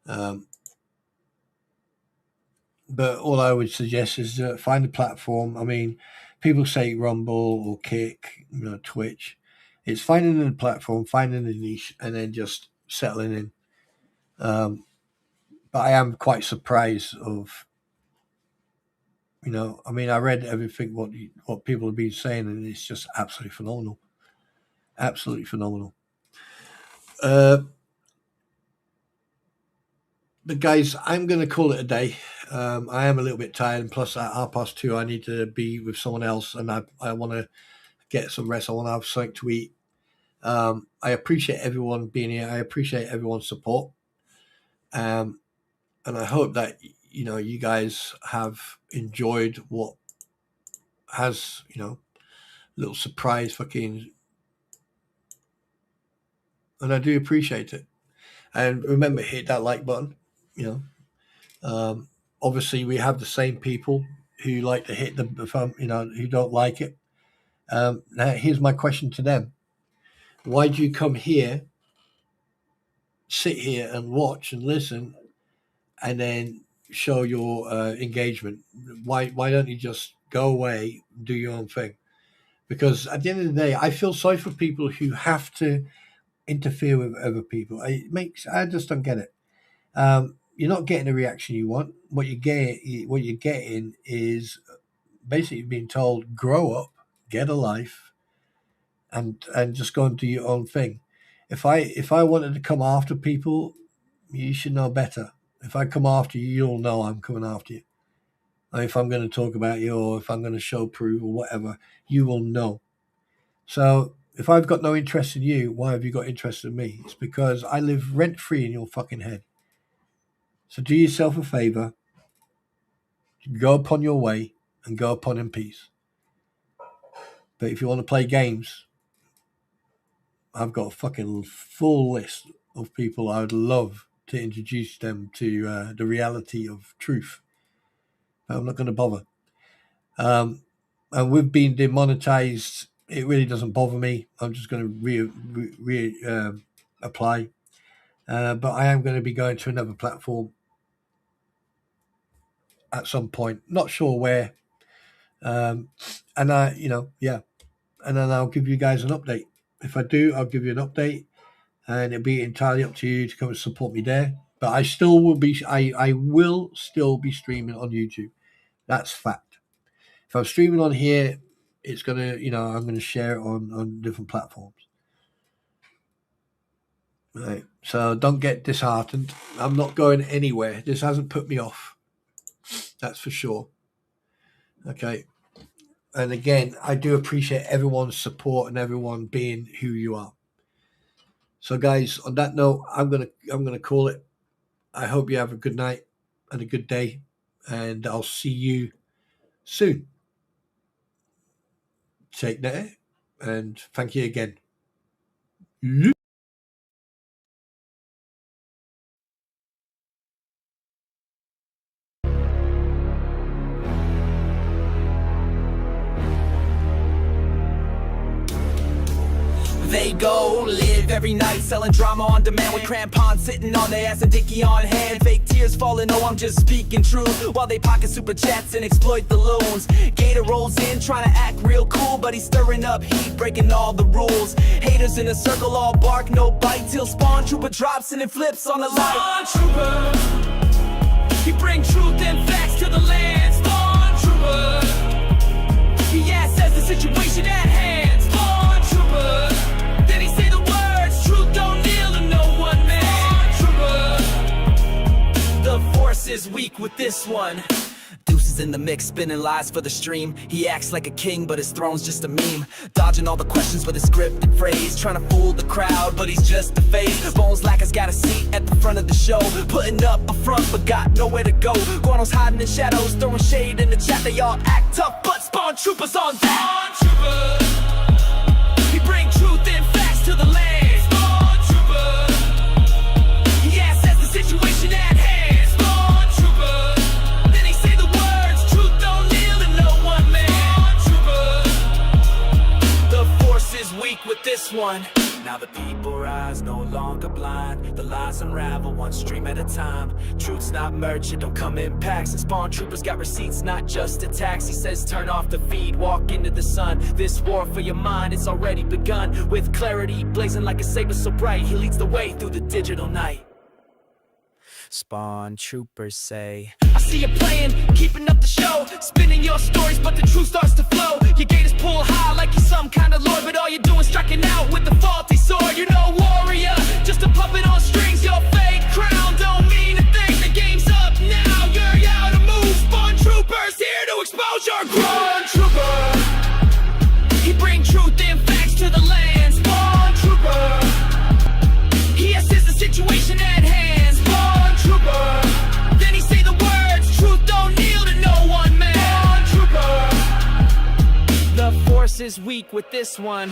But all I would suggest is find a platform. I mean, people say Rumble or Kick, you know, Twitch. It's finding a platform, finding a niche, and then just settling in. But I am quite surprised of, you know, I mean, I read everything what people have been saying, and it's just absolutely phenomenal. Absolutely phenomenal. But guys, I'm going to call it a day. I am a little bit tired, and plus at 2:30 I need to be with someone else, and I want to get some rest. I want to have something to eat. I appreciate everyone being here. I appreciate everyone's support. And I hope that, you know, you guys have enjoyed what has, you know, little surprise fucking, and I do appreciate it. And remember, hit that like button, you know. Obviously we have the same people who like to hit the thumb, you know, who don't like it. Now here's my question to them. Why do you come here, sit here and watch and listen, and then show your engagement? Why don't you just go away, do your own thing? Because at the end of the day, I feel sorry for people who have to interfere with other people. I just don't get it. You're not getting the reaction you want. What you're getting is basically being told, grow up, get a life, and just go and do your own thing. If I wanted to come after people, you should know better. If I come after you, you'll know I'm coming after you. And if I'm going to talk about you, or if I'm going to show proof or whatever, you will know. So if I've got no interest in you, why have you got interest in me? It's because I live rent-free in your fucking head. So do yourself a favor, go upon your way, and go upon in peace. But if you want to play games, I've got a fucking full list of people I would love to introduce them to the reality of truth. But I'm not going to bother. And with being demonetized, it really doesn't bother me. I'm just going to apply. But I am going to be going to another platform at some point. Not sure where. And I, you know, yeah. And then I'll give you guys an update. If I do, I'll give you an update, and it'll be entirely up to you to come and support me there. But I still will be, I will still be streaming on YouTube. That's fact. If I'm streaming on here, it's going to, you know, I'm going to share it on different platforms. Right. So don't get disheartened. I'm not going anywhere. This hasn't put me off. That's for sure. Okay. And again, I do appreciate everyone's support and everyone being who you are. So guys, on that note, I'm gonna call it. I hope you have a good night and a good day, and I'll see you soon. Take care, and thank you again. They go live every night selling drama on demand with crampons sitting on their ass and dicky on hand. Fake tears falling, oh I'm just speaking truth, while they pocket super chats and exploit the loons. Gator rolls in trying to act real cool, but he's stirring up heat, breaking all the rules. Haters in a circle, all bark no bite, till SpawnTrooper drops and it flips on the light. SpawnTrooper, he bring truth and facts to the land. SpawnTrooper, he assesses the situation at hand. SpawnTrooper, then he say the words is weak with this one. Deuces in the mix, spinning lies for the stream. He acts like a king, but his throne's just a meme. Dodging all the questions with a scripted phrase, trying to fool the crowd, but he's just a face. Bones Lacker's got a seat at the front of the show, putting up a front, but got nowhere to go. Guano's hiding in shadows, throwing shade in the chat. They all act tough, but SpawnTrooper's on that. SpawnTrooper, he bring truth and facts to the land. SpawnTrooper, he assesses the situation at hand. Weak with this one. Now the people rise, no longer blind. The lies unravel one stream at a time. Truth's not merchant, don't come in packs. And SpawnTroopers got receipts, not just attacks. He says turn off the feed, walk into the sun. This war for your mind, it's already begun. With clarity, blazing like a saber so bright. He leads the way through the digital night. SpawnTroopers say, I see you playing, keeping up the show, spinning your stories, but the truth starts to flow. Your gate is pulled high like you're some kind of lord, but all you're doing is striking out with the faulty sword. You're no warrior, just a puppet on strings. Your fake crown don't mean a thing. The game's up now, you're out of move. SpawnTroopers here to expose your grown trooper. He bring truth and facts to the land. SpawnTrooper, he assesses the situation at hand. Then he say the words, truth don't kneel to no one man. Trooper, the force is weak with this one.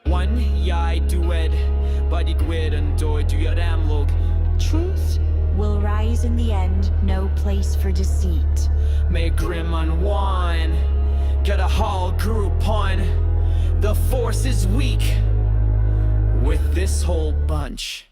One yai duet. Truth will rise in the end, no place for deceit. May grim unwind, get a whole group on. The force is weak with this whole bunch.